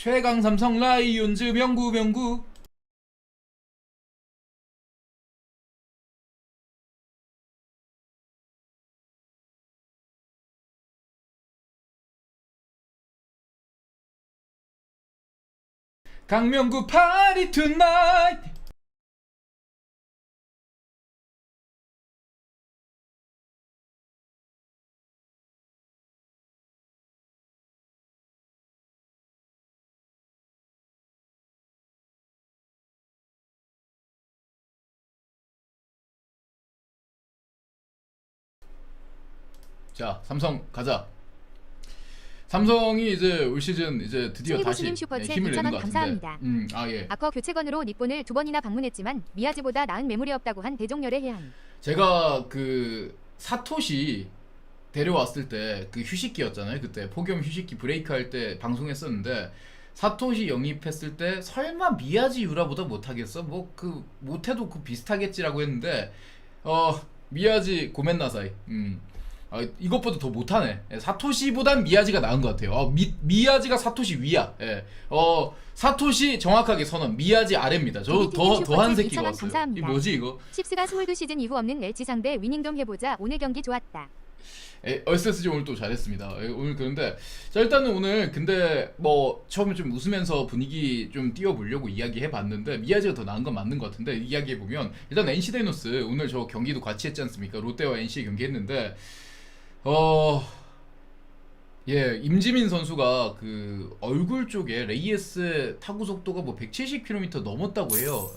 최강 삼성 라이온즈 명구. 강명구 파리 투나잇. 자, 삼성 가자. 삼성이 이제 올 시즌 이제 드디어 다시 슈퍼챗 힘을 내는 2,000원 것 감사합니다. 같은데. 예. 아커 교체건으로 니폰을 2번이나 방문했지만 미야즈보다 나은 매물이 없다고 한 대종렬의 해안. 제가 그 사토시 데려왔을 때 그 휴식기였잖아요. 그때 폭염 휴식기 브레이크 할 때 방송했었는데 사토시 영입했을 때 설마 미야지 유라보다 못하겠어? 뭐 그 못해도 그 비슷하겠지라고 했는데 미야지 고멘나사이. 이것보다 더 못하네. 사토시보단 미야지가 나은 것 같아요. 미야지가 사토시 위야. 사토시 정확하게 선언. 미야지 아래입니다. 저 더한 새끼가 왔어요. 감사합니다. 이 뭐지 이거? 칩스가 22시즌 이후 없는 LG 상대 위닝 좀 해보자. 오늘 경기 좋았다. SSG 오늘 또 잘했습니다. 오늘 그런데 자 일단은 오늘 근데 뭐 처음에 좀 웃으면서 분위기 좀 띄워보려고 이야기해봤는데 미야지가 더 나은 건 맞는 것 같은데 이야기해보면 일단 NC 다이노스 오늘 저 경기도 같이 했지 않습니까? 롯데와 NC 경기 했는데 임지민 선수가 그 얼굴 쪽에 레이에스 타구 속도가 뭐 170km 넘었다고 해요.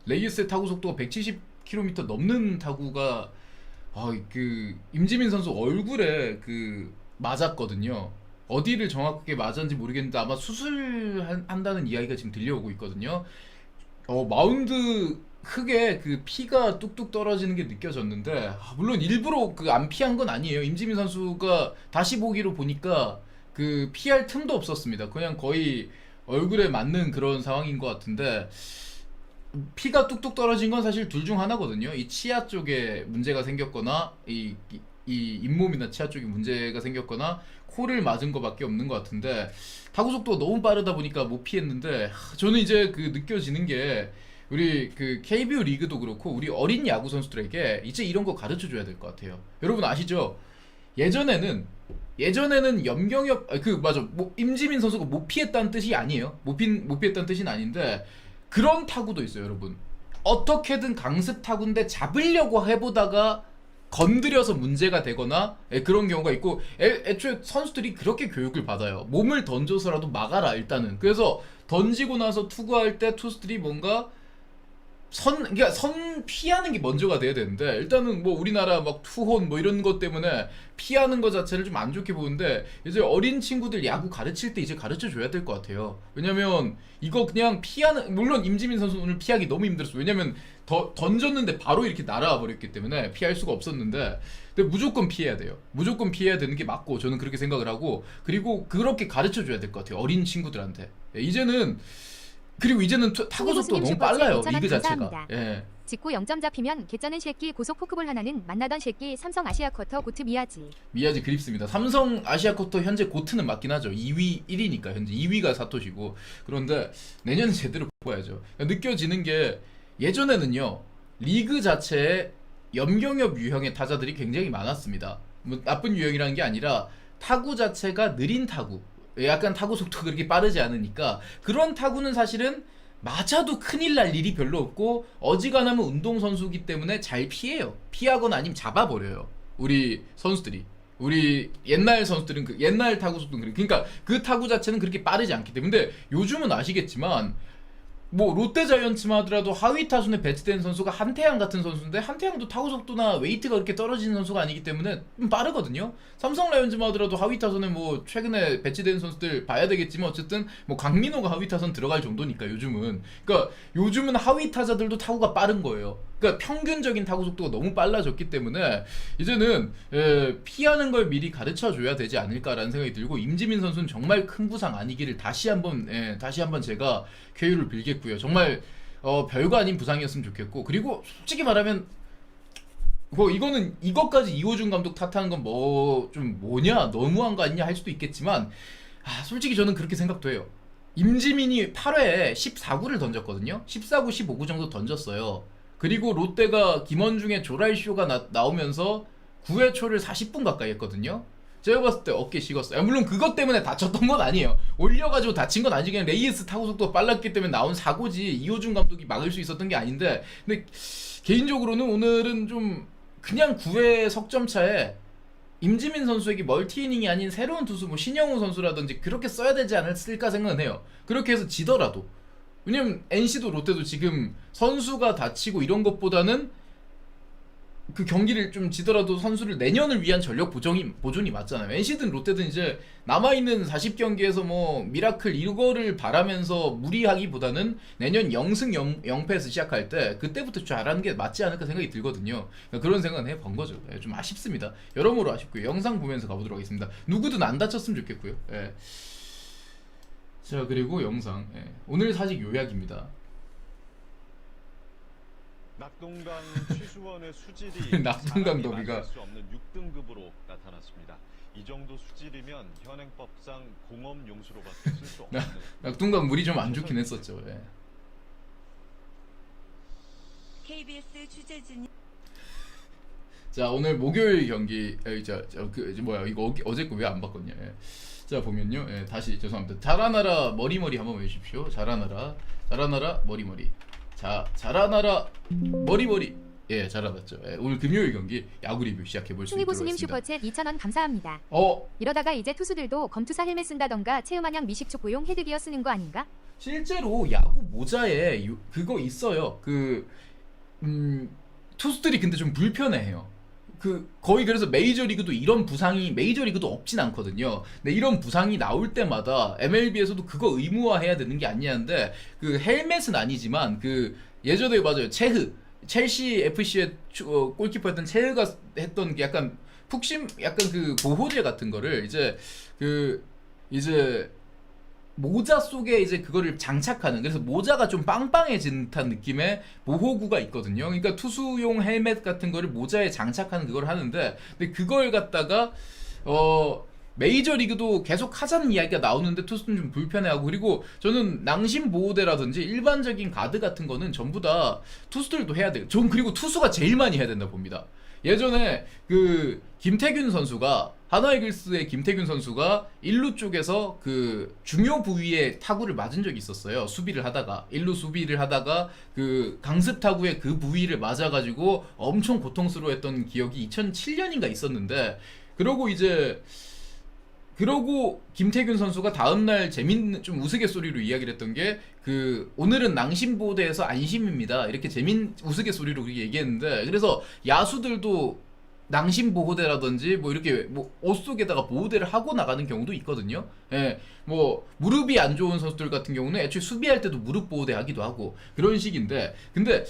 레이에스 타구 속도가 170km 넘는 타구가 그 임지민 선수 얼굴에 그 맞았거든요. 어디를 정확하게 맞았는지 모르겠는데 아마 수술한다는 이야기가 지금 들려오고 있거든요. 마운드 흙에 그 피가 뚝뚝 떨어지는 게 느껴졌는데 물론 일부러 그 안 피한 건 아니에요. 임지민 선수가 다시 보기로 보니까 그 피할 틈도 없었습니다. 그냥 거의 얼굴에 맞는 그런 상황인 것 같은데 피가 뚝뚝 떨어진 건 사실 둘 중 하나거든요. 이 치아 쪽에 문제가 생겼거나 이 잇몸이나 치아 쪽에 문제가 생겼거나 코를 맞은 거밖에 없는 것 같은데 타구 속도가 너무 빠르다 보니까 못 피했는데 저는 이제 그 느껴지는 게 우리 그 KBO 리그도 그렇고 우리 어린 야구 선수들에게 이제 이런 거 가르쳐 줘야 될 것 같아요. 여러분 아시죠? 예전에는 염경엽 임지민 선수가 못 피했다는 뜻이 아니에요. 못 피했다는 뜻은 아닌데 그런 타구도 있어요, 여러분. 어떻게든 강습 타구인데 잡으려고 해보다가 건드려서 문제가 되거나 그런 경우가 있고 애초에 선수들이 그렇게 교육을 받아요. 몸을 던져서라도 막아라 일단은. 그래서 던지고 나서 투구할 때 투수들이 뭔가 그러니까 선 피하는 게 먼저가 돼야 되는데 일단은 뭐 우리나라 막 투혼 뭐 이런 것 때문에 피하는 것 자체를 좀 안 좋게 보는데 이제 어린 친구들 야구 가르칠 때 이제 가르쳐 줘야 될 것 같아요. 왜냐면 이거 그냥 피하는 물론 임지민 선수 오늘 피하기 너무 힘들었어. 왜냐면 던졌는데 바로 이렇게 날아와 버렸기 때문에 피할 수가 없었는데 근데 무조건 피해야 돼요. 무조건 피해야 되는 게 맞고 저는 그렇게 생각을 하고 그리고 그렇게 가르쳐 줘야 될 것 같아요. 어린 친구들한테. 이제는 타구 속도가 너무 빨라요. 리그 자체가. 직구 0점 잡히면 개쩌는 새끼 고속 포크볼 하나는 만나던 새끼 삼성 아시아 쿼터 고트 미야지. 미야지 그립습니다. 삼성 아시아 쿼터 현재 고트는 맞긴 하죠. 2위 1위니까 현재 2위가 사토시고 그런데 내년에 제대로 뽑아야죠. 느껴지는 게 예전에는요 리그 자체에 염경엽 유형의 타자들이 굉장히 많았습니다. 뭐 나쁜 유형이라는 게 아니라 타구 자체가 느린 타구. 약간 타구 속도가 그렇게 빠르지 않으니까 그런 타구는 사실은 맞아도 큰일 날 일이 별로 없고 어지간하면 운동선수기 때문에 잘 피해요. 피하거나 아니면 잡아버려요. 우리 선수들이. 우리 옛날 선수들은 옛날 타구 속도는 그러니까 그 타구 자체는 그렇게 빠르지 않기 때문에 근데 요즘은 아시겠지만 뭐 롯데 자이언츠만 하더라도 하위 타순에 배치된 선수가 한태양 같은 선수인데 한태양도 타구 속도나 웨이트가 그렇게 떨어지는 선수가 아니기 때문에 좀 빠르거든요. 삼성 라이온즈만 하더라도 하위 타선에 뭐 최근에 배치된 선수들 봐야 되겠지만 어쨌든 뭐 강민호가 하위 타선 들어갈 정도니까 요즘은 그러니까 요즘은 하위 타자들도 타구가 빠른 거예요. 그러니까 평균적인 타구 속도가 너무 빨라졌기 때문에 이제는 피하는 걸 미리 가르쳐 줘야 되지 않을까라는 생각이 들고 임지민 선수는 정말 큰 부상 아니기를 다시 한번 제가 쾌유를 빌겠고요. 정말 별거 아닌 부상이었으면 좋겠고 그리고 솔직히 말하면 이것까지 이호준 감독 탓하는 건 뭐 좀 뭐냐 너무한 거 아니냐 할 수도 있겠지만 솔직히 저는 그렇게 생각도 해요. 임지민이 8회에 14구를 던졌거든요. 14구, 15구 정도 던졌어요. 그리고 롯데가 김원중의 조랄쇼가 나오면서 9회 초를 40분 가까이 했거든요. 제가 봤을 때 어깨 식었어요. 물론 그것 때문에 다쳤던 건 아니에요. 올려가지고 다친 건 아니지. 그냥 레이스 타구 속도가 빨랐기 때문에 나온 사고지 이호준 감독이 막을 수 있었던 게 아닌데, 근데 개인적으로는 오늘은 좀 그냥 9회 석점 차에 임지민 선수에게 멀티이닝이 아닌 새로운 투수 뭐 신영우 선수라든지 그렇게 써야 되지 않았을까 생각은 해요. 그렇게 해서 지더라도. 왜냐면 NC도 롯데도 지금 선수가 다치고 이런 것보다는 그 경기를 좀 지더라도 선수를 내년을 위한 전력 보존이 맞잖아요. NC든 롯데든 이제 남아있는 40경기에서 뭐 미라클 이거를 바라면서 무리하기보다는 내년 0승 0패에서 시작할 때 그때부터 잘하는 게 맞지 않을까 생각이 들거든요. 그러니까 그런 생각은 해본 거죠. 예, 좀 아쉽습니다. 여러모로 아쉽고요. 영상 보면서 가보도록 하겠습니다. 누구든 안 다쳤으면 좋겠고요. 예. 자, 그리고 영상. 예. 오늘 사직 요약입니다. 낙동강 최수원의 수질이 낙동강 더비가 수 없는 6등급으로 나타났습니다. 이 정도 수질이면 현행법상 공업 용수로밖에 쓸 수 없는. 낙동강 물이 좀 안 좋긴 했었죠. 예. KBS 취재진이 자, 오늘 목요일 경기 이거 어제 거 왜 안 바꿨냐. 예. 자, 보면요. 예, 다시 죄송합니다. 자라나라 머리머리 한번 외주십시오. 자라나라 머리머리. 자, 자라나라 머리머리. 예, 잘 알았죠. 예, 오늘 금요일 경기 야구 리뷰 시작해볼 수 있도록 충이보수님 하겠습니다. 슈퍼챗 2,000원 감사합니다. 어, 이러다가 이제 투수들도 검투사 헬멧 쓴다던가 체험한양 미식촉구용 헤드기어 쓰는 거 아닌가? 실제로 야구 모자에 그거 있어요. 투수들이 근데 좀 불편해해요. 거의 그래서 메이저리그도 이런 부상이 메이저리그도 없진 않거든요. 근데 이런 부상이 나올 때마다 MLB에서도 그거 의무화해야 되는 게 아니냐는데, 그 헬멧은 아니지만 예전에 맞아요. 첼시 FC의 골키퍼였던 체흐가 했던 게 약간 약간 그 보호제 같은 거를 이제 모자 속에 이제 그거를 장착하는, 그래서 모자가 좀 빵빵해진 듯한 느낌의 보호구가 있거든요. 그러니까 투수용 헬멧 같은 거를 모자에 장착하는 그걸 하는데, 근데 그걸 갖다가 메이저리그도 계속 하자는 이야기가 나오는데 투수는 좀 불편해하고, 그리고 저는 낭심 보호대라든지 일반적인 가드 같은 거는 전부 다 투수들도 해야 돼요. 전 그리고 투수가 제일 많이 해야 된다 봅니다. 예전에 김태균 선수가, 하나이글스의 김태균 선수가 1루 쪽에서 중요 부위에 타구를 맞은 적이 있었어요. 수비를 하다가 1루 수비를 하다가 강습 타구에 그 부위를 맞아가지고 엄청 고통스러워했던 기억이 2007년인가 있었는데, 그러고 김태균 선수가 다음날 재밌는 좀 우스갯소리로 이야기를 했던 게 오늘은 낭심보호대에서 안심입니다, 이렇게 우스갯소리로 그렇게 얘기했는데, 그래서 야수들도 낭심보호대라든지 뭐 이렇게 옷 속에다가 보호대를 하고 나가는 경우도 있거든요. 예, 뭐 무릎이 안 좋은 선수들 같은 경우는 애초에 수비할 때도 무릎 보호대 하기도 하고 그런 식인데, 근데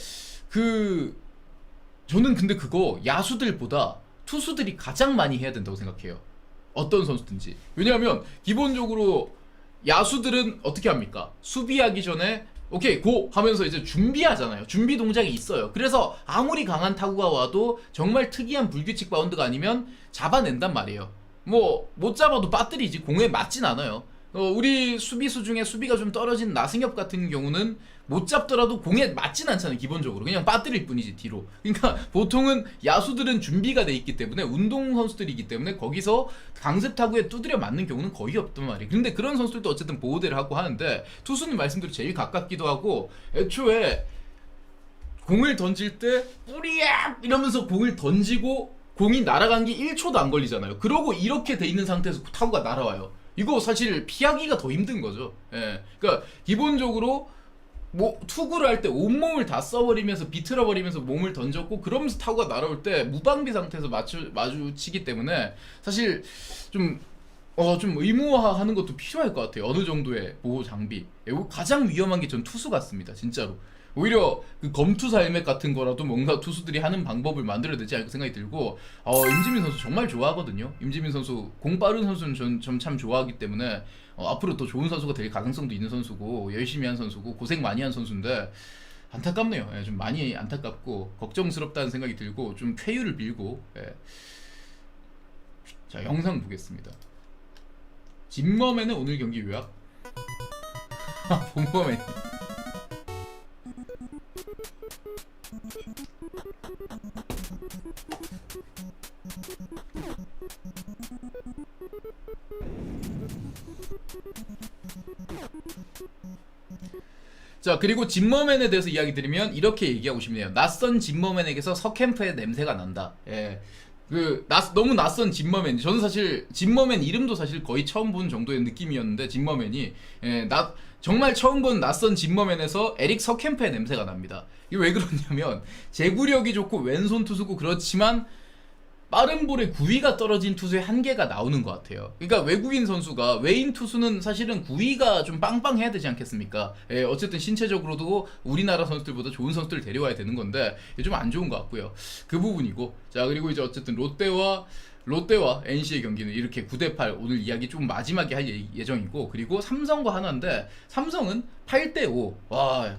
저는 근데 그거 야수들보다 투수들이 가장 많이 해야 된다고 생각해요. 어떤 선수든지. 왜냐하면 기본적으로 야수들은 어떻게 합니까? 수비하기 전에 오케이 고 하면서 이제 준비하잖아요. 준비 동작이 있어요. 그래서 아무리 강한 타구가 와도 정말 특이한 불규칙 바운드가 아니면 잡아낸단 말이에요. 뭐 못 잡아도 빠뜨리지, 공에 맞진 않아요. 우리 수비수 중에 수비가 좀 떨어진 나승엽 같은 경우는 못 잡더라도 공에 맞진 않잖아요. 기본적으로 그냥 빠뜨릴 뿐이지 뒤로. 그러니까 보통은 야수들은 준비가 돼 있기 때문에, 운동선수들이기 때문에 거기서 강습 타구에 두드려 맞는 경우는 거의 없단 말이에요. 근데 그런 선수들도 어쨌든 보호대를 하고 하는데, 투수는 말씀대로 제일 가깝기도 하고, 애초에 공을 던질 때 뿌리야 이러면서 공을 던지고 공이 날아간 게 1초도 안 걸리잖아요. 그러고 이렇게 돼 있는 상태에서 타구가 날아와요. 이거 사실 피하기가 더 힘든 거죠. 예. 그러니까 기본적으로 투구를 할 때 온몸을 다 써버리면서 비틀어버리면서 몸을 던졌고, 그러면서 타구가 날아올 때 무방비 상태에서 마주치기 때문에 사실 좀 의무화하는 것도 필요할 것 같아요. 어느 정도의 보호 장비. 가장 위험한 게 전 투수 같습니다. 진짜로. 오히려 검투사 헬멧 같은 거라도 뭔가 투수들이 하는 방법을 만들어야 되지 않을까 생각이 들고, 임지민 선수 정말 좋아하거든요. 임지민 선수, 공 빠른 선수는 전 참 좋아하기 때문에 앞으로 더 좋은 선수가 될 가능성도 있는 선수고, 열심히 한 선수고, 고생 많이 한 선수인데 안타깝네요. 예, 좀 많이 안타깝고 걱정스럽다는 생각이 들고, 좀 쾌유를 빌고. 예. 자, 영상 보겠습니다. 진검에는 오늘 경기 요약. 봉범맨. 자, 그리고 진머맨에 대해서 이야기 드리면 이렇게 얘기하고 싶네요. 낯선 진머맨에게서 서캠프의 냄새가 난다. 예. 너무 낯선 진머맨. 저는 사실 진머맨 이름도 사실 거의 처음 본 정도의 느낌이었는데, 진머맨이 정말 처음 본 낯선 진머맨에서 에릭 서캠프의 냄새가 납니다. 이게 왜 그러냐면 제구력이 좋고 왼손 투수고 그렇지만 빠른 볼에 구위가 떨어진 투수의 한계가 나오는 것 같아요. 그러니까 외국인 선수가, 외인 투수는 사실은 구위가 좀 빵빵해야 되지 않겠습니까? 예, 어쨌든 신체적으로도 우리나라 선수들보다 좋은 선수들을 데려와야 되는 건데 좀 안 좋은 것 같고요. 그 부분이고, 자, 그리고 이제 어쨌든 롯데와 NC의 경기는 이렇게 9대8 오늘 이야기 좀 마지막에 할 예정이고, 그리고 삼성과 하나인데 삼성은 8대5. 와,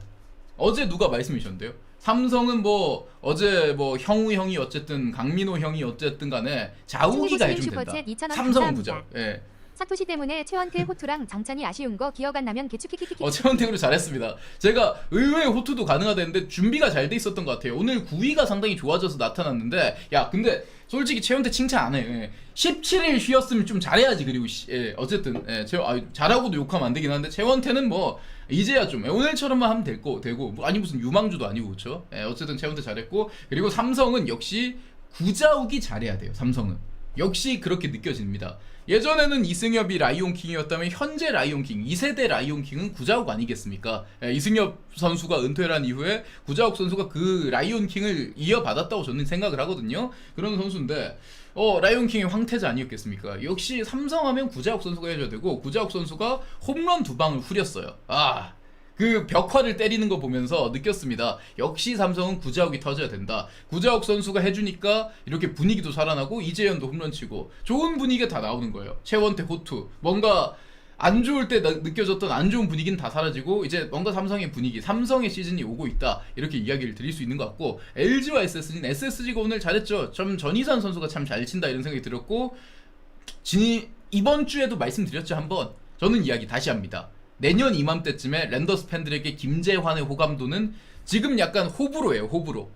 어제 누가 말씀해 주셨는데요? 삼성은 뭐 어제 뭐 형우 형이 어쨌든 강민호 형이 어쨌든 간에 자우기가 해주면 된다. 슈퍼챗 2,000원 삼성은 감사합니다. 부자. 예. 사토시 때문에 최원태 호투랑 장찬이 아쉬운 거 기억 안 나면 개추키키키키. 최원택으로 잘했습니다. 제가 의외의 호투도 가능하다는데 준비가 잘 돼 있었던 것 같아요. 오늘 구위가 상당히 좋아져서 나타났는데, 야 근데 솔직히 최원택 칭찬 안 해. 예. 17일 쉬었으면 좀 잘해야지. 그리고 어쨌든 잘하고도 욕하면 안 되긴 한데, 최원태는 뭐 이제야 좀 오늘처럼만 하면 되고 뭐 아니 무슨 유망주도 아니고, 그렇죠? 어쨌든 최원태 잘했고, 그리고 삼성은 역시 구자욱이 잘해야 돼요. 삼성은 역시 그렇게 느껴집니다. 예전에는 이승엽이 라이온킹이었다면 현재 라이온킹, 2세대 라이온킹은 구자욱 아니겠습니까? 이승엽 선수가 은퇴를 한 이후에 구자욱 선수가 그 라이온킹을 이어받았다고 저는 생각을 하거든요. 그런 선수인데 라이온킹의 황태자 아니었겠습니까? 역시 삼성하면 구자욱 선수가 해줘야 되고, 구자욱 선수가 홈런 2방을 후렸어요. 그 벽화를 때리는 거 보면서 느꼈습니다. 역시 삼성은 구자욱이 터져야 된다. 구자욱 선수가 해주니까 이렇게 분위기도 살아나고, 이재현도 홈런치고 좋은 분위기가 다 나오는 거예요. 최원태 호투, 뭔가 안 좋을 때 느껴졌던 안 좋은 분위기는 다 사라지고 이제 뭔가 삼성의 분위기, 삼성의 시즌이 오고 있다, 이렇게 이야기를 드릴 수 있는 것 같고, LG와 SSG가 오늘 잘했죠. 좀 전희산 선수가 참 잘 친다 이런 생각이 들었고, 이번 주에도 말씀드렸죠. 한번 저는 이야기 다시 합니다. 내년 이맘때쯤에 랜더스 팬들에게 김재환의 호감도는 지금 약간 호불호예요. 호불호.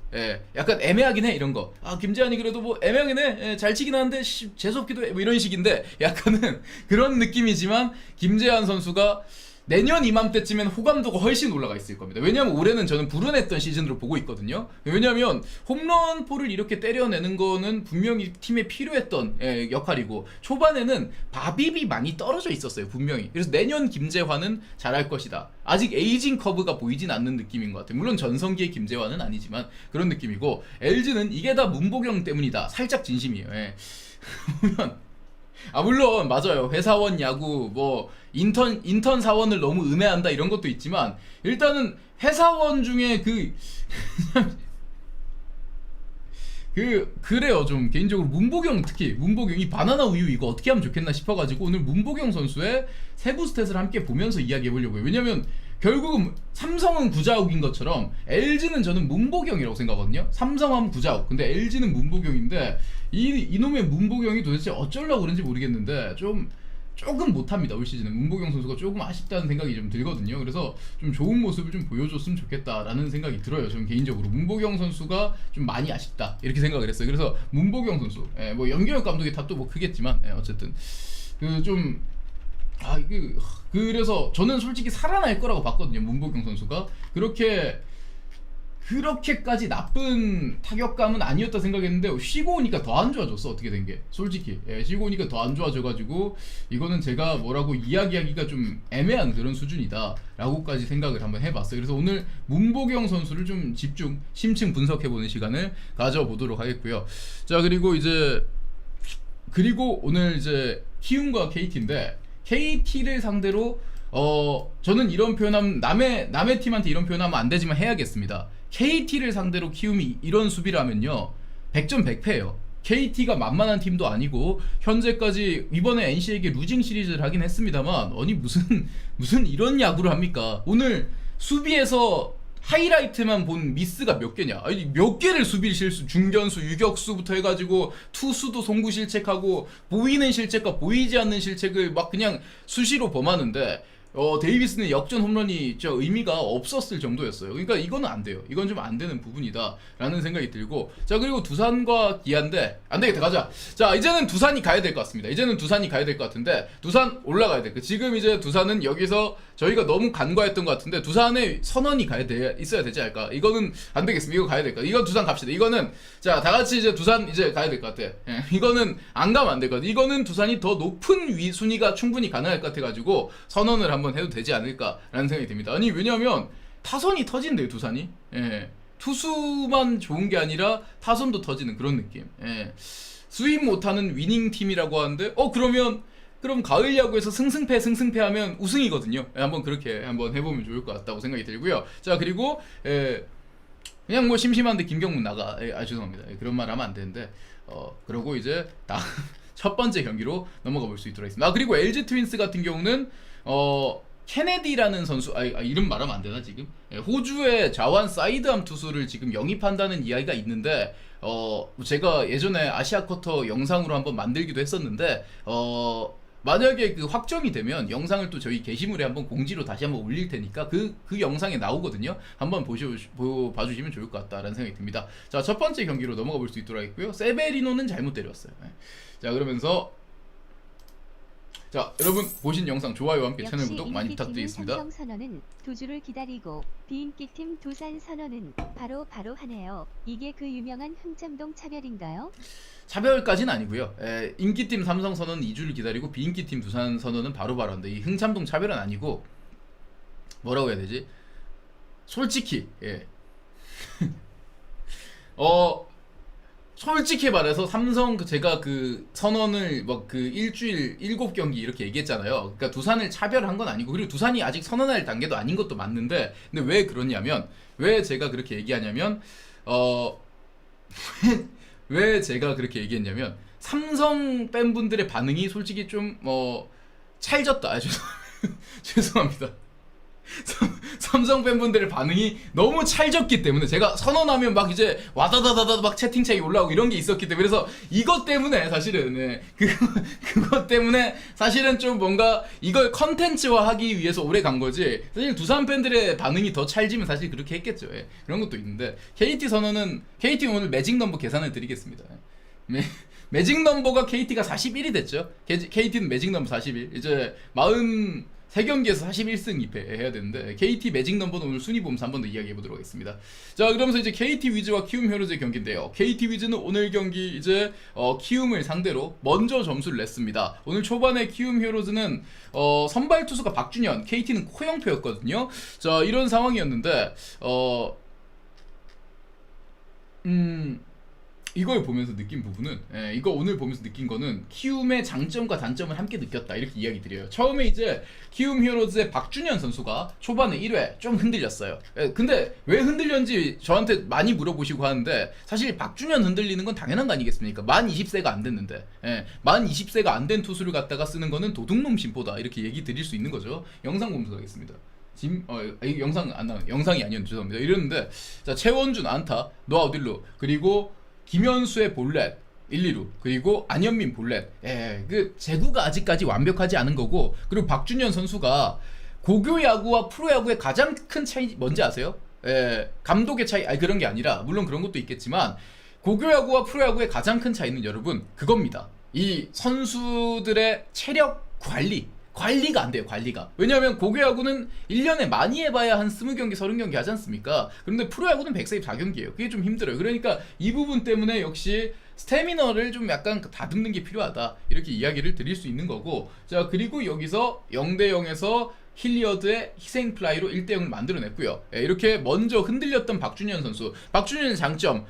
약간 애매하긴 해, 이런 거. 김재환이 그래도 뭐 애매하긴 해. 잘 치긴 하는데 재수없기도 해. 뭐 이런 식인데, 약간은 그런 느낌이지만 김재환 선수가 내년 이맘때쯤엔 호감도가 훨씬 올라가 있을 겁니다. 왜냐면 올해는 저는 불운했던 시즌으로 보고 있거든요. 왜냐면 홈런포를 이렇게 때려내는 거는 분명히 팀에 필요했던 역할이고, 초반에는 밥입이 많이 떨어져 있었어요, 분명히. 그래서 내년 김재환은 잘할 것이다. 아직 에이징 커브가 보이진 않는 느낌인 것 같아요. 물론 전성기의 김재환은 아니지만 그런 느낌이고, LG는 이게 다 문보경 때문이다, 살짝 진심이에요. 보면 물론 맞아요. 회사원 야구, 뭐 인턴 사원을 너무 음해한다 이런 것도 있지만, 일단은 회사원 중에 그래요. 좀 개인적으로 문보경, 특히 문보경 이 바나나 우유 이거 어떻게 하면 좋겠나 싶어가지고 오늘 문보경 선수의 세부 스탯을 함께 보면서 이야기해보려고요. 왜냐면 결국은 삼성은 구자욱인 것처럼 LG는 저는 문보경이라고 생각하거든요. 삼성하면 구자욱, 근데 LG는 문보경인데 이놈의 문보경이 도대체 어쩌려고 그런지 모르겠는데 조금 못합니다. 올 시즌은 문보경 선수가 조금 아쉽다는 생각이 좀 들거든요. 그래서 좀 좋은 모습을 좀 보여줬으면 좋겠다라는 생각이 들어요. 저는 개인적으로 문보경 선수가 좀 많이 아쉽다 이렇게 생각을 했어요. 그래서 문보경 선수, 뭐 연경혁 감독의 탓도 뭐 크겠지만, 어쨌든 그래서 저는 솔직히 살아날 거라고 봤거든요. 문보경 선수가 그렇게까지 나쁜 타격감은 아니었다 생각했는데, 쉬고 오니까 더 안 좋아졌어. 어떻게 된 게 솔직히 쉬고 오니까 더 안 좋아져가지고 이거는 제가 뭐라고 이야기하기가 좀 애매한 그런 수준이다 라고까지 생각을 한번 해봤어요. 그래서 오늘 문보경 선수를 좀 심층 분석해보는 시간을 가져보도록 하겠고요. 자, 그리고 오늘 이제 키움과 KT인데, KT를 상대로 저는 이런 표현하면 남의 팀한테 이런 표현하면 안 되지만 해야겠습니다. KT를 상대로 키움이 이런 수비를 하면요 100점 100패예요. KT가 만만한 팀도 아니고 현재까지 이번에 NC에게 루징 시리즈를 하긴 했습니다만, 아니 무슨 이런 야구를 합니까? 오늘 수비에서 하이라이트만 본 미스가 몇 개냐? 아니 몇 개를 수비 실수, 중견수, 유격수부터 해가지고 투수도 송구 실책하고 보이는 실책과 보이지 않는 실책을 막 그냥 수시로 범하는데, 데이비스는 역전 홈런이 의미가 없었을 정도였어요. 그러니까 이거는 안 돼요. 이건 좀 안 되는 부분이다라는 생각이 들고, 자 그리고 두산과 기아인데 안 되겠다 가자. 자 이제는 두산이 가야 될 것 같습니다. 이제는 두산이 가야 될 것 같은데 두산 올라가야 돼. 지금 이제 두산은 여기서 저희가 너무 간과했던 것 같은데 두산의 선언이 있어야 되지 않을까? 이거는 안 되겠습니다. 이거 가야 될 것 같아. 이건 두산 갑시다. 이거는 자 다 같이 이제 두산 이제 가야 될 것 같아. 예, 이거는 안 가면 안 될 것 같아. 이거는 두산이 더 높은 순위가 충분히 가능할 것 같아가지고 선언을 한번 해도 되지 않을까라는 생각이 듭니다. 아니 왜냐하면 타선이 터진대요 두산이. 예. 투수만 좋은 게 아니라 타선도 터지는 그런 느낌. 예. 스윕 못하는 위닝 팀이라고 하는데 그럼 가을 야구에서 승승패 하면 우승이거든요. 예, 한번 그렇게 한번 해보면 좋을 것 같다고 생각이 들고요. 자 그리고 그냥 뭐 심심한데 김경문 나가. 죄송합니다. 그런 말 하면 안 되는데 그러고 이제 첫 번째 경기로 넘어가 볼 수 있도록 하겠습니다. 그리고 LG 트윈스 같은 경우는 케네디라는 선수, 이름 말하면 안 되나 지금? 호주의 좌완 사이드암 투수를 지금 영입한다는 이야기가 있는데, 제가 예전에 아시아 쿼터 영상으로 한번 만들기도 했었는데, 만약에 그 확정이 되면 영상을 또 저희 게시물에 한번 공지로 다시 한번 올릴 테니까 그 영상에 나오거든요. 한번 봐주시면 좋을 것 같다라는 생각이 듭니다. 자, 첫 번째 경기로 넘어가 볼 수 있도록 하겠고요. 세베리노는 잘못 때렸어요. 자, 그러면서 자, 여러분 보신 영상 좋아요와 함께 채널 구독 많이 부탁드리겠습니다. 삼성 선언은 두 주를 기다리고 비인기팀 두산 선언은 바로 하네요. 이게 그 유명한 흥참동 차별인가요? 차별까지는 아니고요. 인기팀 삼성 선언은 2주를 기다리고 비인기팀 두산 선언은 바로바로 한다. 이 흥참동 차별은 아니고 뭐라고 해야 되지? 솔직히 솔직히 말해서 삼성 제가 그 선언을 막 그 일주일 7경기 이렇게 얘기했잖아요. 그러니까 두산을 차별한 건 아니고, 그리고 두산이 아직 선언할 단계도 아닌 것도 맞는데, 근데 왜 그러냐면, 왜 제가 그렇게 얘기하냐면 왜 제가 그렇게 얘기했냐면 삼성 팬분들의 반응이 솔직히 좀 찰졌다. 죄송합니다. 삼성 팬분들의 반응이 너무 찰졌기 때문에 제가 선언하면 막 이제 와다다다다 막 채팅창이 올라오고 이런 게 있었기 때문에, 그래서 이것 때문에 사실은 그것 때문에 사실은 좀 뭔가 이걸 컨텐츠화 하기 위해서 오래 간 거지, 사실 두산 팬들의 반응이 더 찰지면 사실 그렇게 했겠죠. 그런 것도 있는데, KT 선언은 KT 오늘 매직 넘버 계산을 드리겠습니다. 매직 넘버가 KT가 41이 됐죠. KT는 매직 넘버 41. 이제 43경기에서 41승 2패 해야 되는데, KT 매직 넘버는 오늘 순위 보면서 한 번 더 이야기해 보도록 하겠습니다. 자, 그러면서 이제 KT 위즈와 키움 히어로즈의 경기인데요. KT 위즈는 오늘 경기 이제 키움을 상대로 먼저 점수를 냈습니다. 오늘 초반에 키움 히어로즈는 선발 투수가 박준현, KT는 코영표였거든요. 자, 이런 상황이었는데 이걸 보면서 느낀 부분은, 이거 오늘 보면서 느낀 거는 키움의 장점과 단점을 함께 느꼈다, 이렇게 이야기 드려요. 처음에 이제 키움 히어로즈의 박준현 선수가 초반에 1회 좀 흔들렸어요. 근데 왜 흔들렸는지 저한테 많이 물어보시고 하는데, 사실 박준현 흔들리는 건 당연한 거 아니겠습니까? 만 20세가 안 됐는데, 만 20세가 안 된 투수를 갖다가 쓰는 거는 도둑놈 심보다, 이렇게 얘기 드릴 수 있는 거죠. 영상 보면서 가겠습니다. 이 영상 안 나와요. 영상이 아니었는데 죄송합니다. 이랬는데, 자, 최원준 안타, 노아우딜로, 그리고 김현수의 볼넷 1, 2루, 그리고 안현민 볼넷. 그 제구가 아직까지 완벽하지 않은 거고, 그리고 박준현 선수가 고교 야구와 프로 야구의 가장 큰 차이 뭔지 아세요? 감독의 차이, 그런 게 아니라, 물론 그런 것도 있겠지만, 고교 야구와 프로 야구의 가장 큰 차이는 여러분 그겁니다. 이 선수들의 체력 관리가 안 돼요. 관리가. 왜냐하면 고교야구는 1년에 많이 해봐야 한 20경기 30경기 하지 않습니까? 그런데 프로야구는 144경기예요. 그게 좀 힘들어요. 그러니까 이 부분 때문에 역시 스태미너를 좀 약간 다듬는 게 필요하다, 이렇게 이야기를 드릴 수 있는 거고. 자, 그리고 여기서 0대0에서 힐리어드의 희생 플라이로 1대0을 만들어냈고요. 이렇게 먼저 흔들렸던 박준현 선수. 박준현의 장점,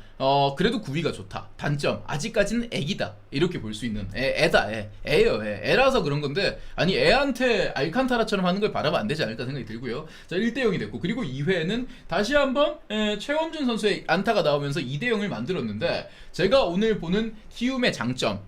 그래도 구위가 좋다. 단점, 아직까지는 애기다, 이렇게 볼 수 있는. 애예요. 애라서 그런 건데, 아니 애한테 알칸타라처럼 하는 걸 바라면 안 되지 않을까 생각이 들고요. 자, 1대0이 됐고, 그리고 2회에는 다시 한번 최원준 선수의 안타가 나오면서 2대0을 만들었는데, 제가 오늘 보는 키움의 장점,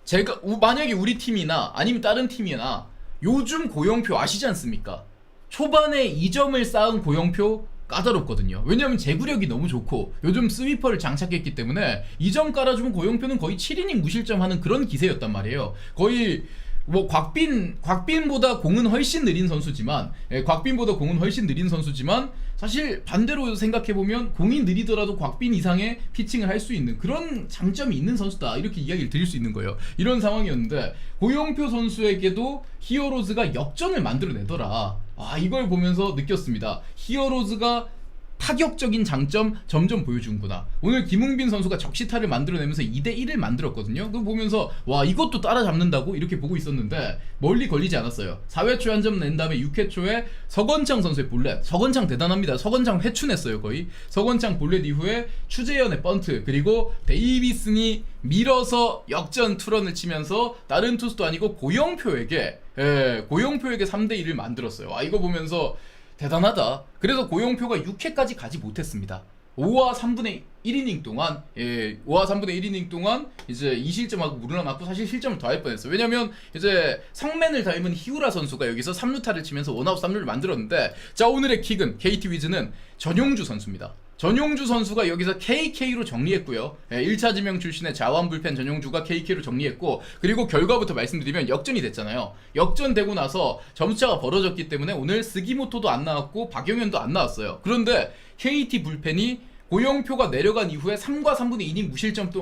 제가 만약에 우리 팀이나 아니면 다른 팀이나 요즘 고영표 아시지 않습니까? 초반에 2점을 쌓은 고영표 까다롭거든요. 왜냐면 제구력이 너무 좋고 요즘 스위퍼를 장착했기 때문에 2점 깔아주면 고영표는 거의 7이닝 무실점 하는 그런 기세였단 말이에요. 거의 뭐 곽빈보다 공은 훨씬 느린 선수지만, 곽빈보다 공은 훨씬 느린 선수지만 사실 반대로 생각해 보면 공이 느리더라도 곽빈 이상의 피칭을 할 수 있는 그런 장점이 있는 선수다, 이렇게 이야기를 드릴 수 있는 거예요. 이런 상황이었는데 고영표 선수에게도 히어로즈가 역전을 만들어내더라. 아, 이걸 보면서 느꼈습니다. 히어로즈가 타격적인 장점 점점 보여주는구나. 오늘 김웅빈 선수가 적시타를 만들어내면서 2대1을 만들었거든요. 그거 보면서 와, 이것도 따라잡는다고 이렇게 보고 있었는데 멀리 걸리지 않았어요. 4회 초에 한 점 낸 다음에 6회 초에 서건창 선수의 볼넷. 서건창 대단합니다. 서건창 회춘했어요 거의. 서건창 볼넷 이후에 추재현의 번트, 그리고 데이비슨이 밀어서 역전 투런을 치면서 다른 투수도 아니고 고영표에게 3대1을 만들었어요. 아, 이거 보면서 대단하다. 그래서 고영표가 6회까지 가지 못했습니다. 5와 3분의 1이닝 동안 5와 3분의 1이닝 동안 이제 2실점하고 물러났고, 사실 실점을 더 할 뻔했어요. 왜냐면 이제 성맨을 닮은 히우라 선수가 여기서 3루타를 치면서 원아웃 3루를 만들었는데, 자, 오늘의 킥은 KT 위즈는 전용주 선수입니다. 전용주 선수가 여기서 KK로 정리했고요. 1차 지명 출신의 자완 불펜 전용주가 KK로 정리했고, 그리고 결과부터 말씀드리면 역전이 됐잖아요. 역전되고 나서 점수차가 벌어졌기 때문에 오늘 스기모토도 안 나왔고 박용현도 안 나왔어요. 그런데 KT 불펜이 고영표가 내려간 이후에 3과 3분의 2이닝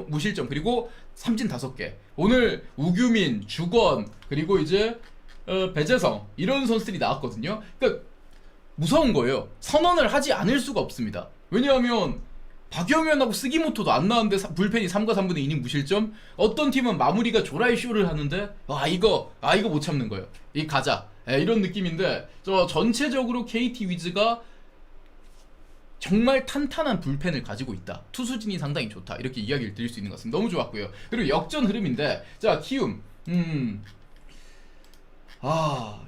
무실점 그리고 삼진 5개. 오늘 우규민, 주건, 그리고 이제 배재성, 이런 선수들이 나왔거든요. 그러니까 무서운 거예요. 선언을 하지 않을 수가 없습니다. 왜냐하면 박영현하고 스기모토도 안 나왔는데 불펜이 3과 3분의 2이닝 무실점. 어떤 팀은 마무리가 조라이 쇼를 하는데 이거 못 참는 거예요. 이 가자, 이런 느낌인데, 저 전체적으로 KT 위즈가 정말 탄탄한 불펜을 가지고 있다. 투수진이 상당히 좋다. 이렇게 이야기를 드릴 수 있는 것 같습니다. 너무 좋았고요. 그리고 역전 흐름인데, 자, 키움.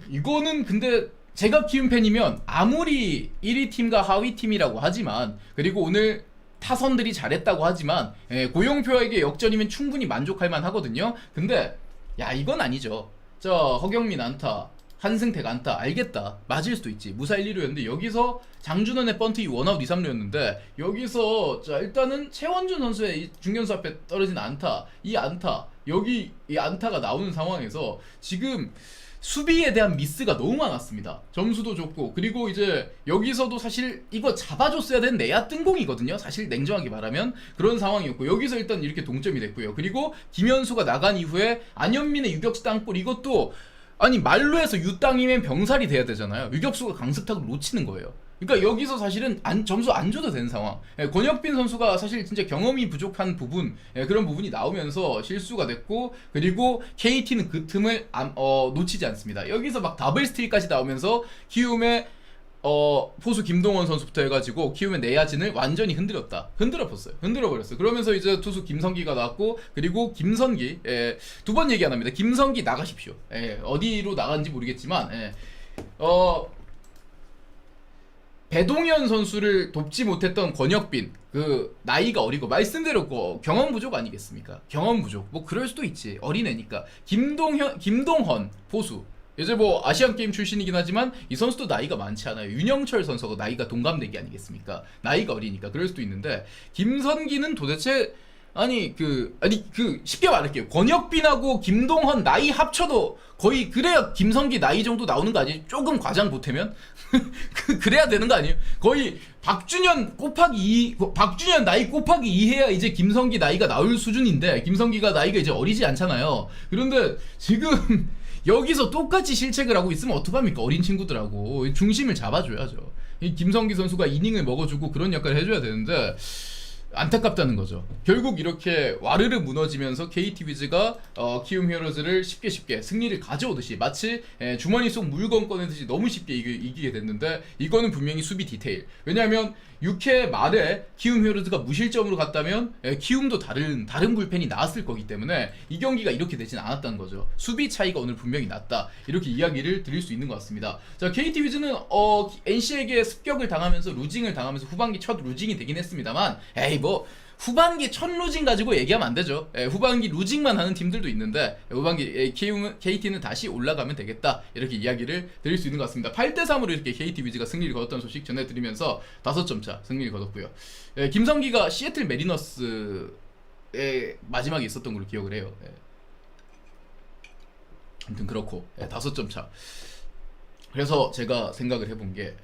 이거는 근데 제가 키움 팬이면 아무리 1위 팀과 하위 팀이라고 하지만, 그리고 오늘 타선들이 잘했다고 하지만, 고영표에게 역전이면 충분히 만족할 만 하거든요. 근데 야, 이건 아니죠. 저 허경민 안타, 한승택 안타, 알겠다, 맞을 수도 있지, 무사 1, 2루였는데 여기서 장준원의 번트 원아웃 2, 3루였는데 여기서 자, 일단은 최원준 선수의 이 중견수 앞에 떨어진 안타, 이 안타가 나오는 상황에서 지금 수비에 대한 미스가 너무 많았습니다. 점수도 좋고, 그리고 이제 여기서도 사실 이거 잡아줬어야 된 내야 뜬공이거든요. 사실 냉정하게 말하면 그런 상황이었고, 여기서 일단 이렇게 동점이 됐고요. 그리고 김현수가 나간 이후에 안현민의 유격수 땅볼, 이것도 아니 말로해서 유땅이면 병살이 돼야 되잖아요. 유격수가 강습탁을 놓치는 거예요. 그러니까 여기서 사실은 점수 안 줘도 되는 상황. 권혁빈 선수가 사실 진짜 경험이 부족한 부분, 그런 부분이 나오면서 실수가 됐고, 그리고 KT는 그 틈을 놓치지 않습니다. 여기서 막 더블 스틸까지 나오면서 키움의 포수 김동원 선수부터 해가지고 키움의 내야진을 완전히 흔들어버렸어요. 그러면서 이제 투수 김성기가 나왔고, 그리고 김선기, 2번 얘기 안 합니다. 김성기 나가십시오. 어디로 나간지 모르겠지만, 배동현 선수를 돕지 못했던 권혁빈, 그 나이가 어리고 말씀대로 경험 부족 아니겠습니까? 경험 부족, 뭐 그럴 수도 있지, 어린애니까. 김동헌 포수, 이제 뭐 아시안 게임 출신이긴 하지만 이 선수도 나이가 많지 않아요. 윤영철 선수가 나이가 동갑내기 아니겠습니까? 나이가 어리니까 그럴 수도 있는데, 김선기는 도대체 쉽게 말할게요. 권혁빈하고 김동헌 나이 합쳐도 거의, 그래야 김성기 나이 정도 나오는 거 아니에요? 조금 과장 보태면? 그래야 되는 거 아니에요? 거의 박준현 나이 곱하기 2 해야 이제 김성기 나이가 나올 수준인데, 김성기가 나이가 이제 어리지 않잖아요. 그런데 지금 여기서 똑같이 실책을 하고 있으면 어떡합니까? 어린 친구들하고 중심을 잡아줘야죠. 이 김성기 선수가 이닝을 먹어주고 그런 역할을 해줘야 되는데, 안타깝다는 거죠. 결국 이렇게 와르르 무너지면서 KT 위즈가 키움 히어로즈를 쉽게 승리를 가져오듯이, 마치 주머니 속 물건 꺼내듯이 너무 쉽게 이기게 됐는데, 이거는 분명히 수비 디테일. 왜냐하면 6회 말에 키움 히어로즈가 무실점으로 갔다면 키움도 다른 불펜이 나왔을 거기 때문에 이 경기가 이렇게 되진 않았다는 거죠. 수비 차이가 오늘 분명히 났다, 이렇게 이야기를 드릴 수 있는 것 같습니다. 자, KT 위즈는 NC에게 습격을 당하면서 루징을 당하면서 후반기 첫 루징이 되긴 했습니다만, 후반기 첫 루징 가지고 얘기하면 안 되죠. 후반기 루징만 하는 팀들도 있는데, 후반기 KT는 다시 올라가면 되겠다, 이렇게 이야기를 드릴 수 있는 것 같습니다. 8대3으로 이렇게 KT 위즈가 승리를 거뒀다는 소식 전해드리면서 5점 차 승리를 거뒀고요. 김성기가 시애틀 메리너스의 마지막에 있었던 걸로 기억을 해요. 아무튼 그렇고 5점 차. 그래서 제가 생각을 해본 게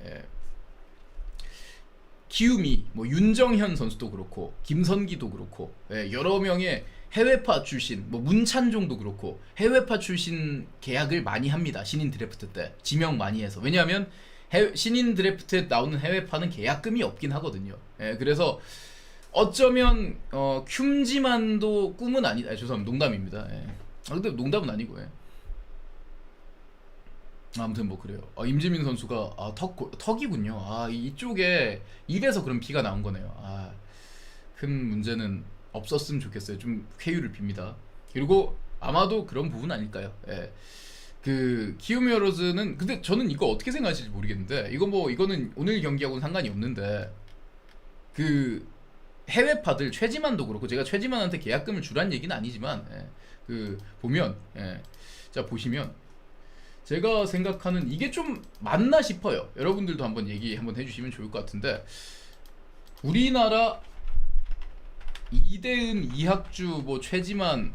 키움이 뭐 윤정현 선수도 그렇고 김선기도 그렇고 여러 명의 해외파 출신, 뭐 문찬종도 그렇고 해외파 출신 계약을 많이 합니다. 신인 드래프트 때 지명 많이 해서. 왜냐하면 신인 드래프트에 나오는 해외파는 계약금이 없긴 하거든요. 그래서 어쩌면 큐지만도 꿈은 아니다. 죄송합니다. 농담입니다. 근데 농담은 아니고. 아무튼 뭐 그래요. 임지민 선수가 턱이군요. 이쪽에 입에서 그런 피가 나온 거네요. 큰 문제는 없었으면 좋겠어요. 좀 쾌유를 빕니다. 그리고 아마도 그런 부분 아닐까요? 그 키움 히어로즈는 근데 저는 이거 어떻게 생각하실지 모르겠는데 이거는 오늘 경기하고는 상관이 없는데 그 해외파들 최지만도 그렇고 제가 최지만한테 계약금을 주란 얘기는 아니지만 그 보면 자 보시면 제가 생각하는 이게 좀 맞나 싶어요. 여러분들도 한번 얘기 한번 해주시면 좋을 것 같은데 우리나라 이대은, 이학주, 뭐 최지만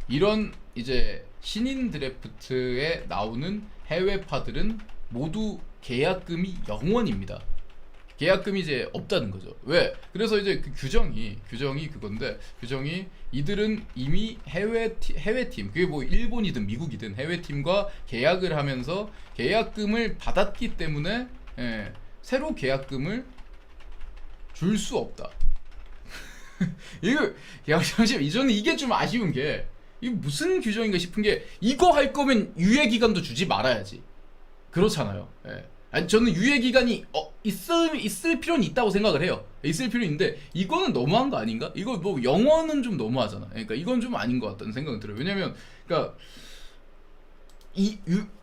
이런 이제 신인 드래프트에 나오는 해외파들은 모두 계약금이 0원입니다. 계약금이 이제 없다는 거죠. 왜? 그래서 이제 그 규정이 그건데 규정이 이들은 이미 해외팀 그게 뭐 일본이든 미국이든 해외팀과 계약을 하면서 계약금을 받았기 때문에 새로 계약금을 줄 수 없다. 이거 잠시만 저는 이게 좀 아쉬운 게 이게 무슨 규정인가 싶은 게 이거 할 거면 유예 기간도 주지 말아야지. 그렇잖아요. 아니 저는 유예 기간이 있을 필요는 있다고 생각을 해요. 있을 필요는 있는데 이거는 너무한 거 아닌가? 이거 뭐 영어는 좀 너무하잖아. 그러니까 이건 좀 아닌 것 같다는 생각이 들어요. 왜냐면 그러니까 이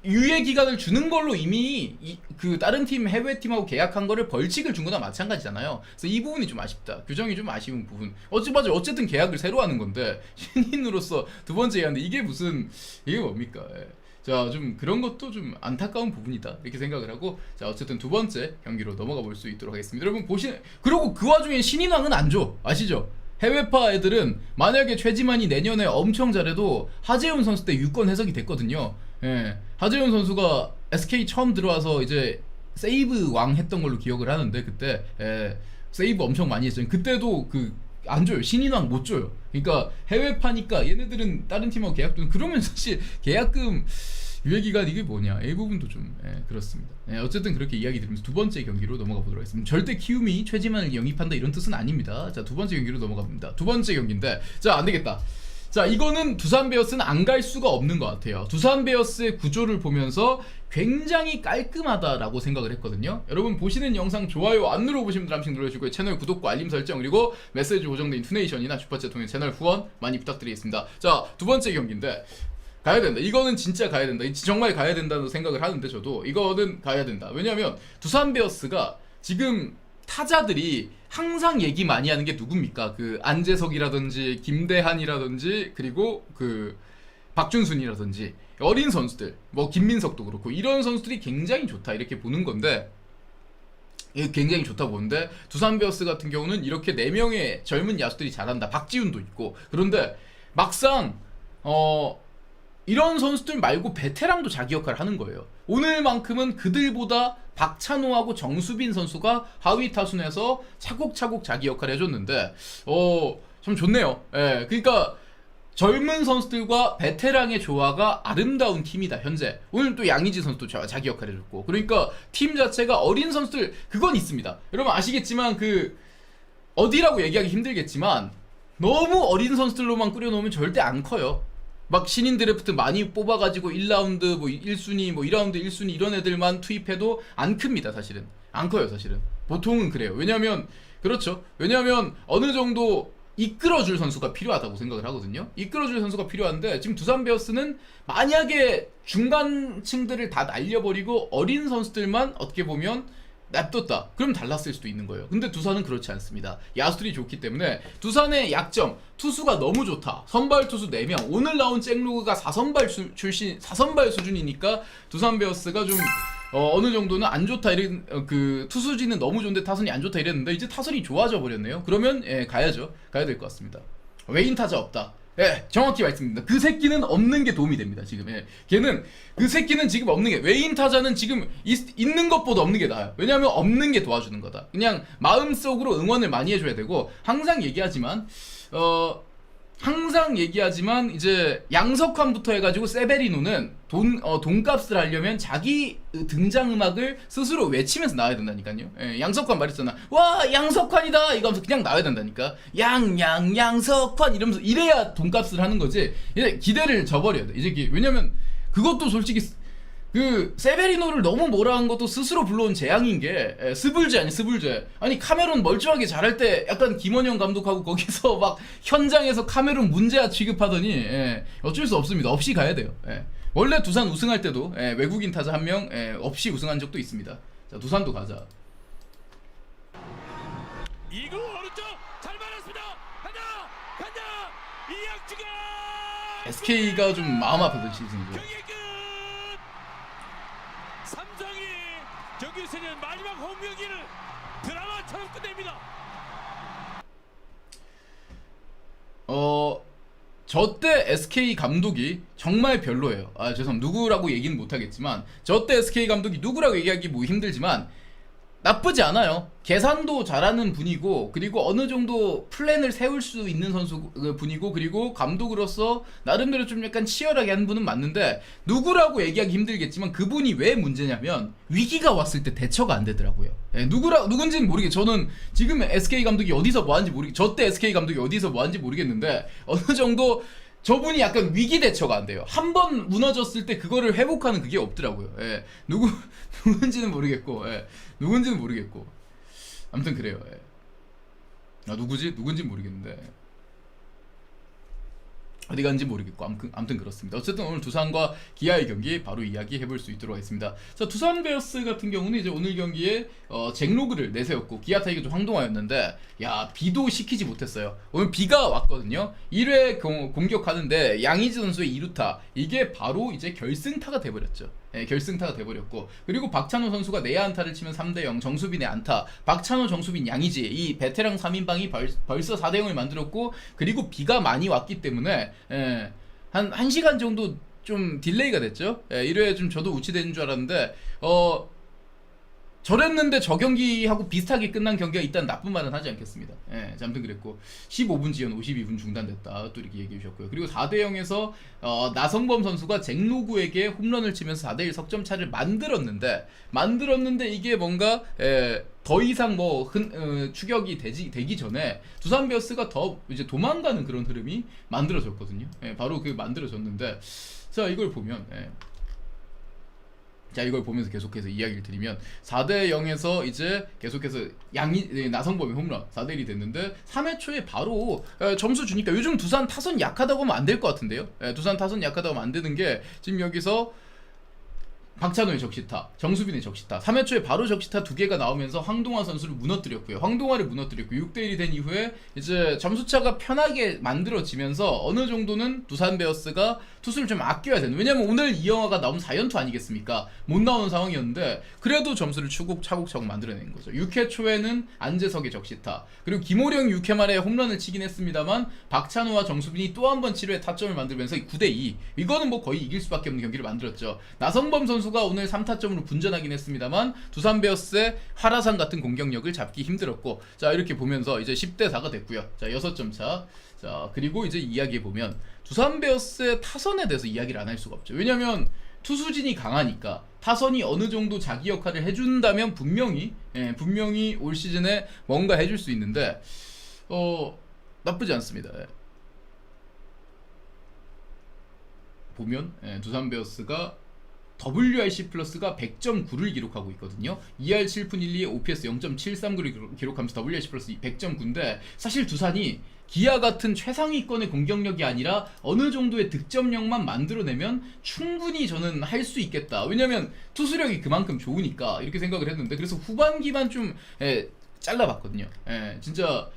유예 기간을 주는 걸로 이미 그 다른 팀 해외 팀하고 계약한 거를 벌칙을 준 거나 마찬가지잖아요. 그래서 이 부분이 좀 아쉽다. 규정이 좀 아쉬운 부분. 어쨌든 계약을 새로 하는 건데 신인으로서 두 번째 얘기하는데 이게 뭡니까? 자, 좀 그런 것도 좀 안타까운 부분이다 이렇게 생각을 하고 자 어쨌든 두 번째 경기로 넘어가 볼 수 있도록 하겠습니다. 여러분 그리고 그 와중에 신인왕은 안 줘. 아시죠? 해외파 애들은 만약에 최지만이 내년에 엄청 잘해도 하재훈 선수 때 유권 해석이 됐거든요. 하재훈 선수가 SK 처음 들어와서 이제 세이브 왕 했던 걸로 기억을 하는데 그때 세이브 엄청 많이 했어요. 그때도 안 줘요. 신인왕 못 줘요. 그러니까 해외파니까 얘네들은 다른 팀하고 계약도 그러면 사실 계약금 유예기간 이게 뭐냐 이 부분도 좀 그렇습니다. 어쨌든 그렇게 이야기 드리면서 두 번째 경기로 넘어가 보도록 하겠습니다. 절대 키움이 최지만을 영입한다 이런 뜻은 아닙니다. 자, 두 번째 경기로 넘어가 봅니다. 두 번째 경기인데 자 안되겠다. 자 이거는 두산 베어스는 안 갈 수가 없는 것 같아요. 두산 베어스의 구조를 보면서 굉장히 깔끔하다라고 생각을 했거든요. 여러분 보시는 영상 좋아요 안 눌러보시면 한 번씩 눌러주시고요. 채널 구독과 알림 설정 그리고 메시지 고정된 투네이션이나 슈퍼챗 통해 채널 후원 많이 부탁드리겠습니다. 자 두 번째 경기인데 가야 된다. 이거는 진짜 가야 된다. 정말 가야 된다는 생각을 하는데 저도 이거는 가야 된다. 왜냐면 두산 베어스가 지금 타자들이 항상 얘기 많이 하는 게 누굽니까? 그 안재석이라든지 김대한이라든지 그리고 그 박준순이라든지 어린 선수들 뭐 김민석도 그렇고 이런 선수들이 굉장히 좋다 이렇게 보는 건데 굉장히 좋다 보는데 두산 베어스 같은 경우는 이렇게 4명의 젊은 야수들이 잘한다. 박지훈도 있고 그런데 막상 이런 선수들 말고 베테랑도 자기 역할을 하는 거예요. 오늘만큼은 그들보다 박찬호하고 정수빈 선수가 하위 타순에서 차곡차곡 자기 역할을 해줬는데 참 좋네요. 그러니까 젊은 선수들과 베테랑의 조화가 아름다운 팀이다 현재. 오늘 또 양의지 선수도 자기 역할을 해줬고 그러니까 팀 자체가 어린 선수들 그건 있습니다. 여러분 아시겠지만 어디라고 얘기하기 힘들겠지만 너무 어린 선수들로만 꾸려놓으면 절대 안 커요. 막 신인 드래프트 많이 뽑아가지고 1라운드 뭐 1순위 뭐 2라운드 1순위 이런 애들만 투입해도 안 큽니다. 사실은 안 커요. 사실은 보통은 그래요. 왜냐면 그렇죠. 왜냐면 어느 정도 이끌어줄 선수가 필요하다고 생각을 하거든요. 이끌어줄 선수가 필요한데 지금 두산 베어스는 만약에 중간층들을 다 날려버리고 어린 선수들만 어떻게 보면 냅뒀다. 그럼 달랐을 수도 있는 거예요. 근데 두산은 그렇지 않습니다. 야수들이 좋기 때문에 두산의 약점 투수가 너무 좋다. 선발 투수 4명 오늘 나온 잭로그가 4선발 수준이니까 두산 베어스가 좀 어느 정도는 안 좋다 이런 투수진은 너무 좋은데 타선이 안 좋다 이랬는데 이제 타선이 좋아져 버렸네요. 그러면 가야죠. 가야 될 것 같습니다. 외인 타자 없다. 예, 정확히 말씀드립니다. 그 새끼는 없는 게 도움이 됩니다. 지금 예. 걔는 그 새끼는 지금 없는 게 외인 타자는 지금 있는 것보다 없는 게 나아요. 왜냐하면 없는 게 도와주는 거다. 그냥 마음속으로 응원을 많이 해줘야 되고 항상 얘기하지만 이제 양석환부터 해가지고 세베리노는 돈값을 하려면 자기 등장 음악을 스스로 외치면서 나와야 된다니까요. 예, 양석환 말했잖아. 와 양석환이다 이거 하면서 그냥 나와야 된다니까. 양석환 이러면서 이래야 돈값을 하는 거지. 이제 기대를 저버려야 돼. 이제 왜냐면 그것도 솔직히 그 세베리노를 너무 뭐라 한 것도 스스로 불러온 재앙인 게 스불제 아니 스불제. 아니 카메론 멀쩡하게 잘할 때 약간 김원영 감독하고 거기서 막 현장에서 카메론 문제아 취급하더니 어쩔 수 없습니다. 없이 가야 돼요. 원래 두산 우승할 때도 외국인 타자 한 명 없이 우승한 적도 있습니다. 자 두산도 가자. 이구 오른쪽 잘 맞았습니다. 간다 이양주가 SK가 좀 마음 아프던 시즌이죠. 경기 끝. 삼성이 정규 시즌 마지막 홈 경기를 드라마처럼 끝냅니다. 저 때 SK 감독이 정말 별로예요. 아 죄송합니다. 누구라고 얘기는 못하겠지만 저 때 SK 감독이 누구라고 얘기하기 뭐 힘들지만 나쁘지 않아요. 계산도 잘하는 분이고 그리고 어느 정도 플랜을 세울 수 있는 선수 분이고 그리고 감독으로서 나름대로 좀 약간 치열하게 하는 분은 맞는데 누구라고 얘기하기 힘들겠지만 그분이 왜 문제냐면 위기가 왔을 때 대처가 안 되더라고요. 누군지는 모르겠. 저는 지금 SK 감독이 어디서 뭐 하는지 저 때 SK 감독이 어디서 뭐 하는지 모르겠는데 어느 정도 저분이 약간 위기 대처가 안 돼요. 한 번 무너졌을 때 그거를 회복하는 그게 없더라고요. 누군지는 모르겠고, 누군지는 모르겠고. 아무튼 그래요. 누군지 모르겠는데. 어디 간지 모르겠고 아무튼 그렇습니다. 어쨌든 오늘 두산과 기아의 경기 바로 이야기해볼 수 있도록 하겠습니다. 자 두산 베어스 같은 경우는 이제 오늘 경기에 잭로그를 내세웠고 기아 타이거즈 황동화였는데 야 비도 시키지 못했어요. 오늘 비가 왔거든요. 1회 공격하는데 양의지 선수의 2루타 이게 바로 이제 결승타가 돼버렸죠. 결승타가 돼버렸고 그리고 박찬호 선수가 내야 안타를 치면 3대0 정수빈의 안타 박찬호 정수빈 양의지 이 베테랑 3인방이 벌써 4대0을 만들었고 그리고 비가 많이 왔기 때문에 한 1시간 정도 좀 딜레이가 됐죠. 1회에 좀 저도 우치되는 줄 알았는데 저랬는데 저 경기하고 비슷하게 끝난 경기가 일단 나쁜 말은 하지 않겠습니다. 아무튼 그랬고 15분 지연 52분 중단됐다 또 이렇게 얘기해 주셨고요. 그리고 4대0에서 나성범 선수가 잭로구에게 홈런을 치면서 4대1 석점 차를 만들었는데 이게 뭔가 더 이상 뭐 추격이 되기 전에 두산 베어스가 더 이제 도망가는 그런 흐름이 만들어졌거든요. 바로 그 만들어졌는데 자 이걸 보면 자 이걸 보면서 계속해서 이야기를 드리면 4대0에서 이제 계속해서 나성범이 홈런 4대1이 됐는데 3회 초에 바로 점수 주니까 요즘 두산 타선 약하다고 하면 안 될 것 같은데요. 두산 타선 약하다고 하면 안 되는 게 지금 여기서 박찬호의 적시타, 정수빈의 적시타 3회 초에 바로 적시타 2개가 나오면서 황동화 선수를 무너뜨렸고요. 황동화를 무너뜨렸고 6대1이 된 이후에 이제 점수차가 편하게 만들어지면서 어느 정도는 두산 베어스가 투수를 좀 아껴야 되는 왜냐면 오늘 이영화가 나오면 4연투 아니겠습니까? 못 나오는 상황이었는데 그래도 점수를 차곡차곡 만들어낸 거죠. 6회 초에는 안재석의 적시타 그리고 김호령 6회 말에 홈런을 치긴 했습니다만 박찬호와 정수빈이 또 한 번 7회에 타점을 만들면서 9대2 이거는 뭐 거의 이길 수밖에 없는 경기를 만들었죠. 나성범 선수가 오늘 3타점으로 분전하긴 했습니다만 두산 베어스의 화라산 같은 공격력을 잡기 힘들었고 자 이렇게 보면서 이제 10대4가 됐고요. 자 6점 차. 자 그리고 이제 이야기해보면 두산 베어스의 타선에 대해서 이야기를 안 할 수가 없죠. 왜냐면 투수진이 강하니까 타선이 어느 정도 자기 역할을 해준다면 분명히 올 시즌에 뭔가 해줄 수 있는데 나쁘지 않습니다. 보면 두산 베어스가 WRC 플러스가 100.9를 기록하고 있거든요. 2할 7푼 1리에 OPS 0.739를 기록하면서 WRC 플러스 100.9인데 사실 두산이 기아 같은 최상위권의 공격력이 아니라 어느 정도의 득점력만 만들어내면 충분히 저는 할 수 있겠다. 왜냐면 투수력이 그만큼 좋으니까 이렇게 생각을 했는데 그래서 후반기만 좀 잘라봤거든요. 진짜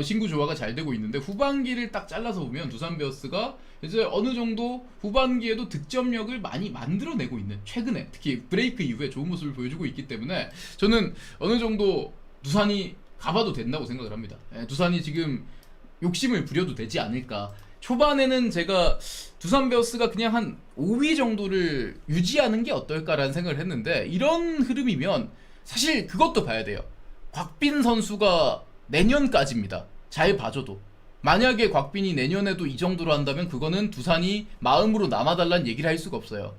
신구 조화가 잘 되고 있는데 후반기를 딱 잘라서 보면 두산 베어스가 이제 어느 정도 후반기에도 득점력을 많이 만들어내고 있는 최근에 특히 브레이크 이후에 좋은 모습을 보여주고 있기 때문에 저는 어느 정도 두산이 가봐도 된다고 생각을 합니다. 두산이 지금 욕심을 부려도 되지 않을까. 초반에는 제가 두산 베어스가 그냥 한 5위 정도를 유지하는 게 어떨까라는 생각을 했는데 이런 흐름이면 사실 그것도 봐야 돼요. 곽빈 선수가 내년까지입니다. 잘 봐줘도. 만약에 곽빈이 내년에도 이 정도로 한다면 그거는 두산이 마음으로 남아달라는 얘기를 할 수가 없어요.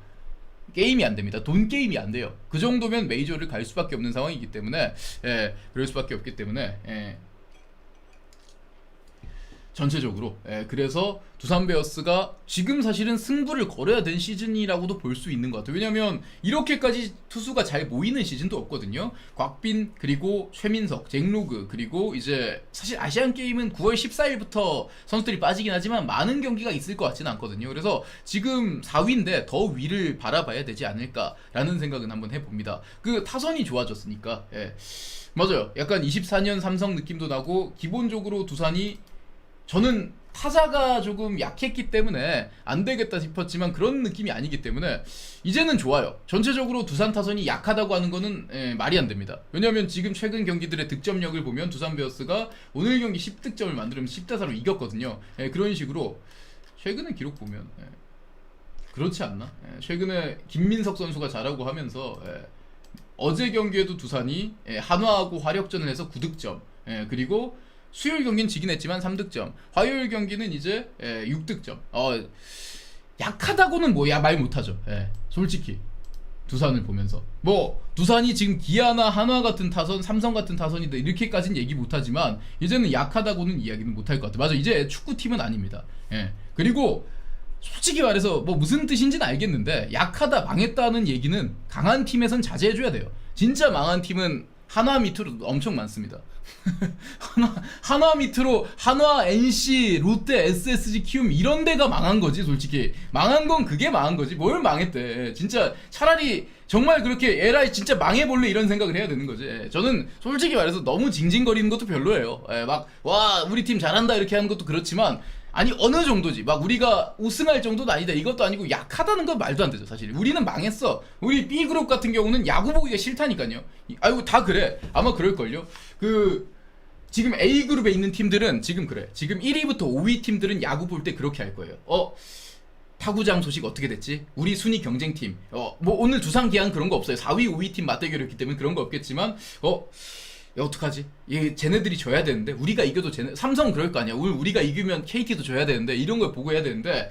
게임이 안 됩니다. 돈 게임이 안 돼요. 그 정도면 메이저를 갈 수밖에 없는 상황이기 때문에 그럴 수밖에 없기 때문에 전체적으로 그래서 두산 베어스가 지금 사실은 승부를 걸어야 된 시즌이라고도 볼 수 있는 것 같아요. 왜냐면 이렇게까지 투수가 잘 모이는 시즌도 없거든요. 곽빈 그리고 최민석, 잭로그 그리고 이제 사실 아시안게임은 9월 14일부터 선수들이 빠지긴 하지만 많은 경기가 있을 것 같지는 않거든요. 그래서 지금 4위인데 더 위를 바라봐야 되지 않을까라는 생각은 한번 해봅니다. 그 타선이 좋아졌으니까 맞아요. 약간 24년 삼성 느낌도 나고 기본적으로 두산이 저는 타자가 조금 약했기 때문에 안 되겠다 싶었지만 그런 느낌이 아니기 때문에 이제는 좋아요. 전체적으로 두산 타선이 약하다고 하는 거는 말이 안 됩니다. 왜냐하면 지금 최근 경기들의 득점력을 보면 두산 베어스가 오늘 경기 10득점을 만들면 10대4로 이겼거든요. 그런 식으로 최근의 기록 보면 그렇지 않나? 최근에 김민석 선수가 잘하고 하면서 어제 경기에도 두산이 한화하고 화력전을 해서 9득점 그리고 수요일 경기는 지긴 했지만 3득점 화요일 경기는 이제 6득점 약하다고는 뭐야 말 못하죠. 솔직히 두산을 보면서 뭐 두산이 지금 기아나 한화 같은 타선 삼성 같은 타선이다 이렇게까지는 얘기 못하지만 이제는 약하다고는 이야기는 못할 것 같아요. 맞아 이제 축구팀은 아닙니다. 그리고 솔직히 말해서 뭐 무슨 뜻인지는 알겠는데 약하다 망했다는 얘기는 강한 팀에선 자제해줘야 돼요. 진짜 망한 팀은 한화 밑으로 엄청 많습니다. 한화 밑으로 한화, NC, 롯데, SSG, 키움 이런 데가 망한 거지. 솔직히 망한 건 그게 망한 거지. 뭘 망했대. 진짜 차라리 정말 그렇게 에라이 진짜 망해볼래 이런 생각을 해야 되는 거지. 저는 솔직히 말해서 너무 징징거리는 것도 별로예요. 막 와 우리 팀 잘한다 이렇게 하는 것도 그렇지만 아니 어느 정도지. 막 우리가 우승할 정도는 아니다 이것도 아니고 약하다는 건 말도 안 되죠. 사실 우리는 망했어. 우리 B그룹 같은 경우는 야구 보기가 싫다니까요. 아이고 다 그래. 아마 그럴걸요. 지금 A그룹에 있는 팀들은 지금 그래. 지금 1위부터 5위 팀들은 야구 볼 때 그렇게 할 거예요. 타구장 소식 어떻게 됐지? 우리 순위 경쟁팀. 뭐 오늘 두산 기아는 그런 거 없어요. 4위 5위 팀 맞대결이었기 때문에 그런 거 없겠지만 야, 어떡하지? 쟤네들이 져야 되는데 우리가 이겨도 삼성 그럴 거 아니야. 우리가 이기면 KT도 져야 되는데 이런 걸 보고 해야 되는데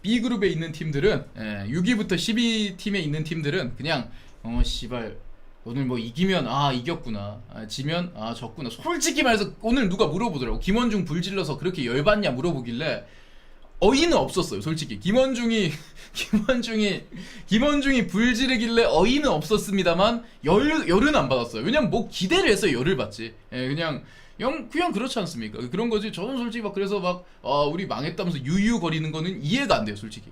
B그룹에 있는 팀들은 6위부터 12팀에 있는 팀들은 그냥 씨발 오늘 뭐 이기면 이겼구나 지면 졌구나. 솔직히 말해서 오늘 누가 물어보더라고. 김원중 불질러서 그렇게 열받냐 물어보길래 어이는 없었어요. 솔직히 김원중이 불지르길래 어이는 없었습니다만 열은 안 받았어요. 왜냐면 뭐 기대를 해서 열을 받지. 그냥 그렇지 않습니까? 그런 거지. 저는 솔직히 막 그래서 막 우리 망했다면서 유유거리는 거는 이해가 안 돼요. 솔직히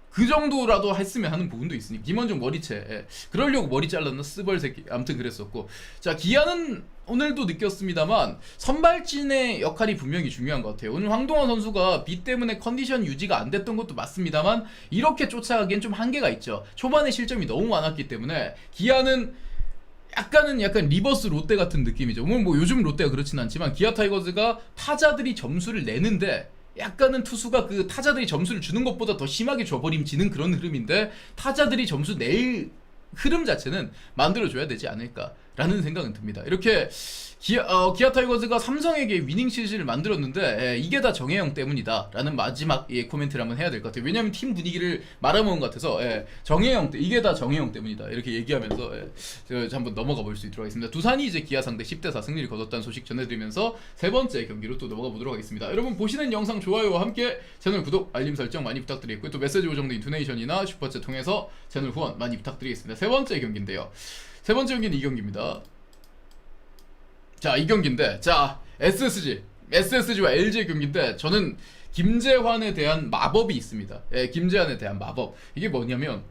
그 정도라도 했으면 하는 부분도 있으니. 김원중 머리채 그러려고 머리 잘랐나 쓰벌 새끼. 아무튼 그랬었고. 자 기아는 오늘도 느꼈습니다만 선발진의 역할이 분명히 중요한 것 같아요. 오늘 황동원 선수가 비 때문에 컨디션 유지가 안 됐던 것도 맞습니다만 이렇게 쫓아가기엔 좀 한계가 있죠. 초반에 실점이 너무 많았기 때문에 기아는 약간 리버스 롯데 같은 느낌이죠. 뭐 요즘 롯데가 그렇진 않지만 기아 타이거즈가 타자들이 점수를 내는데 약간은 투수가 그 타자들이 점수를 주는 것보다 더 심하게 줘버리면 지는 그런 흐름인데 타자들이 점수 낼 흐름 자체는 만들어줘야 되지 않을까라는 생각은 듭니다. 이렇게 기아 타이거즈가 삼성에게 위닝 시리즈를 만들었는데 이게 다 정혜영 때문이다 라는 마지막 코멘트를 한번 해야 될 것 같아요. 왜냐하면 팀 분위기를 말아먹은 것 같아서 이게 다 정혜영 때문이다 이렇게 얘기하면서 제가 한번 넘어가 볼 수 있도록 하겠습니다. 두산이 이제 기아 상대 10대4 승리를 거뒀다는 소식 전해드리면서 세 번째 경기로 또 넘어가 보도록 하겠습니다. 여러분 보시는 영상 좋아요와 함께 채널 구독 알림 설정 많이 부탁드리겠고요. 또 메시지 고정된 인투네이션이나 슈퍼챗 통해서 채널 후원 많이 부탁드리겠습니다. 세 번째 경기인데요. 세 번째 경기는 이 경기입니다. 자, 이 경기인데, SSG와 LG의 경기인데, 저는 김재환에 대한 마법이 있습니다. 김재환에 대한 마법. 이게 뭐냐면,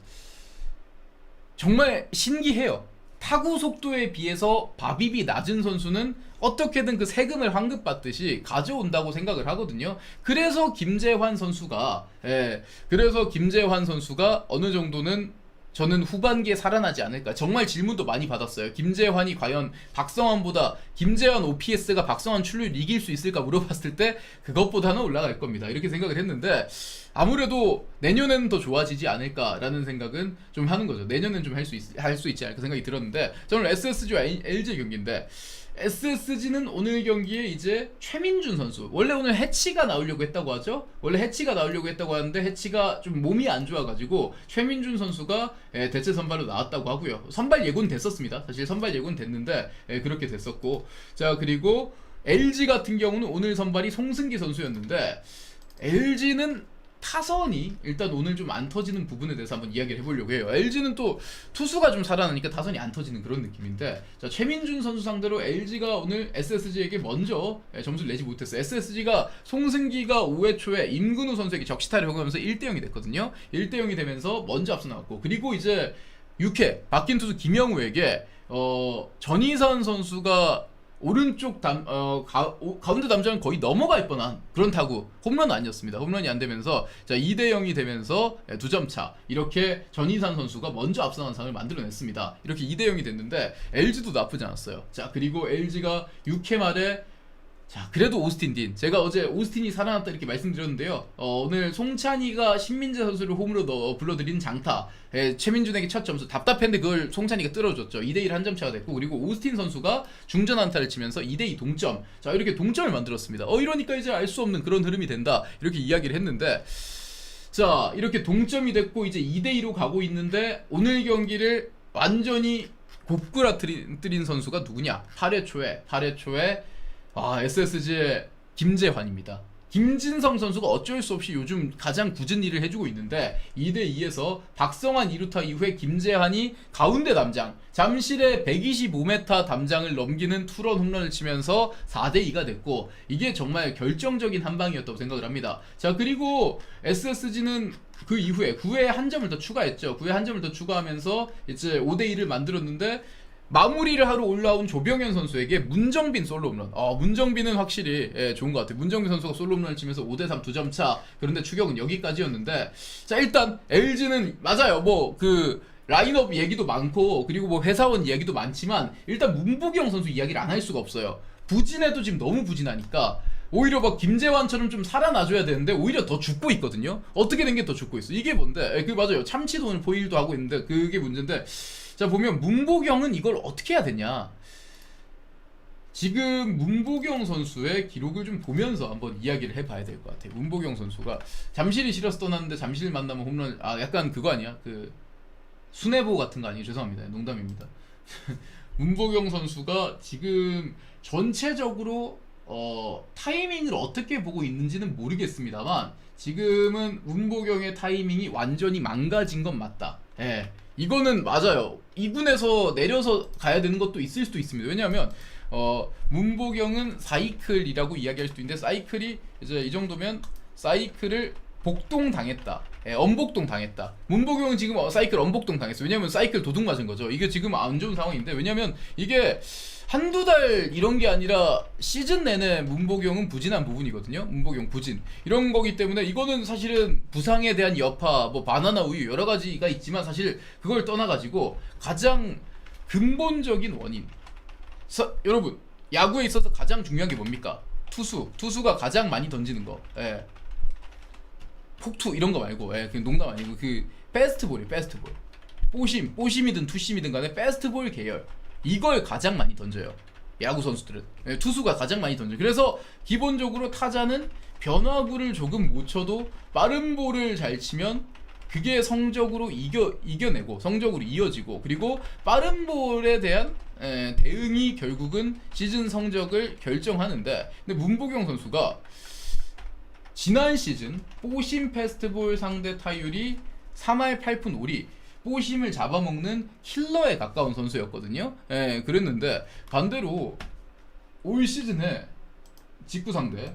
정말 신기해요. 타구 속도에 비해서 바빕이 낮은 선수는 어떻게든 그 세금을 환급받듯이 가져온다고 생각을 하거든요. 그래서 김재환 선수가 어느 정도는 저는 후반기에 살아나지 않을까. 정말 질문도 많이 받았어요. 김재환이 과연 박성환보다 김재환 OPS가 박성환 출루율 이길 수 있을까 물어봤을 때 그것보다는 올라갈 겁니다. 이렇게 생각을 했는데 아무래도 내년에는 더 좋아지지 않을까라는 생각은 좀 하는 거죠. 내년엔 좀 할 수 있지 않을까 생각이 들었는데 저는 SSG와 LG 경기인데 SSG는 오늘 경기에 이제 최민준 선수, 원래 오늘 해치가 나오려고 했다고 하죠. 원래 해치가 나오려고 했다고 하는데 해치가 좀 몸이 안 좋아가지고 최민준 선수가 대체 선발로 나왔다고 하고요. 선발 예고는 됐었습니다. 사실 선발 예고는 됐는데 그렇게 됐었고, 자 그리고 LG 같은 경우는 오늘 선발이 송승기 선수였는데 LG는 타선이 일단 오늘 좀 안 터지는 부분에 대해서 한번 이야기를 해보려고 해요. LG는 또 투수가 좀 살아나니까 타선이 안 터지는 그런 느낌인데, 자 최민준 선수 상대로 LG가 오늘 SSG에게 먼저 점수를 내지 못했어요. SSG가 송승기가 5회 초에 임근우 선수에게 적시타를 허용하면서 1대0이 됐거든요. 1대0이 되면서 먼저 앞서 나왔고, 그리고 이제 6회 바뀐 투수 김영우에게 전희선 선수가 오른쪽 가운데 담장을 거의 넘어갈 뻔한 그런 타구, 홈런은 아니었습니다. 홈런이 안 되면서 자 2대0이 되면서 2점 차, 이렇게 전희산 선수가 먼저 앞서는 상을 만들어냈습니다. 이렇게 2대0이 됐는데 LG도 나쁘지 않았어요. 자 그리고 LG가 6회 말에 자 그래도 오스틴 딘, 제가 어제 오스틴이 살아났다 이렇게 말씀드렸는데요. 오늘 송찬이가 신민재 선수를 홈으로 불러들인 장타, 최민준에게 첫 점수, 답답했는데 그걸 송찬이가 뚫어줬죠. 2대1 한 점 차가 됐고, 그리고 오스틴 선수가 중전 안타를 치면서 2대2 동점, 자 이렇게 동점을 만들었습니다. 이러니까 이제 알 수 없는 그런 흐름이 된다 이렇게 이야기를 했는데, 자 이렇게 동점이 됐고 이제 2대2로 가고 있는데 오늘 경기를 완전히 고꾸라뜨린 선수가 누구냐, 8회 초에 SSG의 김재환입니다. 김진성 선수가 어쩔 수 없이 요즘 가장 굳은 일을 해주고 있는데 2대2에서 박성환 2루타 이후에 김재환이 가운데 담장, 잠실의 125m 담장을 넘기는 투런 홈런을 치면서 4대2가 됐고, 이게 정말 결정적인 한 방이었다고 생각을 합니다. 자 그리고 SSG는 그 이후에 9회에 한 점을 더 추가했죠. 9회에 한 점을 더 추가하면서 이제 5대2를 만들었는데, 마무리를 하러 올라온 조병현 선수에게 문정빈 솔로 홈런. 문정빈은 확실히 좋은 것 같아요. 문정빈 선수가 솔로 홈런을 치면서 5대3 2점 차. 그런데 추격은 여기까지였는데, 자 일단 LG는 맞아요. 뭐 그 라인업 얘기도 많고 그리고 뭐 회사원 이야기도 많지만 일단 문보경 선수 이야기를 안 할 수가 없어요. 부진해도 지금 너무 부진하니까 오히려 막 김재환처럼 좀 살아나줘야 되는데 오히려 더 죽고 있거든요. 어떻게 된 게 더 죽고 있어? 이게 뭔데? 맞아요. 참치도 오늘 포일도 하고 있는데 그게 문제인데, 자 보면 문보경은 이걸 어떻게 해야 되냐, 지금 문보경 선수의 기록을 좀 보면서 한번 이야기를 해봐야 될 것 같아요. 문보경 선수가 잠실이 싫어서 떠났는데 잠실 만나면 홈런, 약간 그거 아니야? 그 순애보 같은 거 아니에요? 죄송합니다. 농담입니다. 문보경 선수가 지금 전체적으로 타이밍을 어떻게 보고 있는지는 모르겠습니다만 지금은 문보경의 타이밍이 완전히 망가진 건 맞다. 이거는 맞아요. 2군에서 내려서 가야 되는 것도 있을 수도 있습니다. 왜냐하면 문보경은 사이클이라고 이야기할 수도 있는데, 사이클이 이제 이 정도면 사이클을 복동당했다. 언복동 당했다. 문보경은 지금 사이클 언복동 당했어요. 왜냐면 사이클 도둑 맞은 거죠. 이게 지금 안 좋은 상황인데, 왜냐면 이게 한두 달 이런 게 아니라 시즌 내내 문보경은 부진한 부분이거든요. 문보경 부진 이런 거기 때문에 이거는 사실은 부상에 대한 여파, 뭐 바나나 우유 여러 가지가 있지만 사실 그걸 떠나가지고 가장 근본적인 원인, 여러분 야구에 있어서 가장 중요한 게 뭡니까? 투수가 가장 많이 던지는 거. 폭투 이런 거 말고, 그냥 농담 아니고 그 패스트볼이에요. 패스트볼. 뽀심이든 투심이든 간에 패스트볼 계열, 이걸 가장 많이 던져요. 야구 선수들은. 투수가 가장 많이 던져요. 그래서 기본적으로 타자는 변화구를 조금 못 쳐도 빠른 볼을 잘 치면 그게 성적으로 이겨내고 성적으로 이어지고, 그리고 빠른 볼에 대한 대응이 결국은 시즌 성적을 결정하는데, 근데 문보경 선수가 지난 시즌 뽀심 패스트볼 상대 타율이 3할 8푼 5리, 뽀심을 잡아먹는 킬러에 가까운 선수였거든요. 그랬는데 반대로 올 시즌에 직구 상대,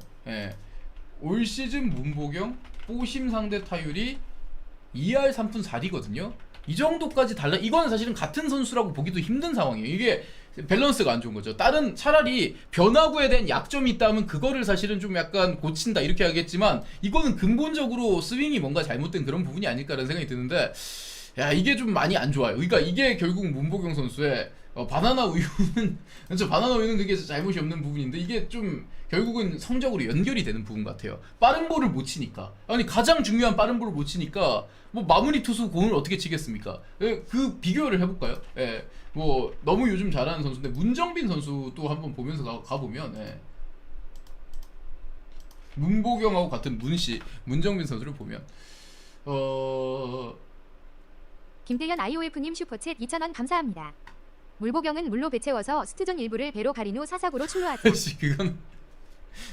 올 시즌 문보경 뽀심 상대 타율이 2할 3푼 4리거든요. 이 정도까지 달라. 이거는 사실은 같은 선수라고 보기도 힘든 상황이에요. 이게 밸런스가 안 좋은 거죠. 다른 차라리 변화구에 대한 약점이 있다면 그거를 사실은 좀 약간 고친다 이렇게 하겠지만, 이거는 근본적으로 스윙이 뭔가 잘못된 그런 부분이 아닐까라는 생각이 드는데, 야 이게 좀 많이 안 좋아요. 그러니까 이게 결국 문보경 선수의 바나나 우유는 그렇죠. 바나나 우유는 그게 잘못이 없는 부분인데 이게 좀 결국은 성적으로 연결이 되는 부분 같아요. 빠른 볼을 못 치니까 아니 가장 중요한 빠른 볼을 못 치니까 뭐 마무리 투수 공을 어떻게 치겠습니까? 예, 그 비교를 해볼까요? 예, 뭐 너무 요즘 잘하는 선수인데 문정빈 선수도 한번 보면서 가보면 예. 문보경하고 같은 문정빈 선수를 보면 김태현 IOF님 슈퍼챗 2,000원 감사합니다. 물보경은 물로 배 채워서 스트존 일부를 배로 가린 후 사사구로 출루하죠. 그건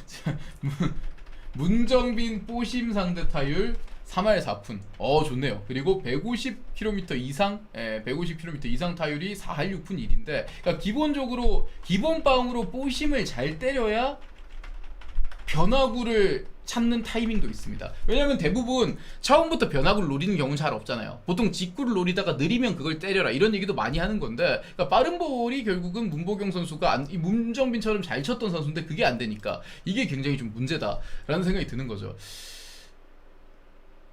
자, 문정빈 뽀심 상대 타율 3할 4푼. 좋네요. 그리고 150km 이상 150km 이상 타율이 4할 6푼 1인데 그러니까 기본적으로 기본 방으로 뽀심을 잘 때려야 변화구를 찾는 타이밍도 있습니다. 왜냐면 대부분 처음부터 변화구를 노리는 경우는 잘 없잖아요. 보통 직구를 노리다가 느리면 그걸 때려라 이런 얘기도 많이 하는 건데 그러니까 빠른 볼이 결국은 문보경 선수가 이 문정빈처럼 잘 쳤던 선수인데 그게 안 되니까 이게 굉장히 좀 문제다라는 생각이 드는 거죠.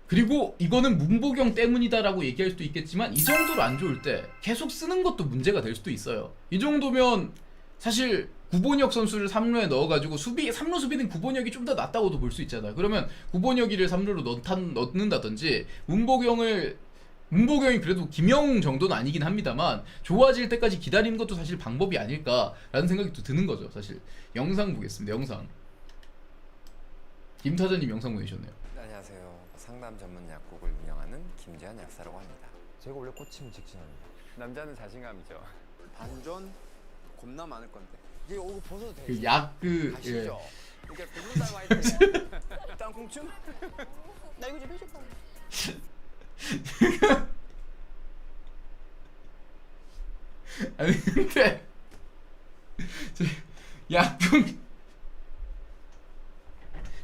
그리고 이거는 문보경 때문이다라고 얘기할 수도 있겠지만 이 정도로 안 좋을 때 계속 쓰는 것도 문제가 될 수도 있어요. 이 정도면 사실 구본혁 선수를 3루에 넣어가지고 3루 수비는 구본혁이 좀 더 낫다고도 볼 수 있잖아요. 그러면 구본혁이를 3루로 넣는다든지 문보경이 그래도 김영웅 정도는 아니긴 합니다만 좋아질 때까지 기다리는 것도 사실 방법이 아닐까라는 생각이 또 드는 거죠. 사실 영상 보겠습니다. 영상 김타자님 영상 보내셨네요. 안녕하세요. 상담 전문 약국을 운영하는 김재한 약사라고 합니다. 제가 원래 꽂히면 직진합니다. 남자는 자신감이죠. 반전 겁나 많을 건데. 이게 이거 벗어도 되지? 가시죠. 이게 굶는다고 할 때. 땅콩춤? 나 이거 좀 해줄까? 아니 근데 약간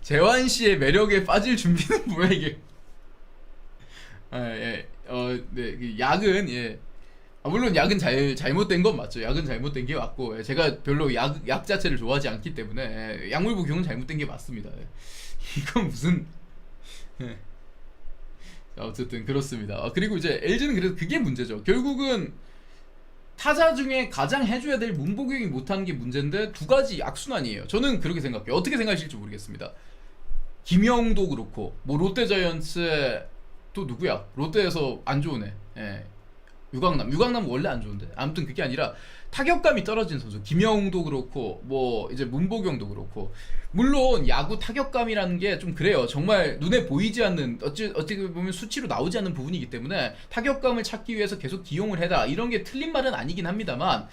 재환 씨의 매력에 빠질 준비는 뭐야 이게? 네, 그 약은 물론 약은 잘못된 건 맞죠. 약은 잘못된 게 맞고 제가 별로 약 자체를 좋아하지 않기 때문에 약물 복용은 잘못된 게 맞습니다. 이건 무슨 어쨌든 그렇습니다. 그리고 이제 LG는 그래서 그게 문제죠. 결국은 타자 중에 가장 해줘야 될 문보경이 못하는 게 문제인데 두 가지 악순환이에요. 저는 그렇게 생각해요. 어떻게 생각하실지 모르겠습니다. 김영도 그렇고 뭐 롯데자이언츠의 또 누구야? 롯데에서 안 좋은 애. 유강남 원래 안 좋은데 아무튼 그게 아니라 타격감이 떨어진 선수 김영웅도 그렇고 뭐 이제 문보경도 그렇고 물론 야구 타격감이라는 게 좀 그래요. 정말 눈에 보이지 않는 어떻게 보면 수치로 나오지 않는 부분이기 때문에 타격감을 찾기 위해서 계속 기용을 해라 이런 게 틀린 말은 아니긴 합니다만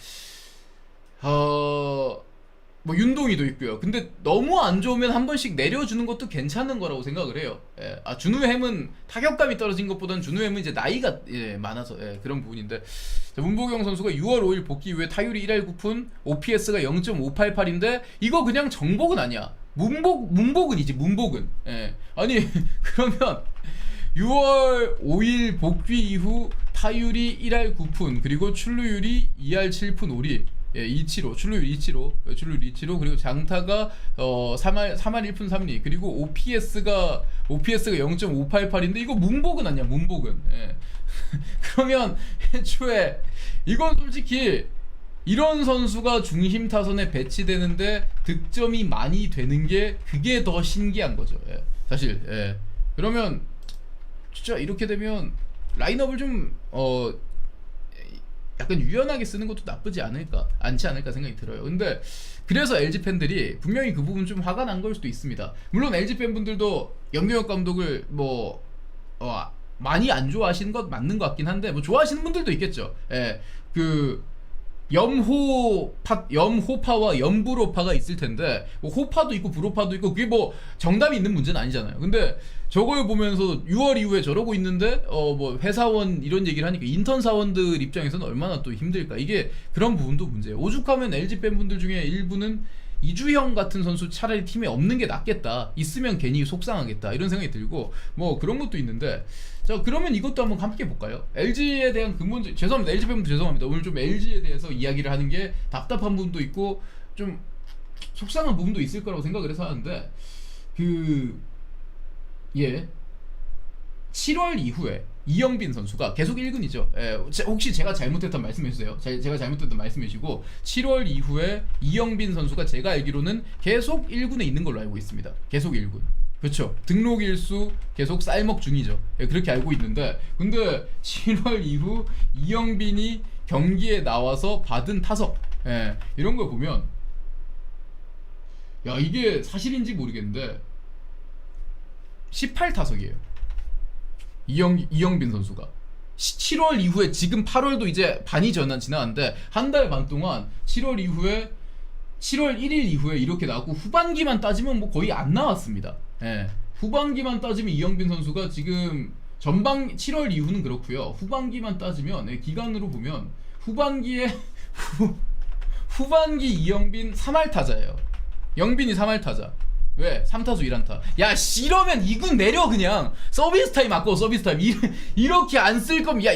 뭐 윤동이도 있고요. 근데 너무 안 좋으면 한 번씩 내려주는 것도 괜찮은 거라고 생각을 해요. 준우햄은 타격감이 떨어진 것보다는 준우햄은 이제 나이가 많아서 그런 부분인데 문보경 선수가 6월 5일 복귀 이후에 타율이 1할 9푼 OPS가 0.588인데 이거 그냥 정복은 아니야. 문복은이지 문복은. 아니 그러면 6월 5일 복귀 이후 타율이 1할 9푼 그리고 출루율이 2할 7푼 5리 275 출루율 275 그리고 장타가 3할 1푼 3리 그리고 OPS가 0.588인데 이거 문복은 아니야 문복은. 그러면 애초에 이건 솔직히 이런 선수가 중심 타선에 배치되는데 득점이 많이 되는 게 그게 더 신기한 거죠. 사실 그러면 진짜 이렇게 되면 라인업을 좀 약간 유연하게 쓰는 것도 나쁘지 않지 않을까 생각이 들어요. 근데 그래서 LG 팬들이 분명히 그 부분 좀 화가 난 걸 수도 있습니다. 물론 LG 팬분들도 염경엽 감독을 뭐 많이 안 좋아하시는 것 맞는 것 같긴 한데 뭐 좋아하시는 분들도 있겠죠. 그 염호파와 염불호파가 있을 텐데 뭐 호파도 있고 불호파도 있고 그게 뭐 정답이 있는 문제는 아니잖아요. 근데 저걸 보면서 6월 이후에 저러고 있는데 뭐 회사원 이런 얘기를 하니까 인턴 사원들 입장에서는 얼마나 또 힘들까. 이게 그런 부분도 문제예요. 오죽하면 LG 팬분들 중에 일부는 이주형 같은 선수 차라리 팀에 없는 게 낫겠다. 있으면 괜히 속상하겠다. 이런 생각이 들고 뭐 그런 것도 있는데 자 그러면 이것도 한번 함께 볼까요? LG에 대한 근본적 죄송합니다. LG 팬분들 죄송합니다. 오늘 좀 LG에 대해서 이야기를 하는 게 답답한 부분도 있고 좀 속상한 부분도 있을 거라고 생각을 해서 하는데 7월 이후에 이영빈 선수가 계속 1군이죠. 혹시 제가 잘못했던 말씀해주세요. 제가 잘못했던 말씀해주시고 7월 이후에 이영빈 선수가 제가 알기로는 계속 1군에 있는 걸로 알고 있습니다. 계속 1군. 그렇죠. 등록 일수 계속 쌀먹 중이죠. 그렇게 알고 있는데 근데 7월 이후 이영빈이 경기에 나와서 받은 타석 이런 걸 보면 야 이게 사실인지 모르겠는데 18타석이에요. 이영빈 선수가 7월 이후에 지금 8월도 이제 반이 지나갔는데 한 달 반 동안 7월 1일 이후에 이렇게 나왔고 후반기만 따지면 뭐 거의 안 나왔습니다. 후반기만 따지면 이영빈 선수가 지금 전반 7월 이후는 그렇고요. 후반기만 따지면 기간으로 보면 후반기에 후반기 이영빈 3할 타자예요. 영빈이 3할 타자. 왜? 3타수 1안타. 야, 이러면 2군 내려 그냥. 서비스 타임 아까워 서비스 타임. 이렇게 안 쓸 거면 야,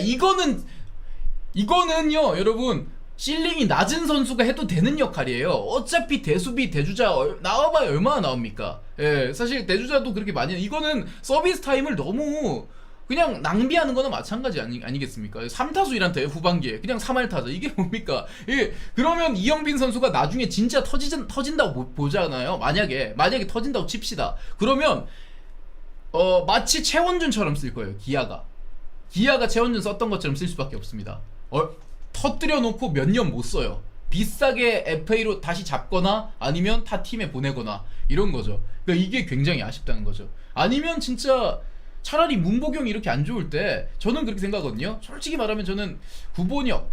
이거는요, 여러분. 실링이 낮은 선수가 해도 되는 역할이에요. 어차피 대수비 대주자 나와봐야 얼마나 나옵니까? 사실 대주자도 그렇게 많이 이거는 서비스 타임을 너무 그냥 낭비하는 거나 마찬가지 아니겠습니까? 3타수 1안타예요 후반기에. 그냥 3할 타자. 이게 뭡니까? 그러면 이영빈 선수가 나중에 진짜 터진다고 보잖아요. 만약에 터진다고 칩시다. 그러면 마치 최원준처럼 쓸 거예요. 기아가 최원준 썼던 것처럼 쓸 수밖에 없습니다. 터뜨려 놓고 몇 년 못 써요. 비싸게 FA로 다시 잡거나 아니면 타 팀에 보내거나 이런 거죠. 그러니까 이게 굉장히 아쉽다는 거죠. 아니면 진짜 차라리 문보경이 이렇게 안 좋을 때 저는 그렇게 생각하거든요. 솔직히 말하면 저는 구본혁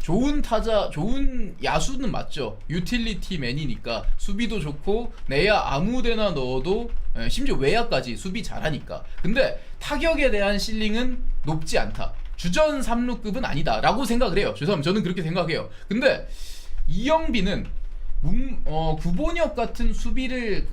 좋은 타자, 좋은 야수는 맞죠. 유틸리티 맨이니까 수비도 좋고 내야 아무데나 넣어도 심지어 외야까지 수비 잘하니까. 근데 타격에 대한 실링은 높지 않다. 주전 3루급은 아니다 라고 생각을 해요. 죄송합니다. 저는 그렇게 생각해요. 근데 이영빈은 구본혁 같은 수비를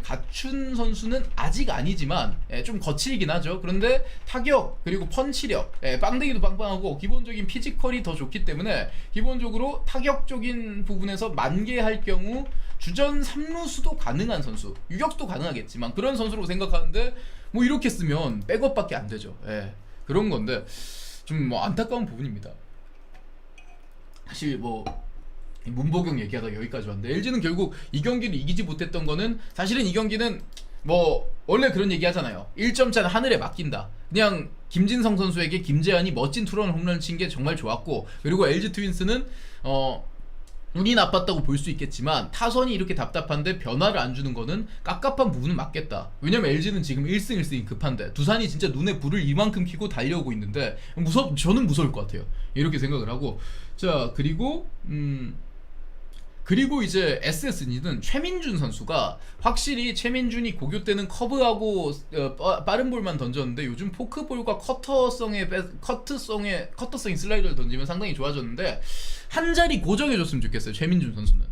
갖춘 선수는 아직 아니지만 좀 거칠긴 하죠. 그런데 타격 그리고 펀치력, 빵대기도 빵빵하고 기본적인 피지컬이 더 좋기 때문에 기본적으로 타격적인 부분에서 만개할 경우 주전 3루수도 가능한 선수, 유격수도 가능하겠지만 그런 선수로 생각하는데 뭐 이렇게 쓰면 백업밖에 안 되죠. 그런 건데 좀 뭐 안타까운 부분입니다. 사실 뭐 문보경 얘기하다 여기까지 왔는데 LG는 결국 이 경기를 이기지 못했던 거는 사실은 이 경기는 뭐 원래 그런 얘기 하잖아요. 1점 차는 하늘에 맡긴다. 그냥 김진성 선수에게 김재환이 멋진 투런 홈런 친 게 정말 좋았고 그리고 LG 트윈스는 운이 나빴다고 볼 수 있겠지만 타선이 이렇게 답답한데 변화를 안 주는 거는 깝깝한 부분은 맞겠다. 왜냐면 LG는 지금 1승 1승이 급한데 두산이 진짜 눈에 불을 이만큼 켜고 달려오고 있는데 저는 무서울 것 같아요. 이렇게 생각을 하고 자 그리고 이제 SSG는 최민준 선수가 확실히 최민준이 고교 때는 커브하고 빠른 볼만 던졌는데 요즘 포크볼과 커터성의 슬라이더를 던지면 상당히 좋아졌는데 한 자리 고정해줬으면 좋겠어요. 최민준 선수는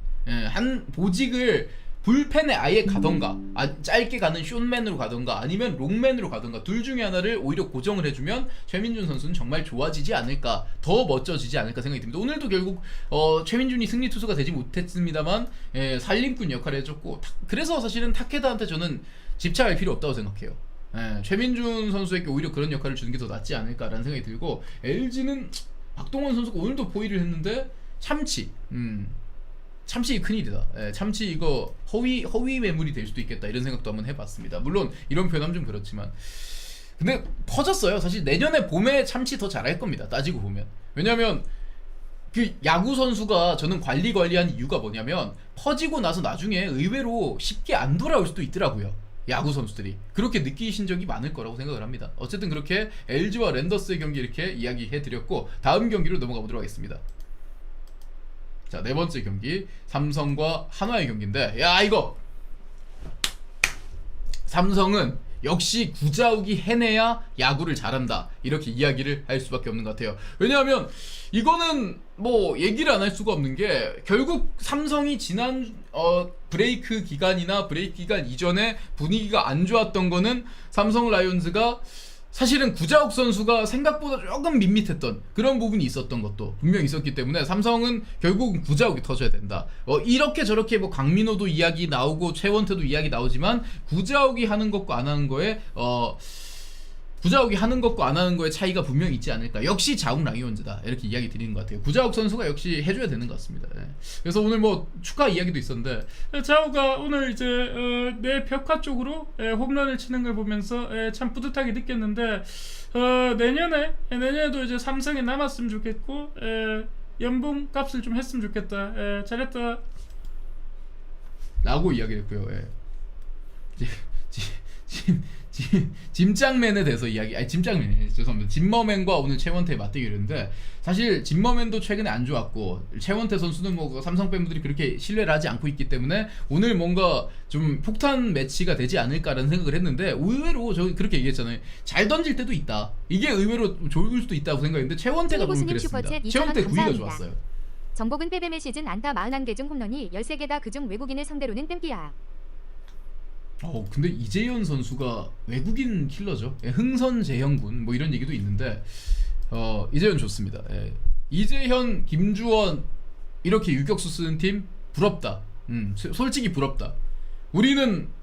한 보직을 불펜에 아예 가던가 짧게 가는 숏맨으로 가던가 아니면 롱맨으로 가던가 둘 중에 하나를 오히려 고정을 해주면 최민준 선수는 정말 좋아지지 않을까, 더 멋져지지 않을까 생각이 듭니다. 오늘도 결국 최민준이 승리 투수가 되지 못했습니다만 살림꾼 역할을 해줬고 그래서 사실은 타케다한테 저는 집착할 필요 없다고 생각해요. 최민준 선수에게 오히려 그런 역할을 주는 게 더 낫지 않을까라는 생각이 들고 LG는 박동원 선수가 오늘도 포위를 했는데 참치 큰일이다. 참치 이거 허위 매물이 될 수도 있겠다 이런 생각도 한번 해봤습니다. 물론 이런 표현하면 좀 그렇지만 근데 퍼졌어요. 사실 내년에 봄에 참치 더 잘할 겁니다. 따지고 보면. 왜냐면 그 야구 선수가 저는 관리한 이유가 뭐냐면 퍼지고 나서 나중에 의외로 쉽게 안 돌아올 수도 있더라고요. 야구 선수들이 그렇게 느끼신 적이 많을 거라고 생각을 합니다. 어쨌든 그렇게 LG와 랜더스의 경기 이렇게 이야기해드렸고 다음 경기로 넘어가 보도록 하겠습니다. 자, 네 번째 경기 삼성과 한화의 경기인데 야 이거 삼성은 역시 구자욱이 해내야 야구를 잘한다 이렇게 이야기를 할 수밖에 없는 것 같아요. 왜냐하면 이거는 뭐 얘기를 안 할 수가 없는 게 결국 삼성이 지난 브레이크 기간이나 브레이크 기간 이전에 분위기가 안 좋았던 거는 삼성 라이온즈가 사실은 구자욱 선수가 생각보다 조금 밋밋했던 그런 부분이 있었던 것도 분명히 있었기 때문에 삼성은 결국은 구자욱이 터져야 된다. 이렇게 저렇게 뭐 강민호도 이야기 나오고 최원태도 이야기 나오지만 구자욱이 하는 것과 안 하는 거에 구자욱이 하는 것과 안 하는 거의 차이가 분명히 있지 않을까. 역시 자욱 라이온즈다 이렇게 이야기 드리는 것 같아요. 구자욱 선수가 역시 해줘야 되는 것 같습니다. 예. 그래서 오늘 뭐 축하 이야기도 있었는데 자욱아 오늘 이제 내 벽화 쪽으로 홈런을 치는 걸 보면서 참 뿌듯하게 느꼈는데 내년에도 이제 삼성에 남았으면 좋겠고 연봉 값을 좀 했으면 좋겠다. 잘했다. 라고 이야기했고요. 짐짱맨에 대해서 짐짱맨 죄송합니다. 짐머맨과 오늘 최원태의 맞대결인데 사실 짐머맨도 최근에 안 좋았고 최원태 선수는 뭐 삼성 팬분들이 그렇게 신뢰를 하지 않고 있기 때문에 오늘 뭔가 좀 폭탄 매치가 되지 않을까라는 생각을 했는데 의외로 저 그렇게 얘기했잖아요. 잘 던질 때도 있다. 이게 의외로 좋을 수도 있다고 생각했는데 최원태가 보면 그랬습니다. 최원태 구위가 좋았어요. 정복은 빼빼매 시즌 안타 41개 중 홈런이 13개다. 그중 외국인을 상대로는 땜띠야. 근데 이재현 선수가 외국인 킬러죠. 흥선 재형군 뭐 이런 얘기도 있는데 이재현 좋습니다. 이재현, 김주원 이렇게 유격수 쓰는 팀 부럽다. 솔직히 부럽다. 우리는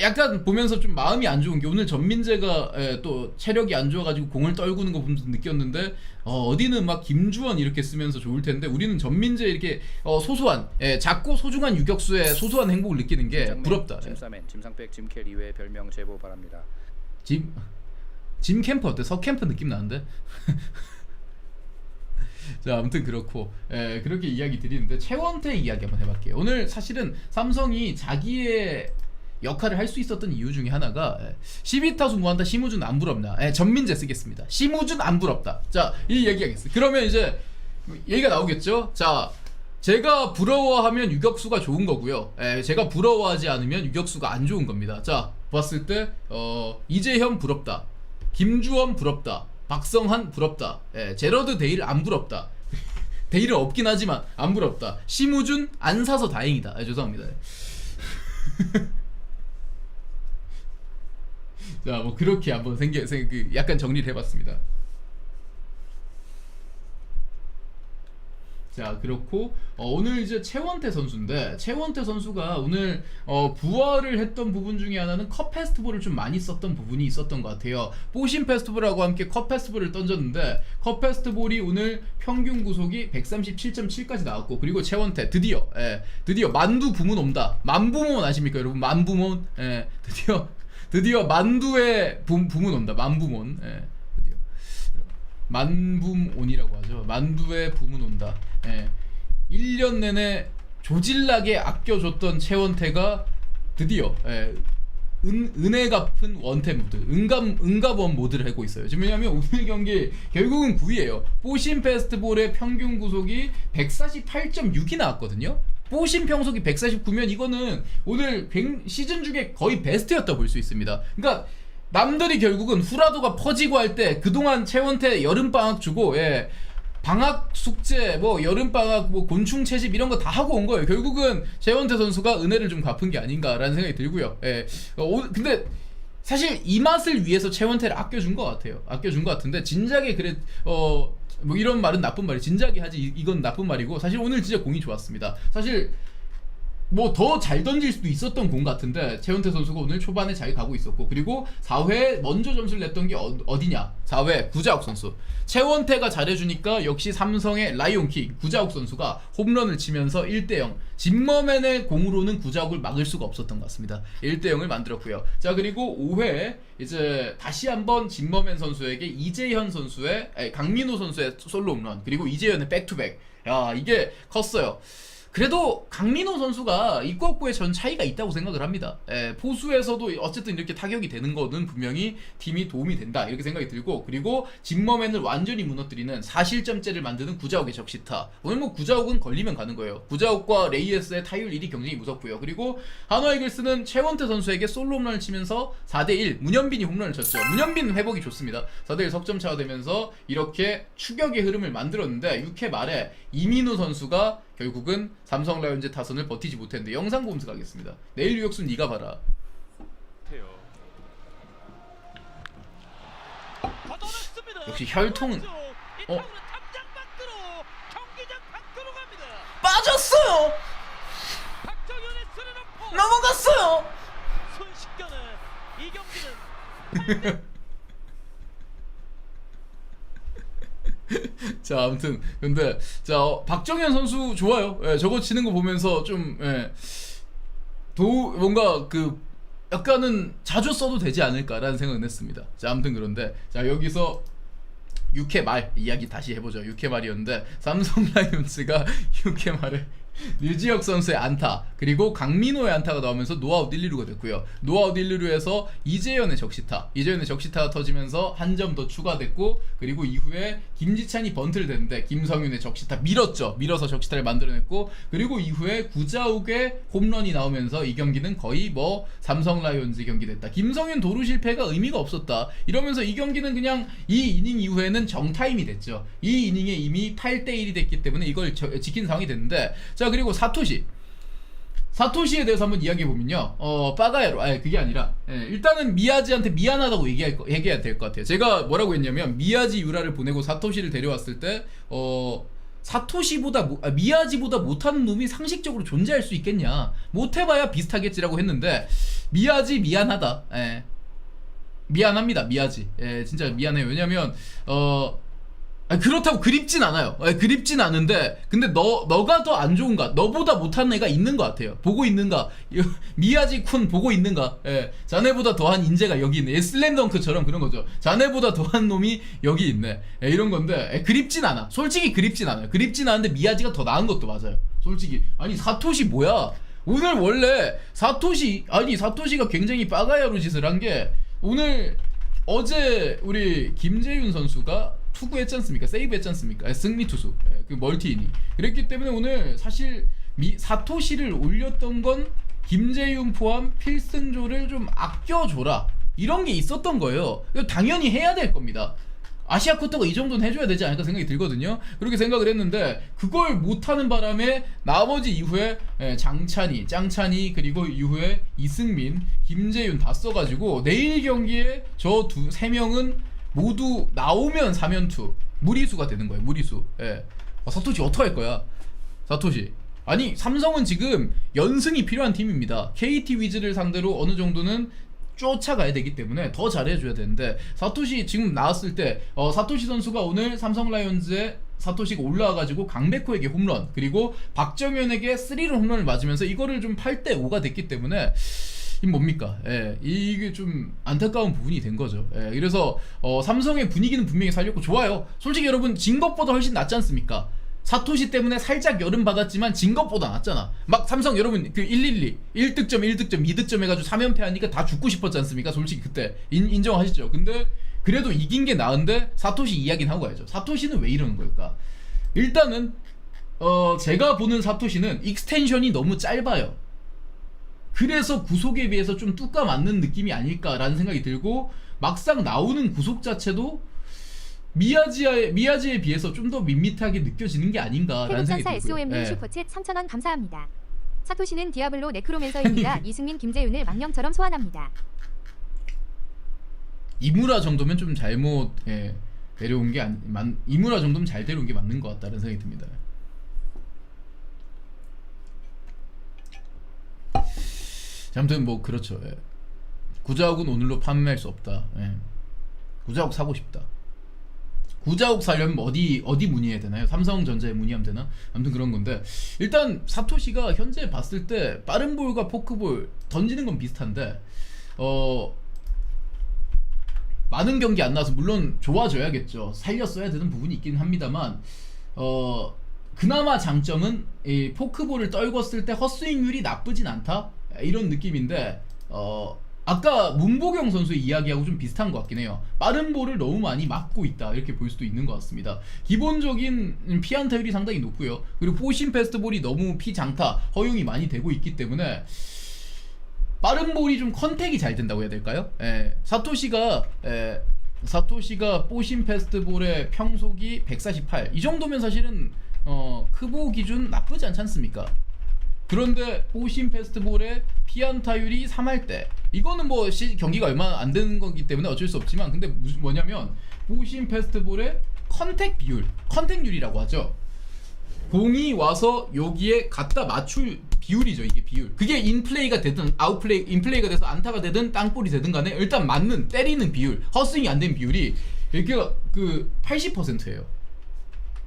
약간 보면서 좀 마음이 안 좋은 게 오늘 전민재가 또 체력이 안 좋아가지고 공을 떨구는 거 보면서 느꼈는데 어디는 막 김주원 이렇게 쓰면서 좋을 텐데 우리는 전민재 이렇게 소소한 작고 소중한 유격수의 소소한 행복을 느끼는 게 부럽다. 짐싸맨, 짐상백, 짐켈 이외 별명 제보 바랍니다. 짐 캠프 어때? 서캠프 느낌 나는데? 자 아무튼 그렇고 그렇게 이야기 드리는데 최원태 이야기 한번 해볼게요. 오늘 사실은 삼성이 자기의 역할을 할 수 있었던 이유 중에 하나가 12타수 무안타 심우준 안 부럽나. 전민재 쓰겠습니다. 심우준 안 부럽다. 자 이 얘기하겠습니다. 그러면 이제 얘기가 나오겠죠. 자 제가 부러워하면 유격수가 좋은 거고요. 제가 부러워하지 않으면 유격수가 안 좋은 겁니다. 자 봤을 때 이재현 부럽다. 김주원 부럽다. 박성한 부럽다. 제러드 데일 안 부럽다. 데일은 없긴 하지만 안 부럽다. 심우준 안 사서 다행이다. 죄송합니다. 자, 뭐 그렇게 한번 약간 정리를 해봤습니다. 자, 그렇고 오늘 이제 최원태 선수인데 최원태 선수가 오늘 부활을 했던 부분 중에 하나는 컵 페스티벌을 좀 많이 썼던 부분이 있었던 것 같아요. 뽀신 페스티벌하고 함께 컵 페스티벌을 던졌는데 컵 페스티벌이 오늘 평균 구속이 137.7까지 나왔고 그리고 최원태 드디어 만두 부문 온다. 만부몬 아십니까 여러분? 만부몬 드디어 만두의 부문 온다. 만부몬. 드디어 만붐온이라고 하죠. 만두의 부문 온다. 1년 내내 조질나게 아껴줬던 최원태가 드디어 은혜 갚은 원태 모드, 은갑원 모드를 하고 있어요. 지금 왜냐면 오늘 경기 결국은 9위예요. 뽀신 페스티벌의 평균 구속이 148.6이 나왔거든요. 뽀신 평속이 149면 이거는 오늘 시즌 중에 거의 베스트였다 볼 수 있습니다. 그러니까 남들이 결국은 후라도가 퍼지고 할 때 그동안 최원태 여름방학 주고 방학 숙제 뭐 여름방학 뭐 곤충 채집 이런 거 다 하고 온 거예요. 결국은 최원태 선수가 은혜를 좀 갚은 게 아닌가라는 생각이 들고요. 근데 사실 이 맛을 위해서 최원태를 아껴준 것 같아요. 아껴준 것 같은데 진작에 뭐 이런 말은 나쁜 말이 진작에 하지 이건 나쁜 말이고 사실 오늘 진짜 공이 좋았습니다. 사실 뭐 더 잘 던질 수도 있었던 공 같은데 최원태 선수가 오늘 초반에 잘 가고 있었고 그리고 4회 먼저 점수를 냈던 게 어디냐 4회 구자욱 선수 최원태가 잘해주니까 역시 삼성의 라이온킹 구자욱 선수가 홈런을 치면서 1대0 짐머맨의 공으로는 구자욱을 막을 수가 없었던 것 같습니다. 1대0을 만들었고요. 자 그리고 5회 이제 다시 한번 짐머맨 선수에게 이재현 선수의 강민호 선수의 솔로 홈런 그리고 이재현의 백투백 야 이게 컸어요. 그래도 강민호 선수가 있고 없고의 전 차이가 있다고 생각을 합니다. 포수에서도 어쨌든 이렇게 타격이 되는 거는 분명히 팀이 도움이 된다 이렇게 생각이 들고 그리고 짐머맨을 완전히 무너뜨리는 4실점째를 만드는 구자욱의 적시타. 오늘 뭐 구자욱은 걸리면 가는 거예요. 구자욱과 레이에스의 타율 1위 경쟁이 무섭고요. 그리고 한화 이글스는 최원태 선수에게 솔로 홈런을 치면서 4대1 문현빈이 홈런을 쳤죠. 문현빈 회복이 좋습니다. 4대1 석점차가 되면서 이렇게 추격의 흐름을 만들었는데 6회 말에 이민우 선수가 결국은 삼성 라이온즈 타선을 버티지 못했는데 영상 보면서 가겠습니다. 내일 유격수는 네가 봐라. 역시 혈통은 빠졌어요. 넘어갔어요. 순식간에 이 경기는 자, 아무튼 근데 자 박정현 선수 좋아요. 예, 저거 치는 거 보면서 좀 뭔가 그 약간은 자주 써도 되지 않을까라는 생각은 했습니다. 자, 아무튼 그런데 자 여기서 6회 말 이야기 다시 해보죠. 6회 말이었는데 삼성 라이온즈가 6회 말에 류지혁 선수의 안타 그리고 강민호의 안타가 나오면서 노아웃 1-2루가 됐고요. 노아웃 1-2루에서 이재현의 적시타가 터지면서 한 점 더 추가됐고 그리고 이후에 김지찬이 번트를 댔는데 김성윤의 적시타 밀어서 적시타를 만들어냈고 그리고 이후에 구자욱의 홈런이 나오면서 이 경기는 거의 뭐 삼성 라이온즈 경기 됐다. 김성윤 도루 실패가 의미가 없었다. 이러면서 이 경기는 그냥 이 이닝 이후에는 정타임이 됐죠. 이 이닝에 이미 8대1이 됐기 때문에 이걸 지킨 상황이 됐는데 자 그리고 사토시에 대해서 한번 이야기해보면요 빠가야로 그게 아니라 일단은 미야지한테 미안하다고 얘기해야 될 것 같아요. 제가 뭐라고 했냐면 미야지 유라를 보내고 사토시를 데려왔을 때 미야지보다 못하는 놈이 상식적으로 존재할 수 있겠냐, 못해봐야 비슷하겠지라고 했는데 미야지 미안하다. 미안합니다 미야지. 진짜 미안해요. 왜냐면 그렇다고 그립진 않아요. 그립진 않은데 근데 너가 더 안 좋은가, 너보다 못한 애가 있는 것 같아요. 보고 있는가, 미야지-쿤 보고 있는가. 자네보다 더한 인재가 여기 있네. 슬램덩크처럼 그런 거죠. 자네보다 더한 놈이 여기 있네. 이런 건데 그립진 않아. 솔직히 그립진 않아요. 그립진 않은데 미야지가 더 나은 것도 맞아요. 솔직히 아니 사토시 뭐야 오늘. 원래 사토시가 굉장히 빠가야로 짓을 한 게 오늘 어제 우리 김재윤 선수가 투구했지 않습니까? 세이브했지 않습니까? 승리 투수, 그 멀티 이닝. 그랬기 때문에 오늘 사실 사토시를 올렸던 건 김재윤 포함 필승조를 좀 아껴줘라 이런 게 있었던 거예요. 당연히 해야 될 겁니다. 아시아 쿼터가 이 정도는 해줘야 되지 않을까 생각이 들거든요. 그렇게 생각을 했는데 그걸 못하는 바람에 나머지 이후에 짱찬이 그리고 이후에 이승민, 김재윤 다 써가지고 내일 경기에 저 세 명은 모두 나오면 3연투 무리수가 되는 거예요. 무리수. 사토시 어떡할 거야 사토시. 아니 삼성은 지금 연승이 필요한 팀입니다. KT 위즈를 상대로 어느 정도는 쫓아가야 되기 때문에 더 잘해줘야 되는데 사토시 지금 나왔을 때 사토시 선수가 오늘 삼성 라이온즈에 사토시가 올라와가지고 강백호에게 홈런 그리고 박정현에게 3런 홈런을 맞으면서 이거를 좀 8대5가 됐기 때문에 이게 뭡니까? 이게 좀 안타까운 부분이 된 거죠. 그래서 삼성의 분위기는 분명히 살렸고 좋아요. 솔직히 여러분 진 것보다 훨씬 낫지 않습니까? 사토시 때문에 살짝 열은 받았지만 진 것보다 낫잖아. 막 삼성 여러분 그 112 1득점 2득점 해가지고 3연패 하니까 다 죽고 싶었지 않습니까? 솔직히 그때 인정하시죠? 근데 그래도 이긴 게 나은데 사토시 이야기는 하고 가야죠. 사토시는 왜 이러는 걸까? 일단은 제가 보는 사토시는 익스텐션이 너무 짧아요. 그래서 구속에 비해서 좀 뚜까 맞는 느낌이 아닐까라는 생각이 들고 막상 나오는 구속 자체도 미야지에 비해서 좀 더 밋밋하게 느껴지는 게 아닌가라는 생각이 태국전사 들고요. SOM님 슈퍼챗 3,000원 감사합니다. 사토시는 디아블로 네크로맨서입니다. 이승민, 김재윤을 망령처럼 소환합니다. 이무라 정도면 좀 잘못 데려온 게 이무라 정도면 잘 데려온 게 맞는 것 같다는 생각이 듭니다. 아무튼 뭐 그렇죠. 구자욱은 오늘로 판매할 수 없다. 구자욱 사고 싶다. 구자욱 사려면 어디 문의해야 되나요? 삼성전자에 문의하면 되나? 아무튼 그런 건데 일단 사토시가 현재 봤을 때 빠른 볼과 포크볼 던지는 건 비슷한데 많은 경기 안 나와서 물론 좋아져야겠죠. 살렸어야 되는 부분이 있긴 합니다만 그나마 장점은 이 포크볼을 떨궜을 때 헛스윙률이 나쁘진 않다 이런 느낌인데 아까 문보경 선수의 이야기하고 좀 비슷한 것 같긴 해요. 빠른 볼을 너무 많이 맞고 있다 이렇게 볼 수도 있는 것 같습니다. 기본적인 피안타율이 상당히 높고요. 그리고 포심 패스트볼이 너무 피장타 허용이 많이 되고 있기 때문에 빠른 볼이 좀 컨택이 잘 된다고 해야 될까요? 사토시가 포심 패스트볼의 평속이 148 이 정도면 사실은 크보 기준 나쁘지 않지 않습니까? 그런데 포심 패스트볼의 피안타율이 3할대 이거는 뭐 경기가 얼마 안 되는 거기 때문에 어쩔 수 없지만 근데 뭐냐면 포심 패스트볼의 컨택 비율, 컨택률이라고 하죠. 공이 와서 여기에 갖다 맞출 비율이죠. 이게 비율. 그게 인플레이가 되든 인플레이가 돼서 안타가 되든 땅볼이 되든 간에 일단 때리는 비율, 헛스윙이 안 된 비율이 이게 그 80%예요.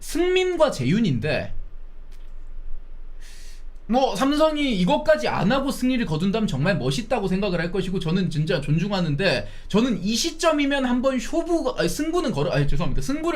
승민과 재윤인데 뭐 삼성이 이것까지 안 하고 승리를 거둔다면 정말 멋있다고 생각을 할 것이고 저는 진짜 존중하는데 저는 이 시점이면 한번 승부를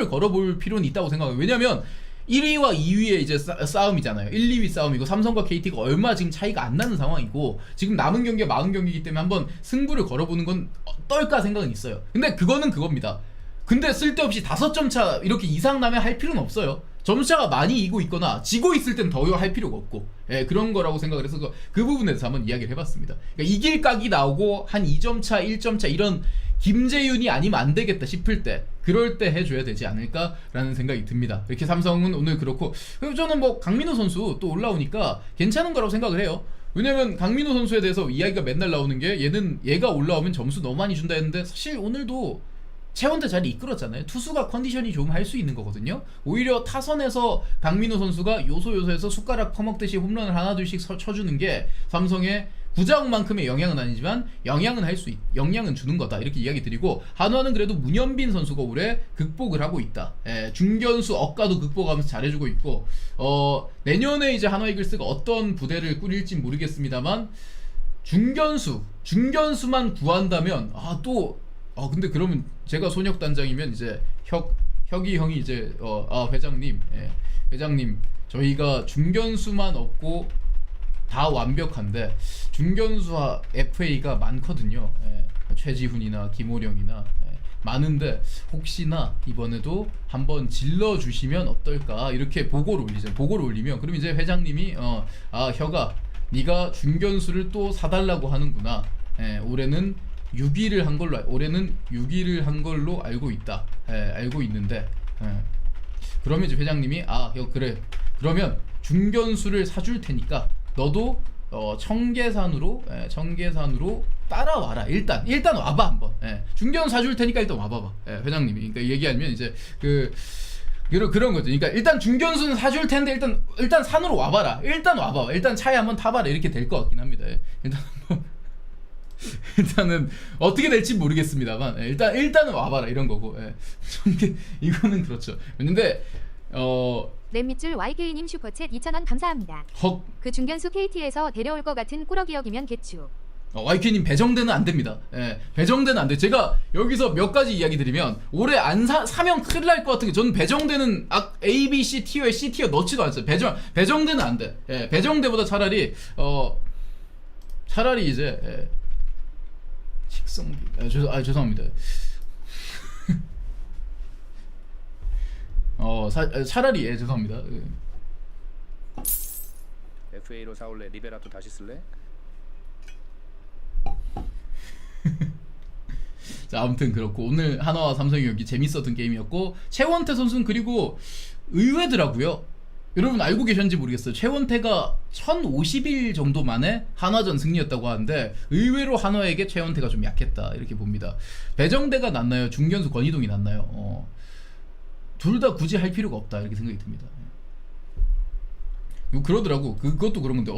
걸어볼 필요는 있다고 생각해요. 왜냐면 1위와 2위의 이제 싸움이잖아요. 1, 2위 싸움이고 삼성과 KT가 얼마 지금 차이가 안 나는 상황이고 지금 남은 경기가 40경기이기 때문에 한번 승부를 걸어보는 건 어떨까 생각은 있어요. 근데 그거는 그겁니다. 근데 쓸데없이 5점 차 이렇게 이상 나면 할 필요는 없어요. 점수차가 많이 이고 있거나 지고 있을 땐 더 할 필요가 없고 그런 거라고 생각을 해서 그 부분에 대해서 한번 이야기를 해봤습니다. 그러니까 이길 각이 나오고 한 2점 차 1점 차 이런 김재윤이 아니면 안 되겠다 싶을 때 그럴 때 해줘야 되지 않을까라는 생각이 듭니다. 이렇게 삼성은 오늘 그렇고 저는 뭐 강민호 선수 또 올라오니까 괜찮은 거라고 생각을 해요. 왜냐면 강민호 선수에 대해서 이야기가 맨날 나오는 게 얘가 올라오면 점수 너무 많이 준다 했는데 사실 오늘도 최원태 자리 이끌었잖아요. 투수가 컨디션이 좋으면 할 수 있는 거거든요. 오히려 타선에서 강민호 선수가 요소에서 숟가락 퍼먹듯이 홈런을 하나 둘씩 쳐주는 게 삼성의 구자욱만큼의 영향은 아니지만 영향은 주는 거다 이렇게 이야기 드리고 한화는 그래도 문현빈 선수가 올해 극복을 하고 있다. 중견수 억가도 극복하면서 잘해주고 있고 내년에 이제 한화 이글스가 어떤 부대를 꾸릴지 모르겠습니다만 중견수만 구한다면 근데 그러면 제가 손혁 단장이면 이제 혁이 형이 이제 회장님 저희가 중견수만 없고 다 완벽한데 중견수와 FA가 많거든요. 최지훈이나 김호령이나 많은데 혹시나 이번에도 한번 질러주시면 어떨까 이렇게 보고를 올리면 그럼 이제 회장님이 혁아 네가 중견수를 또 사달라고 하는구나. 올해는 6위를 한 걸로 알고 있다. 알고 있는데 그러면 이제 회장님이 형 그래 그러면 중견수를 사줄 테니까 너도 청계산으로 따라와라. 일단 와봐 한번. 중견수 사줄 테니까 일단 와봐봐. 회장님이 그러니까 얘기하면 이제 그런 거죠. 그러니까 일단 중견수는 사줄 텐데 일단 산으로 와봐라. 일단 와봐. 일단 차에 한번 타봐라. 이렇게 될 것 같긴 합니다. 일단은 어떻게 될지 모르겠습니다만 일단은 와봐라 이런 거고 이거는 그렇죠. 근데 램밑줄 YK님 슈퍼챗 2,000원 감사합니다. 그 중견수 KT에서 데려올 것 같은 꾸러기역이면 개추. YK님 배정대는 안 됩니다. 배정대는 안 돼. 제가 여기서 몇 가지 이야기 드리면 올해 안 사면 큰일 날 것 같은 게 저는 배정대는 A, B, C 티어에 C 티어 넣지도 않았어요. 배정대는 안 돼. 배정대보다 차라리 이제 식성비 죄송합니다. 차라리 죄송합니다. FA로 사올래? 리베라토 다시 쓸래? 자 아무튼 그렇고 오늘 한화와 삼성의 경기 재밌었던 게임이었고 최원태 선수는 그리고 의외더라고요. 여러분 알고 계셨는지 모르겠어요. 최원태가 1050일 정도 만에 한화전 승리였다고 하는데 의외로 한화에게 최원태가 좀 약했다 이렇게 봅니다. 배정대가 낫나요? 중견수 권희동이 낫나요? 둘 다 굳이 할 필요가 없다 이렇게 생각이 듭니다. 그러더라고. 그것도 그런 건데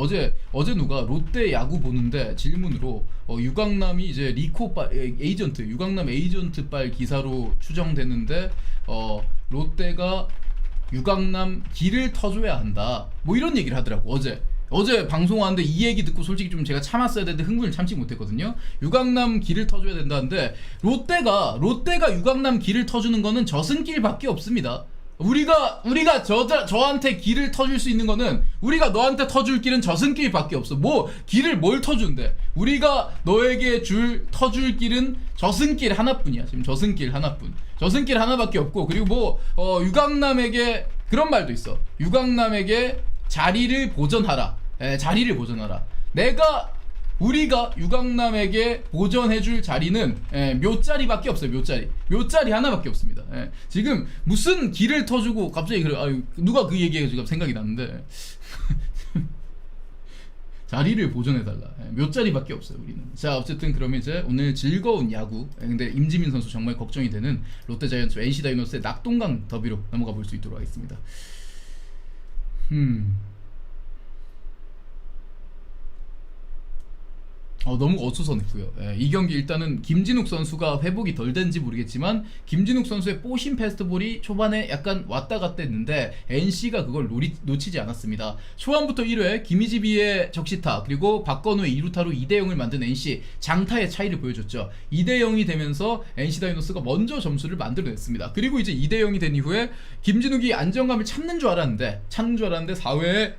어제 누가 롯데 야구 보는데 질문으로 유강남이 이제 유강남 에이전트빨 기사로 추정되는데 롯데가 유강남 길을 터줘야 한다 뭐 이런 얘기를 하더라고. 어제 방송하는데 이 얘기 듣고 솔직히 좀 제가 참았어야 되는데 흥분을 참지 못했거든요. 유강남 길을 터줘야 된다는데 롯데가 유강남 길을 터주는 거는 저승길밖에 없습니다. 우리가 저한테 길을 터줄 수 있는 거는 우리가 너한테 터줄 길은 저승길밖에 없어. 뭐 길을 뭘 터준대? 우리가 너에게 터줄 길은 저승길 하나뿐이야. 지금 저승길 하나밖에 없고 그리고 유강남에게 그런 말도 있어. 유강남에게 자리를 보전하라. 우리가 유강남에게 보전해줄 자리는 몇 자리밖에 없어요. 몇 자리 하나밖에 없습니다. 지금 무슨 길을 터주고 갑자기 누가 그 얘기해가지고 생각이 났는데 자리를 보전해달라. 몇 자리밖에 없어요 우리는. 자 어쨌든 그러면 이제 오늘 즐거운 야구 근데 임지민 선수 정말 걱정이 되는 롯데자이언츠 NC 다이노스의 낙동강 더비로 넘어가 볼 수 있도록 하겠습니다. 너무 어수선했고요. 이 경기 일단은 김진욱 선수가 회복이 덜 된지 모르겠지만 김진욱 선수의 뽀신 패스트볼이 초반에 약간 왔다 갔다 했는데 NC가 그걸 놓치지 않았습니다. 초반부터 1회 김희지비의 적시타 그리고 박건우의 2루타로 2대0을 만든 NC 장타의 차이를 보여줬죠. 2대0이 되면서 NC 다이노스가 먼저 점수를 만들어냈습니다. 그리고 이제 2대0이 된 이후에 김진욱이 안정감을 찾는 줄 알았는데 4회에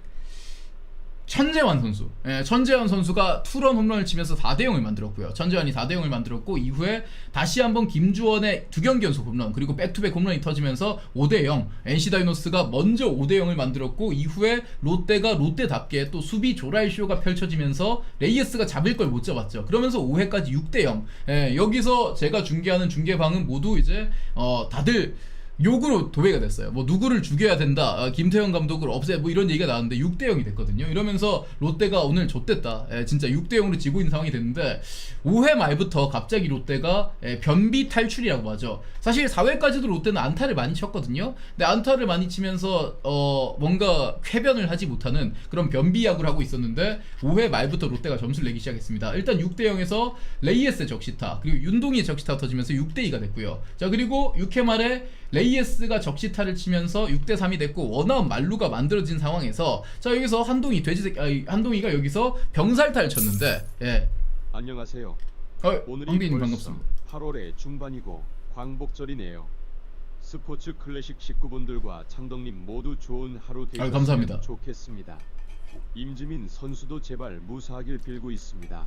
천재환 선수, 천재환 선수가 투런 홈런을 치면서 4대0을 만들었고요. 천재환이 4대0을 만들었고 이후에 다시 한번 김주원의 2경기 연속 홈런 그리고 백투백 홈런이 터지면서 5대0 NC 다이노스가 먼저 5대0을 만들었고 이후에 롯데가 롯데답게 또 수비 조랄쇼가 펼쳐지면서 레이에스가 잡을 걸 못 잡았죠. 그러면서 5회까지 6대0 여기서 제가 중계하는 중계방은 모두 이제 다들 욕으로 도배가 됐어요. 뭐 누구를 죽여야 된다, 김태형 감독을 없애, 뭐 이런 얘기가 나왔는데 6대0이 됐거든요. 이러면서 롯데가 오늘 좆됐다, 진짜 6대0으로 지고 있는 상황이 됐는데 5회 말부터 갑자기 롯데가 변비 탈출이라고 하죠. 사실 4회까지도 롯데는 안타를 많이 쳤거든요. 근데 안타를 많이 치면서 뭔가 쾌변을 하지 못하는 그런 변비 야구를 하고 있었는데 5회 말부터 롯데가 점수를 내기 시작했습니다. 일단 6대0에서 레이에스의 적시타 그리고 윤동희의 적시타가 터지면서 6대2가 됐고요. 자, 그리고 6회 말에 레이에스가 적시타를 치면서 6대3이 됐고 원아웃 만루가 만들어진 상황에서 자, 여기서 한동희가 여기서 병살타를 쳤는데 안녕하세요. 오늘이 황대님 벌써 반갑습니다. 8월의 중반이고 광복절이네요. 스포츠 클래식 식구분들과 창덕님 모두 좋은 하루 되셨으면 감사합니다. 좋겠습니다. 임지민 선수도 제발 무사하길 빌고 있습니다.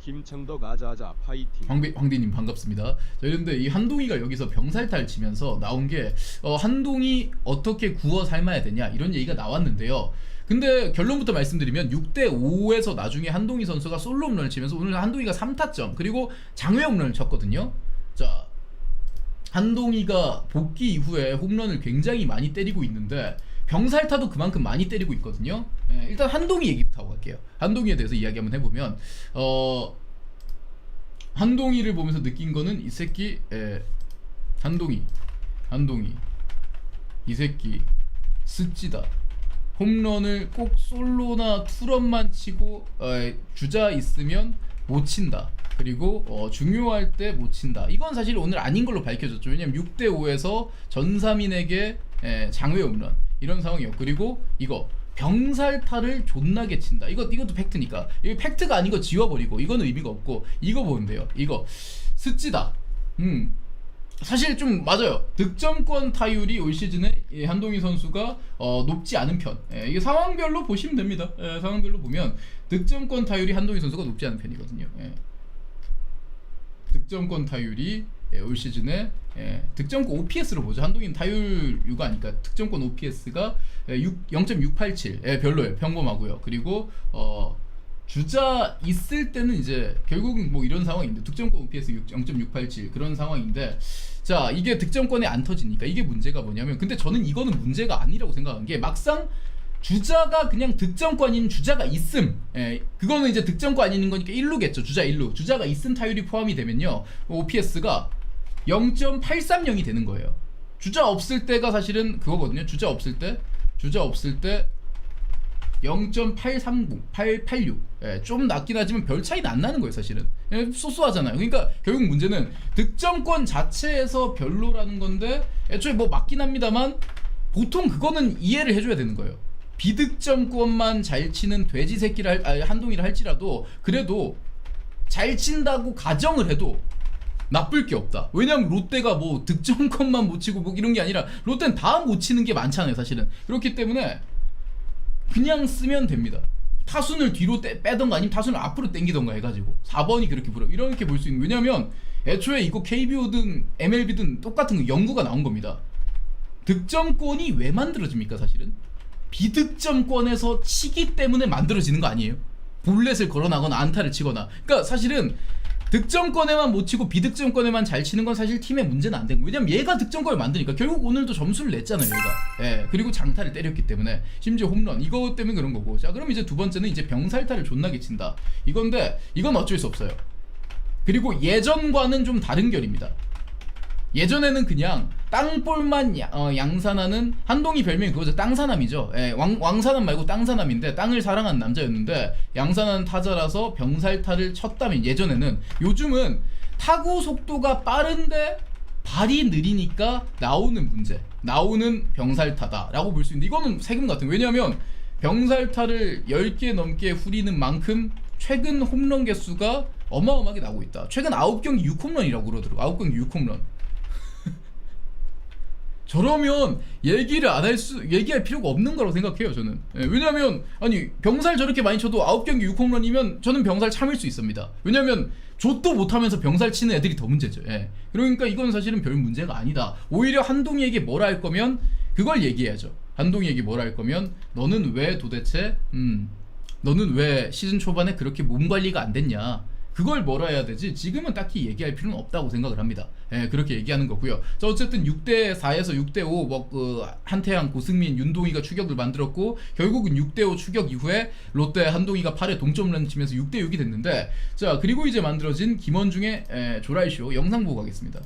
김창덕 아자아자 파이팅. 황대님 반갑습니다. 자, 그런데 이 한동희가 여기서 병살타를 치면서 나온 게 한동희 어떻게 구워 삶아야 되냐 이런 얘기가 나왔는데요. 근데 결론부터 말씀드리면 6대5에서 나중에 한동희 선수가 솔로 홈런을 치면서 오늘 한동희가 3타점 그리고 장외 홈런을 쳤거든요. 자, 한동희가 복귀 이후에 홈런을 굉장히 많이 때리고 있는데 병살타도 그만큼 많이 때리고 있거든요. 일단 한동희 얘기부터 하고 갈게요. 한동희에 대해서 이야기 한번 해보면 한동희를 보면서 느낀 거는 이 새끼 한동희 이 새끼 스찌다. 홈런을 꼭 솔로나 투런만 치고 주자 있으면 못 친다. 그리고 중요할 때 못 친다. 이건 사실 오늘 아닌 걸로 밝혀졌죠. 왜냐면 6대5에서 전삼인에게 장외 홈런 이런 상황이었고 그리고 이거 병살타를 존나게 친다. 이것도 팩트니까. 이거 팩트가 아닌 거 지워버리고 이거는 의미가 없고 이거 보는데요. 이거 스찌다. 사실 좀 맞아요. 득점권 타율이 올 시즌에 한동희 선수가 높지 않은 편. 이게 상황별로 보시면 됩니다. 상황별로 보면 득점권 타율이 한동희 선수가 높지 않은 편이거든요. 득점권 타율이 올 시즌에 득점권 OPS로 보죠. 한동희는 타율류가 아니까 득점권 OPS가 0.687 별로예요. 평범하고요. 그리고 주자 있을 때는 이제 결국은 뭐 이런 상황인데 득점권 OPS 0.687 그런 상황인데 자, 이게 득점권에 안 터지니까 이게 문제가 뭐냐면 근데 저는 이거는 문제가 아니라고 생각하는 게 막상 주자가 그냥 득점권인 주자가 있음 그거는 이제 득점권 아닌 거니까 1루겠죠. 주자 1루 주자가 있음 타율이 포함이 되면요 OPS가 0.830이 되는 거예요. 주자 없을 때가 사실은 그거거든요. 주자 없을 때 0.830, 886 좀 낮긴 하지만 별 차이는 안 나는 거예요. 사실은 소소하잖아요. 그러니까 결국 문제는 득점권 자체에서 별로라는 건데 애초에 뭐 맞긴 합니다만 보통 그거는 이해를 해줘야 되는 거예요. 비득점권만 잘 치는 돼지 새끼를 한동희를 할지라도 그래도 잘 친다고 가정을 해도 나쁠 게 없다. 왜냐면 롯데가 뭐 득점권만 못 치고 뭐 이런 게 아니라 롯데는 다 못 치는 게 많잖아요. 사실은 그렇기 때문에 그냥 쓰면 됩니다. 타순을 뒤로 빼던가 아니면 타순을 앞으로 당기던가 해가지고 4번이 그렇게 불어 이렇게 볼 수 있는. 왜냐면 애초에 이거 KBO든 MLB든 똑같은 연구가 나온 겁니다. 득점권이 왜 만들어집니까? 사실은 비득점권에서 치기 때문에 만들어지는 거 아니에요? 볼넷을 걸어나거나 안타를 치거나. 그러니까 사실은 득점권에만 못 치고 비득점권에만 잘 치는 건 사실 팀의 문제는 안 되는 거예요. 왜냐면 얘가 득점권을 만드니까 결국 오늘도 점수를 냈잖아요. 얘가. 그리고 장타를 때렸기 때문에 심지어 홈런 이거 때문에 그런 거고. 자, 그럼 이제 두 번째는 이제 병살타를 존나게 친다 이건데 이건 어쩔 수 없어요. 그리고 예전과는 좀 다른 결입니다. 예전에는 그냥 땅볼만 양산하는, 한동희 별명이 그거죠. 땅사남이죠. 예, 왕사남 말고 땅사남인데 땅을 사랑하는 남자였는데 양산하는 타자라서 병살타를 쳤다면 예전에는. 요즘은 타구 속도가 빠른데 발이 느리니까 나오는 문제, 나오는 병살타다라고 볼 수 있는데, 이거는 세금 같은 거예요. 왜냐하면 병살타를 10개 넘게 후리는 만큼 최근 홈런 개수가 어마어마하게 나오고 있다. 최근 9경기 6홈런이라고 그러더라고. 9경기 6홈런. 저러면 얘기할 필요가 없는 거라고 생각해요, 저는. 예, 왜냐면 아니 병살 저렇게 많이 쳐도 9경기 6홈런이면 저는 병살 참을 수 있습니다. 왜냐면 좆도 못하면서 병살 치는 애들이 더 문제죠. 예. 그러니까 이건 사실은 별 문제가 아니다. 오히려 한동희에게 뭐라 할 거면 그걸 얘기해야죠. 한동희에게 뭐라 할 거면 너는 왜 도대체 너는 왜 시즌 초반에 그렇게 몸 관리가 안 됐냐, 그걸 뭐라 해야 되지. 지금은 딱히 얘기할 필요는 없다고 생각을 합니다. 예, 그렇게 얘기하는 거고요. 자, 어쨌든 6대4에서 6대5 뭐 한태양, 고승민, 윤동희가 추격을 만들었고 결국은 6대5 추격 이후에 롯데 한동희가 8회 동점런 치면서 6대6이 됐는데, 자 그리고 이제 만들어진 김원중의 조라이쇼 영상 보고 가겠습니다.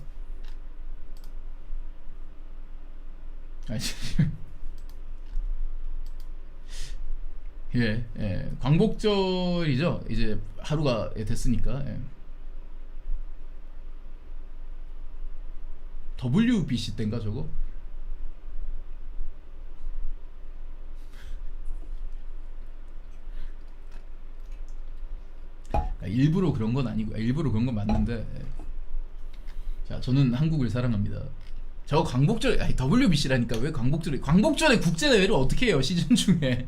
예, 광복절이죠. 이제 하루가 됐으니까. 예. WBC 때인가 저거? 일부러 그런 건 아니고, 일부러 그런 건 맞는데. 예. 자, 저는 한국을 사랑합니다. 저 광복절, WBC라니까 왜 광복절에 국제대회를 어떻게 해요, 시즌 중에.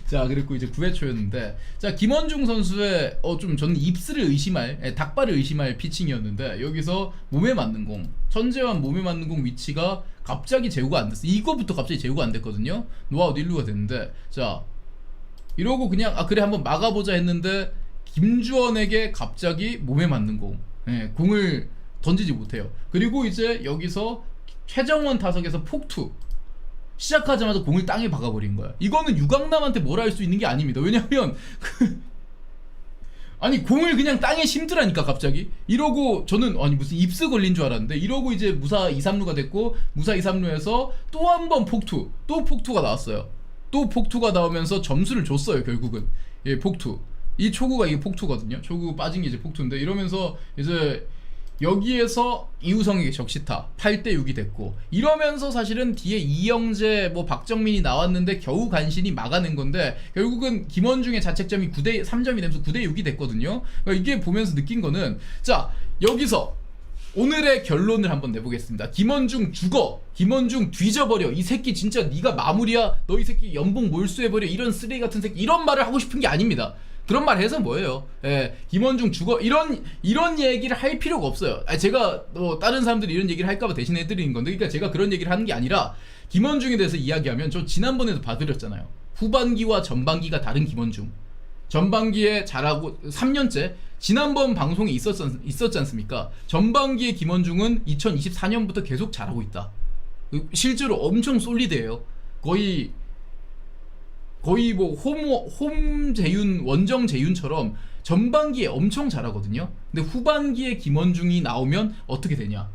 자, 그리고 이제 9회 초였는데, 자 김원중 선수의 좀 저는 입스를 의심할, 닭발을 의심할 피칭이었는데, 여기서 몸에 맞는 공, 천재환 몸에 맞는 공 위치가 갑자기 제구가 안 됐어. 이거부터 갑자기 제구가 안 됐거든요. 노아웃 1루가 됐는데, 자 이러고 그냥 그래 한번 막아보자 했는데 김주원에게 갑자기 몸에 맞는 공, 공을 던지지 못해요. 그리고 이제 여기서 최정원 타석에서 폭투, 시작하자마자 공을 땅에 박아버린 거야. 이거는 유강남한테 뭐라 할 수 있는 게 아닙니다. 왜냐면 아니 공을 그냥 땅에 심더라니까 갑자기. 이러고 저는 아니 무슨 입스 걸린 줄 알았는데, 이러고 이제 무사 2-3루가 됐고, 무사 2-3루에서 또 한 번 폭투, 또 폭투가 나왔어요. 또 폭투가 나오면서 점수를 줬어요. 결국은 폭투. 이 초구가 이게 폭투거든요. 초구 빠진 게 이제 폭투인데, 이러면서 이제 여기에서 이우성에게 적시타 8대6이 됐고, 이러면서 사실은 뒤에 이영재 뭐 박정민이 나왔는데 겨우 간신히 막아낸 건데, 결국은 김원중의 자책점이 3점이 되면서 9대6이 됐거든요. 그러니까 이게 보면서 느낀 거는, 자 여기서 오늘의 결론을 한번 내보겠습니다. 김원중 죽어, 김원중 뒤져버려, 이 새끼 진짜 네가 마무리야, 너 이 새끼 연봉 몰수해버려, 이런 쓰레기 같은 새끼, 이런 말을 하고 싶은 게 아닙니다. 그런 말 해서 뭐예요? 김원중 죽어, 이런 얘기를 할 필요가 없어요. 제가 다른 사람들이 이런 얘기를 할까봐 대신 해드리는 건데, 그러니까 제가 그런 얘기를 하는 게 아니라, 김원중에 대해서 이야기하면 저 지난번에도 봐드렸잖아요. 후반기와 전반기가 다른 김원중. 전반기에 잘하고 3년째 지난번 방송에 있었지 않습니까? 전반기에 김원중은 2024년부터 계속 잘하고 있다. 실제로 엄청 솔리드해요. 거의 뭐 홈 재윤, 원정 재윤처럼 전반기에 엄청 잘하거든요. 근데 후반기에 김원중이 나오면 어떻게 되냐?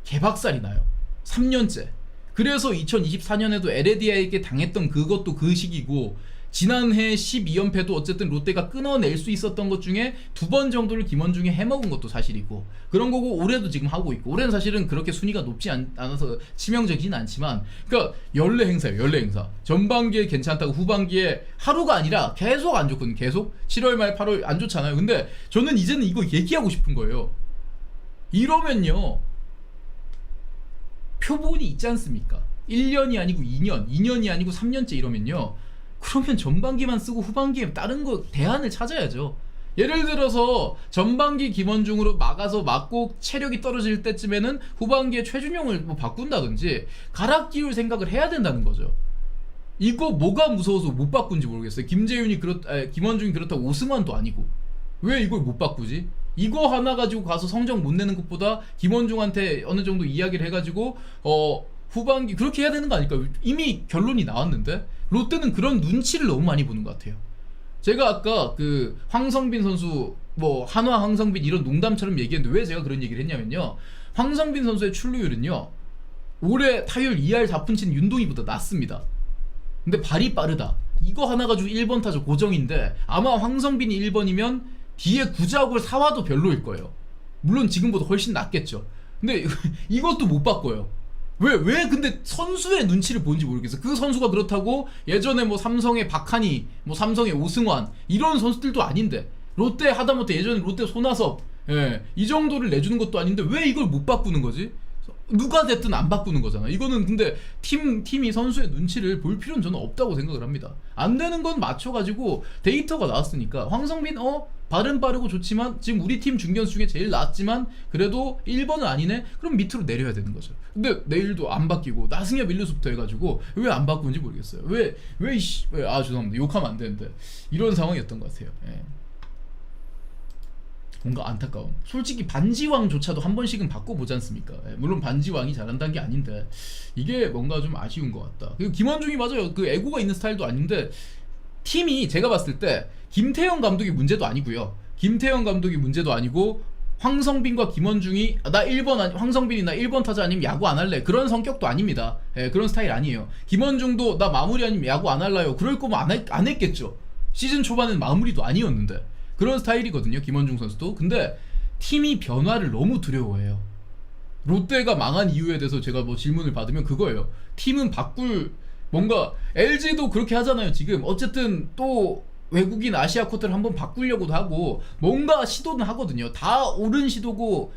개박살이 나요. 3년째. 그래서 2024년에도 LAD에게 당했던 그것도 그 시기고, 지난해 12연패도 어쨌든 롯데가 끊어낼 수 있었던 것 중에 2번 정도를 김원중이 해먹은 것도 사실이고, 그런 거고, 올해도 지금 하고 있고, 올해는 사실은 그렇게 순위가 높지 않아서 치명적이진 않지만, 그러니까 연례 행사예요. 연례 행사. 전반기에 괜찮다고 후반기에 하루가 아니라 계속 안 좋거든요. 계속 7월 말 8월 안 좋잖아요. 근데 저는 이제는 이거 얘기하고 싶은 거예요. 이러면요, 표본이 있지 않습니까? 1년이 아니고 2년이 아니고 3년째 이러면요, 그러면 전반기만 쓰고 후반기에 다른 거 대안을 찾아야죠. 예를 들어서 전반기 김원중으로 막아서 막고 체력이 떨어질 때쯤에는 후반기에 최준용을 뭐 바꾼다든지 갈아 끼울 생각을 해야 된다는 거죠. 이거 뭐가 무서워서 못 바꾼지 모르겠어요. 김원중이 그렇다고 오승환도 아니고 왜 이걸 못 바꾸지? 이거 하나 가지고 가서 성적 못 내는 것보다 김원중한테 어느 정도 이야기를 해가지고 후반기 그렇게 해야 되는 거 아닐까요? 이미 결론이 나왔는데 롯데는 그런 눈치를 너무 많이 보는 것 같아요. 제가 아까 황성빈 선수, 뭐 한화 황성빈 이런 농담처럼 얘기했는데 왜 제가 그런 얘기를 했냐면요, 황성빈 선수의 출루율은요 올해 타율 2할 4푼 친 윤동희보다 낮습니다. 근데 발이 빠르다. 이거 하나 가지고 1번 타자 고정인데 아마 황성빈이 1번이면 뒤에 구자욱을 4와도 별로일 거예요. 물론 지금보다 훨씬 낫겠죠. 근데 이것도 못 바꿔요. 왜 근데 선수의 눈치를 보는지 모르겠어. 그 선수가 그렇다고 예전에 뭐 삼성의 박한희, 뭐 삼성의 오승환 이런 선수들도 아닌데 롯데 하다못해 예전에 롯데 손아섭 이 정도를 내주는 것도 아닌데 왜 이걸 못 바꾸는 거지? 누가 됐든 안 바꾸는 거잖아. 이거는 근데 팀이 선수의 눈치를 볼 필요는 저는 없다고 생각을 합니다. 안 되는 건 맞춰가지고 데이터가 나왔으니까 황성빈 발은 빠르고 좋지만 지금 우리 팀 중견수 중에 제일 낮지만 그래도 1번은 아니네? 그럼 밑으로 내려야 되는 거죠. 근데 내일도 안 바뀌고 나승엽 1루수부터 해가지고 왜 안 바꾸는지 모르겠어요. 죄송합니다. 욕하면 안 되는데 이런 상황이었던 것 같아요. 뭔가 안타까운. 솔직히 반지왕조차도 한 번씩은 바꿔보지 않습니까? 물론 반지왕이 잘한다는 게 아닌데 이게 뭔가 좀 아쉬운 것 같다. 그리고 김원중이 맞아요. 그 애고가 있는 스타일도 아닌데 팀이 제가 봤을 때 김태형 감독이 문제도 아니고요. 김태형 감독이 문제도 아니고 황성빈과 김원중이 황성빈이 나 1번 타자 아니면 야구 안 할래 그런 성격도 아닙니다. 그런 스타일 아니에요. 김원중도 나 마무리 아니면 야구 안 할래요. 그럴 거면 안 했겠죠. 시즌 초반엔 마무리도 아니었는데 그런 스타일이거든요. 김원중 선수도. 근데 팀이 변화를 너무 두려워해요. 롯데가 망한 이유에 대해서 제가 뭐 질문을 받으면 그거예요. 팀은 바꿀 뭔가 LG도 그렇게 하잖아요. 지금 어쨌든 또 외국인 아시아 쿼터를 한번 바꾸려고도 하고 뭔가 시도는 하거든요. 다 옳은 시도고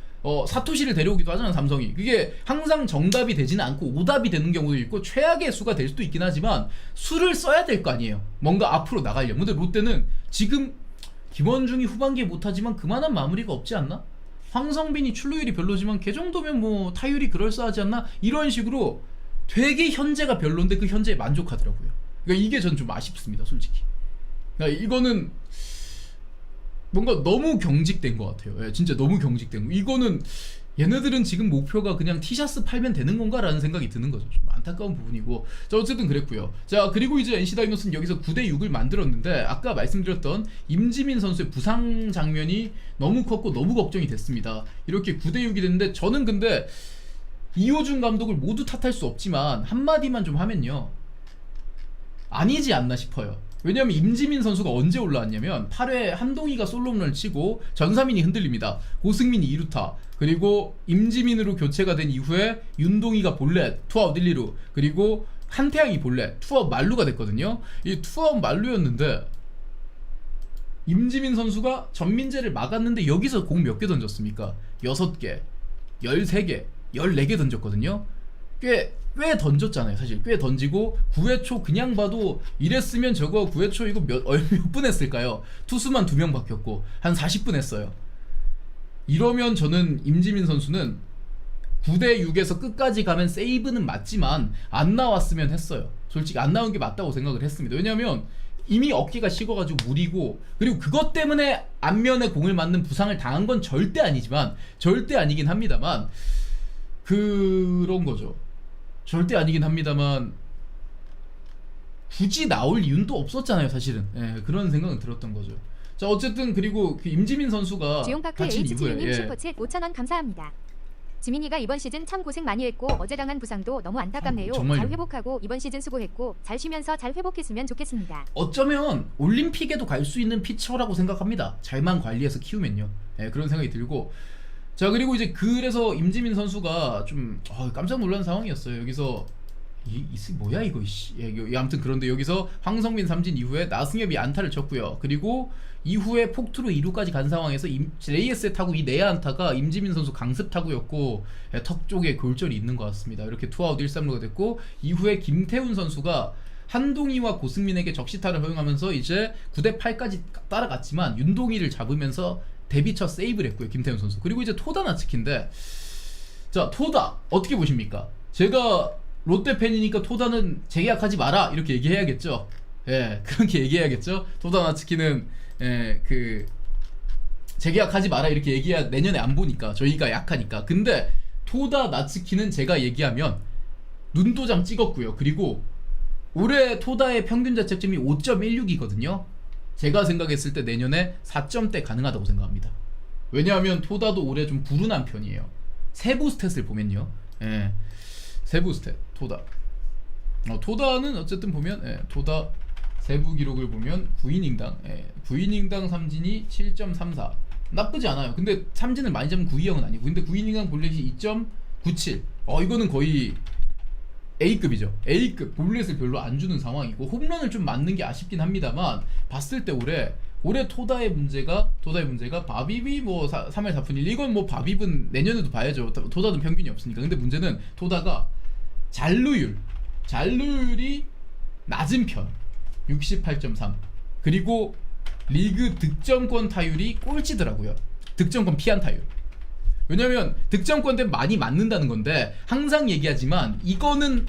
사토시를 데려오기도 하잖아요. 삼성이. 그게 항상 정답이 되지는 않고 오답이 되는 경우도 있고 최악의 수가 될 수도 있긴 하지만 수를 써야 될 거 아니에요. 뭔가 앞으로 나가려면. 근데 롯데는 지금 김원중이 후반기에 못하지만 그만한 마무리가 없지 않나? 황성빈이 출루율이 별로지만 걔 정도면 뭐 타율이 그럴싸하지 않나? 이런 식으로 되게 현재가 별론데 그 현재에 만족하더라고요. 그러니까 이게 전 좀 아쉽습니다. 솔직히. 그러니까 이거는 뭔가 너무 경직된 것 같아요. 진짜 너무 경직된 거. 이거는 얘네들은 지금 목표가 그냥 티셔츠 팔면 되는 건가? 라는 생각이 드는 거죠. 좀 안타까운 부분이고. 자, 어쨌든 그랬고요. 자, 그리고 이제 NC 다이노스는 여기서 9대6을 만들었는데 아까 말씀드렸던 임지민 선수의 부상 장면이 너무 컸고 너무 걱정이 됐습니다. 이렇게 9대6이 됐는데 저는 근데 이호준 감독을 모두 탓할 수 없지만 한마디만 좀 하면요. 아니지 않나 싶어요. 왜냐면 임지민 선수가 언제 올라왔냐면 8회 한동희가 솔로홈런을 치고 전사민이 흔들립니다. 고승민이 2루타 그리고 임지민으로 교체가 된 이후에 윤동희가 볼넷 투아웃 1, 2루 그리고 한태양이 볼넷 투아웃 만루가 됐거든요. 이 투아웃 만루였는데 임지민 선수가 전민재를 막았는데 여기서 공 몇 개 던졌습니까? 6개, 13개, 14개 던졌거든요. 꽤 던졌잖아요. 사실 꽤 던지고 9회 초 그냥 봐도 이랬으면 저거 9회 초 이거 몇 분 했을까요? 투수만 2명 바뀌었고 한 40분 했어요. 이러면 저는 임지민 선수는 9대6에서 끝까지 가면 세이브는 맞지만 안 나왔으면 했어요. 솔직히 안 나온 게 맞다고 생각을 했습니다. 왜냐면 이미 어깨가 식어가지고 무리고 그리고 그것 때문에 안면에 공을 맞는 부상을 당한 건 절대 아니긴 합니다만 그런 거죠. 절대 아니긴 합니다만 굳이 나올 이유는 또 없었잖아요. 사실은 그런 생각은 들었던 거죠. 자, 어쨌든 그리고 그 임지민 선수가 지용파크 다친 이후에 H7님 슈퍼챗 5,000원 감사합니다. 지민이가 이번 시즌 참 고생 많이 했고 어제 당한 부상도 너무 안타깝네요. 정말요? 잘 회복하고 이번 시즌 수고했고 잘 쉬면서 잘 회복했으면 좋겠습니다. 어쩌면 올림픽에도 갈 수 있는 피처라고 생각합니다. 잘만 관리해서 키우면요. 그런 생각이 들고 자, 그리고 이제 그래서 임지민 선수가 좀 깜짝 놀란 상황이었어요. 여기서 뭐야 이거 아무튼 그런데 여기서 황성민 삼진 이후에 나승엽이 안타를 쳤고요. 그리고 이후에 폭투로 2루까지 간 상황에서 레이에스의 타구 이 내야 안타가 임지민 선수 강습 타구였고 턱 쪽에 골절이 있는 것 같습니다. 이렇게 투아웃 1-3루가 됐고 이후에 김태훈 선수가 한동희와 고승민에게 적시타를 허용하면서 이제 9대8까지 따라갔지만 윤동희를 잡으면서 데뷔 첫 세이브를 했고요. 김태훈 선수. 그리고 이제 토다 나츠키인데 자, 토다 어떻게 보십니까? 제가 롯데 팬이니까 토다는 재계약하지 마라 이렇게 얘기해야겠죠. 그렇게 얘기해야겠죠. 토다 나츠키는 재계약하지 마라 이렇게 얘기해야 내년에 안 보니까 저희가 약하니까. 근데 토다 나츠키는 제가 얘기하면 눈도장 찍었고요. 그리고 올해 토다의 평균 자책점이 5.16이거든요. 제가 생각했을 때 내년에 4점대 가능하다고 생각합니다. 왜냐하면 토다도 올해 좀 불운한 편이에요. 세부 스탯을 보면요. 예. 세부 스탯 토다. 토다는 어쨌든 보면 토다 세부 기록을 보면 9이닝당 9이닝당 삼진이 7.34 나쁘지 않아요. 근데 삼진을 많이 잡은 9이형은 아니고, 근데 9이닝당 볼넷이 2.97 이거는 거의 A급이죠. A급. 볼넷을 별로 안 주는 상황이고 홈런을 좀 맞는 게 아쉽긴 합니다만, 봤을 때 올해 토다의 문제가 바빕이 뭐 3할 4푼 1, 이건 뭐 바빕은 내년에도 봐야죠. 토다는 평균이 없으니까. 근데 문제는 토다가 잔루율이 낮은 편 68.3, 그리고 리그 득점권 타율이 꼴찌더라고요. 득점권 피한 타율. 왜냐면 득점권 때문에 많이 맞는다는 건데, 항상 얘기하지만 이거는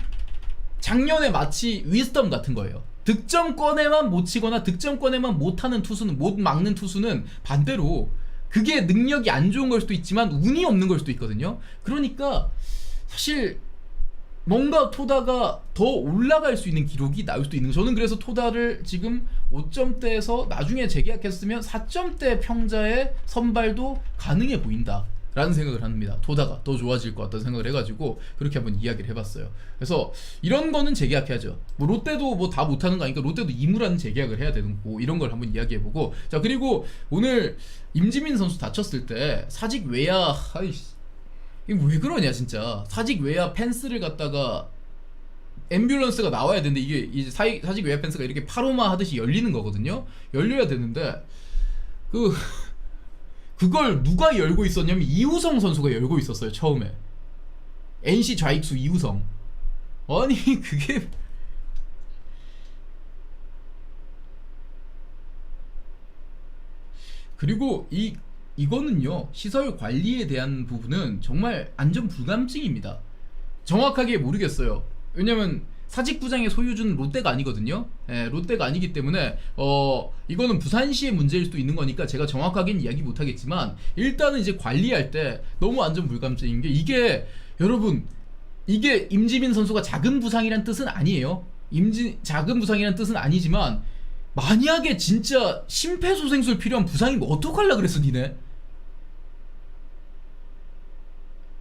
작년에 마치 위스덤 같은 거예요. 득점권에만 못 치거나 득점권에만 못하는 투수는, 못 막는 투수는 반대로 그게 능력이 안 좋은 걸 수도 있지만 운이 없는 걸 수도 있거든요. 그러니까 사실 뭔가 토다가 더 올라갈 수 있는 기록이 나올 수도 있는 거죠. 저는 그래서 토다를 지금 5점대에서 나중에 재계약했으면 4점대 평자의 선발도 가능해 보인다 라는 생각을 합니다. 토다가 더 좋아질 것 같다는 생각을 해가지고 그렇게 한번 이야기를 해봤어요. 그래서 이런 거는 재계약해야죠. 뭐 롯데도 뭐 다 못하는 거 아니까 롯데도 이무라는 재계약을 해야 되는 거고, 이런 걸 한번 이야기해보고. 자, 그리고 오늘 임지민 선수 다쳤을 때 사직 외야, 이게 왜 그러냐 진짜. 사직 외야 펜스를 갖다가 앰뷸런스가 나와야 되는데, 이게 이제 사직 외야 펜스가 이렇게 파로마 하듯이 열리는 거거든요. 열려야 되는데 그걸 누가 열고 있었냐면 이우성 선수가 열고 있었어요. 처음에 NC 좌익수 이우성. 아니 그게 그리고 이거는요, 시설 관리에 대한 부분은 정말 안전 불감증입니다. 정확하게 모르겠어요. 왜냐면 사직구장의 소유주는 롯데가 아니거든요. 롯데가 아니기 때문에 이거는 부산시의 문제일 수도 있는 거니까 제가 정확하게는 이야기 못하겠지만, 일단은 이제 관리할 때 너무 안전 불감증인 게, 이게 여러분, 이게 임지민 선수가 작은 부상이란 뜻은 아니에요. 작은 부상이란 뜻은 아니지만, 만약에 진짜 심폐소생술 필요한 부상이면 어떡하려 그랬어 니네?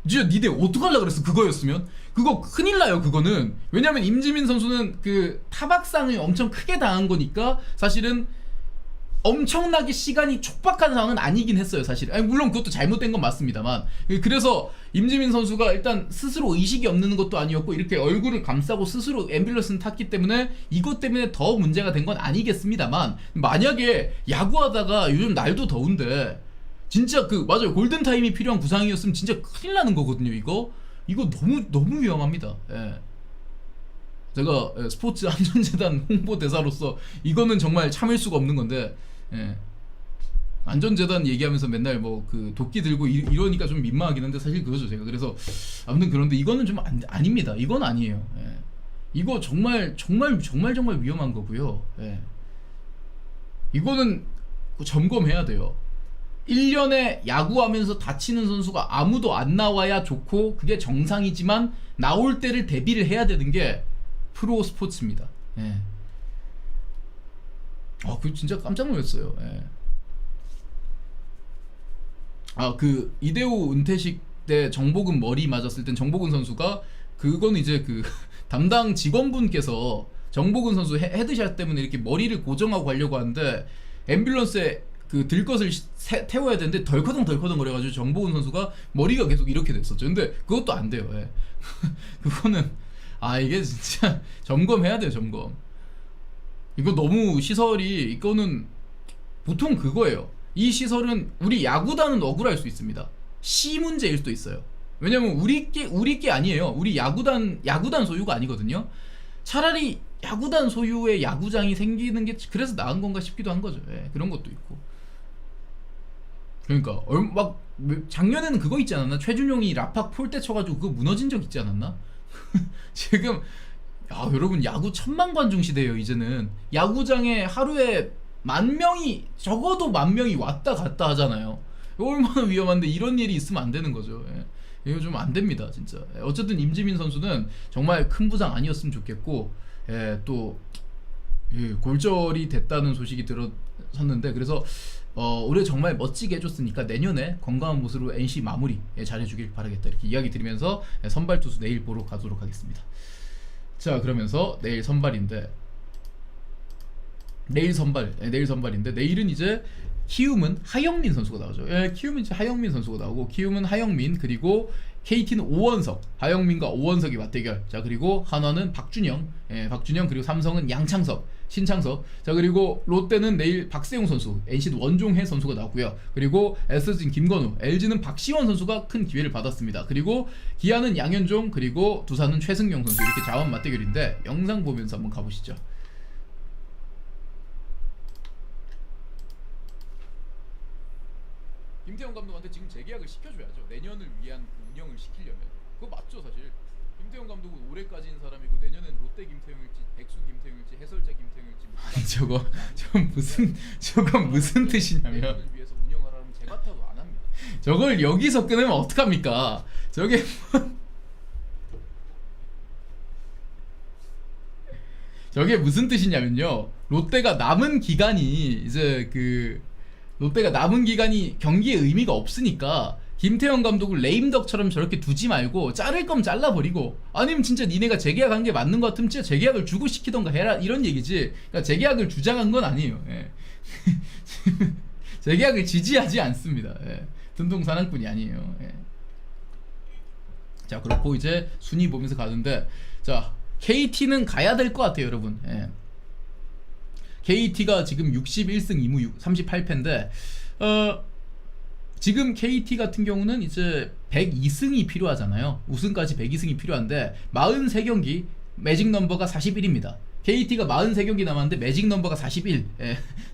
진짜 니네 어떡하려 그랬어? 그거였으면 그거 큰일 나요. 그거는. 왜냐면 임지민 선수는 그 타박상을 엄청 크게 당한 거니까 사실은 엄청나게 시간이 촉박한 상황은 아니긴 했어요 사실. 아니, 물론 그것도 잘못된 건 맞습니다만, 그래서 임지민 선수가 일단 스스로 의식이 없는 것도 아니었고, 이렇게 얼굴을 감싸고 스스로 앰뷸런스는 탔기 때문에 이것 때문에 더 문제가 된 건 아니겠습니다만, 만약에 야구하다가 요즘 날도 더운데 진짜 맞아요, 골든타임이 필요한 부상이었으면 진짜 큰일 나는 거거든요. 이거 너무 위험합니다. 제가 스포츠 안전재단 홍보대사로서 이거는 정말 참을 수가 없는 건데, 안전재단 얘기하면서 맨날 뭐 도끼 들고 이러니까 좀 민망하긴 한데, 사실 그거죠 제가. 그래서 아무튼 그런데 이거는 좀 아닙니다. 이건 아니에요. 이거 정말 위험한 거고요. 이거는 점검해야 돼요. 1년에 야구하면서 다치는 선수가 아무도 안 나와야 좋고 그게 정상이지만, 나올 때를 대비를 해야 되는 게 프로 스포츠입니다. 그거 진짜 깜짝 놀랐어요. 이대호 은퇴식 때 정복은 머리 맞았을 땐 정복은 선수가, 그건 이제 담당 직원분께서 정복은 선수 헤드샷 때문에 이렇게 머리를 고정하고 가려고 하는데, 앰뷸런스에 들것을 태워야 되는데 덜커덩 거려가지고 정복은 선수가 머리가 계속 이렇게 됐었죠. 근데 그것도 안 돼요. 그거는 이게 진짜 점검해야 돼요. 점검. 이거 너무 시설이, 이거는 보통 그거예요. 이 시설은 우리 야구단은 억울할 수 있습니다. 시 문제일 수도 있어요. 왜냐면 우리 게 아니에요. 우리 야구단 소유가 아니거든요. 차라리 야구단 소유의 야구장이 생기는 게 그래서 나은 건가 싶기도 한 거죠. 그런 것도 있고. 그러니까 막 작년에는 그거 있지 않았나? 최준용이 라팍 폴대 쳐가지고 그거 무너진 적 있지 않았나? 지금 여러분, 야구 1000만 관중 시대예요. 이제는 야구장에 하루에 적어도 10,000명이 왔다 갔다 하잖아요. 얼마나 위험한데 이런 일이 있으면 안 되는 거죠. 이거 좀 안 됩니다 진짜. 어쨌든 임지민 선수는 정말 큰 부상 아니었으면 좋겠고, 또 골절이 됐다는 소식이 들었었는데, 그래서 올해 정말 멋지게 해줬으니까 내년에 건강한 모습으로 NC 마무리 잘해주길 바라겠다 이렇게 이야기 드리면서 선발 투수 내일 보러 가도록 하겠습니다. 자, 그러면서 내일 선발인데 내일 선발인데 내일은 이제 키움은 하영민 선수가 나오죠. 키움은 이제 하영민 선수가 나오고 키움은 하영민 그리고 KT는 오원석, 하영민과 오원석이 맞대결. 자, 그리고 한화는 박준영 그리고 삼성은 양창섭, 신창섭. 자, 그리고 롯데는 내일 박세용 선수, NC는 원종혜 선수가 나왔고요. 그리고 SSG는 김건우, LG는 박시원 선수가 큰 기회를 받았습니다. 그리고 기아는 양현종, 그리고 두산은 최승용 선수 이렇게 자원 맞대결인데 영상 보면서 한번 가보시죠. 김태형 감독한테 지금 재계약을 시켜줘야죠. 내년을 위한 그 운영을 시키려면 그거 맞죠 사실. 김태형 감독은 올해까지인 사람이고 내년엔 롯데 김태형일지 백수 김태형일지 해설자 김태형일지 뭐 아니 저건 무슨 뜻이냐면 내년을 위해서 운영하라면 제 같아도 안 합니다. 저걸 여기서 끊으면 어떡합니까? 저게 무슨 뜻이냐면요. 롯데가 남은 기간이 경기에 의미가 없으니까 김태형 감독을 레임덕처럼 저렇게 두지 말고 자를 거면 잘라버리고 아니면 진짜 니네가 재계약한 게 맞는 것 같으면 진짜 재계약을 주고 시키던가 해라 이런 얘기지. 그러니까 재계약을 주장한 건 아니에요. 재계약을 지지하지 않습니다. 든동사랑꾼이 아니에요. 자, 그렇고 이제 순위 보면서 가는데 자, KT는 가야 될 것 같아요 여러분. KT가 지금 61승 2무 38패인데 지금 KT 같은 경우는 이제 102승이 필요하잖아요. 우승까지 102승이 필요한데 43경기 매직 넘버가 41입니다. KT가 43경기 남았는데 매직 넘버가 41.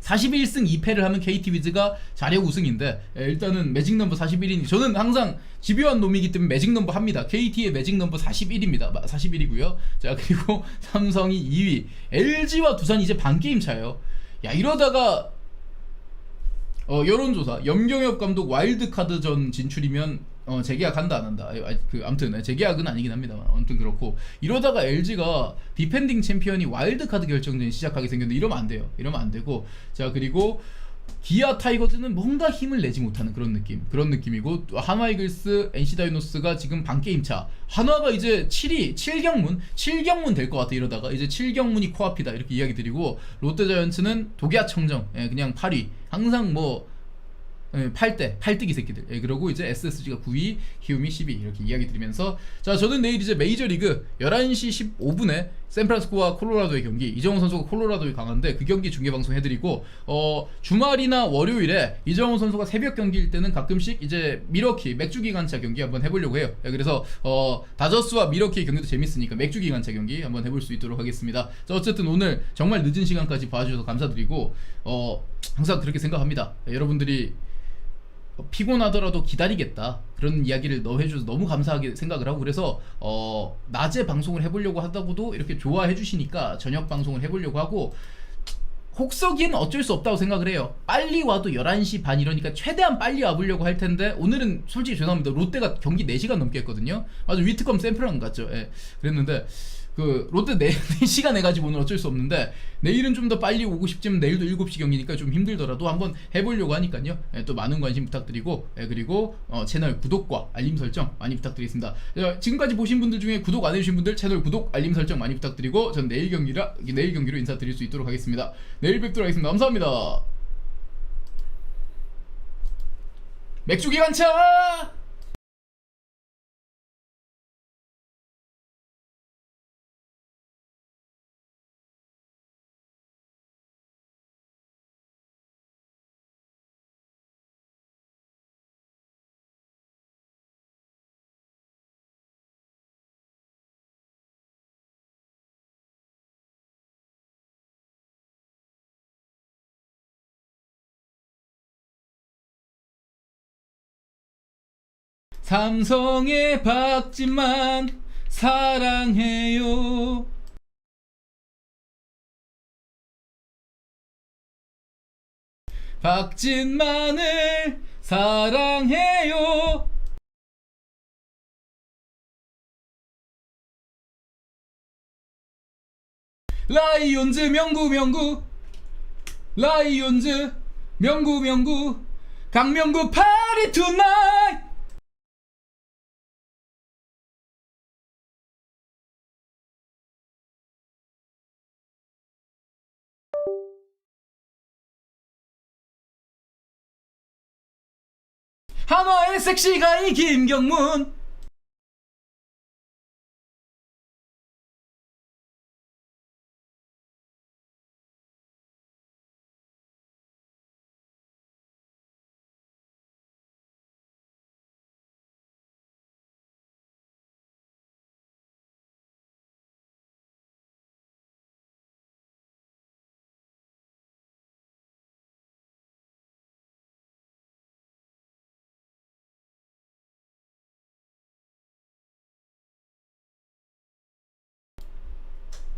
41승 2패를 하면 KT 위즈가 자력 우승인데 일단은 매직 넘버 41이니 저는 항상 집요한 놈이기 때문에 매직 넘버 합니다. KT의 매직 넘버 41입니다. 41이고요. 자, 그리고 삼성이 2위. LG와 두산이 이제 반게임 차예요. 야, 이러다가 여론조사 염경엽 감독 와일드카드전 진출이면 재계약한다 안 한다. 아무튼 재계약은 아니긴 합니다만 아무튼 그렇고 이러다가 LG가 디펜딩 챔피언이 와일드카드 결정전이 시작하게 생겼는데 이러면 안 돼요. 이러면 안 되고. 자, 그리고 기아 타이거즈는 뭔가 힘을 내지 못하는 그런 느낌이고 한화 이글스 NC 다이노스가 지금 반게임 차. 한화가 이제 7경문 될 것 같아. 이러다가 이제 7경문이 코앞이다 이렇게 이야기 드리고 롯데 자이언츠는 독야 청정 그냥 8위 항상 뭐 8뜨기 새끼들. 그러고 이제 SSG가 9위, 키움이 10위 이렇게 이야기 드리면서 자, 저는 내일 이제 메이저리그 11시 15분에 샌프란시스코와 콜로라도의 경기, 이정훈 선수가 콜로라도에 강한데 그 경기 중계방송 해드리고 주말이나 월요일에 이정훈 선수가 새벽 경기일 때는 가끔씩 이제 미러키 맥주기관차 경기 한번 해보려고 해요. 그래서 다저스와 미러키의 경기도 재밌으니까 맥주기관차 경기 한번 해볼 수 있도록 하겠습니다. 자, 어쨌든 오늘 정말 늦은 시간까지 봐주셔서 감사드리고 항상 그렇게 생각합니다. 여러분들이 피곤하더라도 기다리겠다 그런 이야기를 해줘서 너무 감사하게 생각을 하고 그래서 낮에 방송을 해보려고 하다고도 이렇게 좋아해 주시니까 저녁 방송을 해보려고 하고 혹서기에는 어쩔 수 없다고 생각을 해요. 빨리 와도 11시 반 이러니까 최대한 빨리 와보려고 할 텐데 오늘은 솔직히 죄송합니다. 롯데가 경기 4시간 넘게 했거든요. 아주 위트컴 샘플한 것 같죠. 그랬는데 그 롯데 4시간 해가지고 오늘 어쩔 수 없는데 내일은 좀 더 빨리 오고 싶지만 내일도 7시 경기니까 좀 힘들더라도 한번 해보려고 하니까요. 또 많은 관심 부탁드리고 그리고 채널 구독과 알림 설정 많이 부탁드리겠습니다. 지금까지 보신 분들 중에 구독 안 해주신 분들 채널 구독 알림 설정 많이 부탁드리고 전 내일 경기로 인사드릴 수 있도록 하겠습니다. 내일 뵙도록 하겠습니다. 감사합니다. 맥주기관차! 삼성의 박진만 사랑해요. 박진만을 사랑해요. 라이온즈 명구 라이온즈 명구 강명구 파리 투나잇. 한화의 섹시가이 김경문.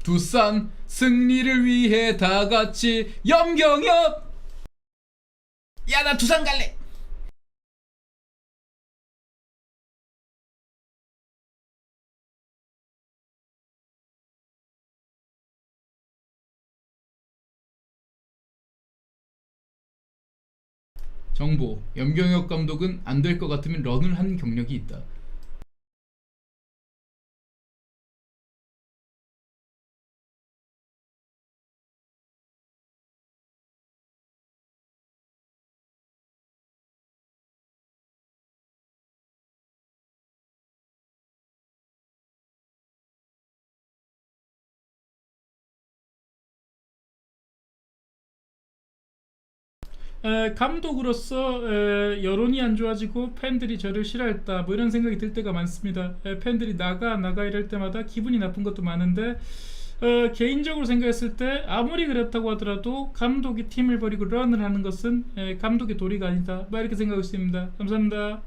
두산 승리를 위해 다 같이 염경엽. 야, 나 두산 갈래. 정보: 염경엽 감독은 안 될 것 같으면 런을 한 경력이 있다. 감독으로서 여론이 안 좋아지고 팬들이 저를 싫어했다 뭐 이런 생각이 들 때가 많습니다. 팬들이 나가 이럴 때마다 기분이 나쁜 것도 많은데 개인적으로 생각했을 때 아무리 그렇다고 하더라도 감독이 팀을 버리고 런을 하는 것은 감독의 도리가 아니다 뭐 이렇게 생각하고 있습니다. 감사합니다.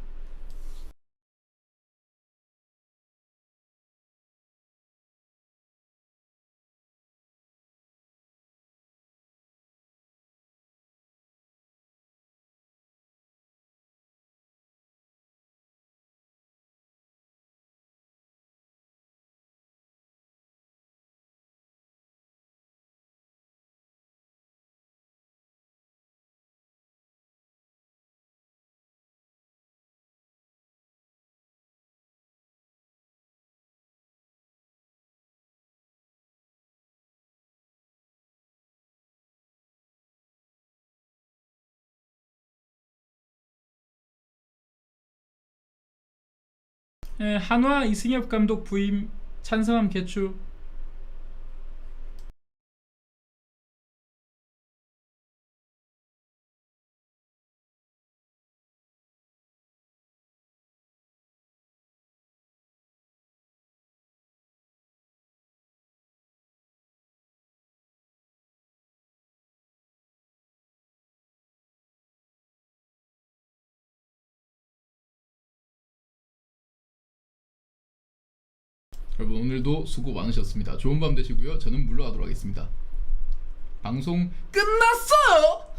한화 이승엽 감독 부임 찬성함 개추. 여러분 오늘도 수고 많으셨습니다. 좋은 밤 되시고요. 저는 물러가도록 하겠습니다. 방송 끝났어요.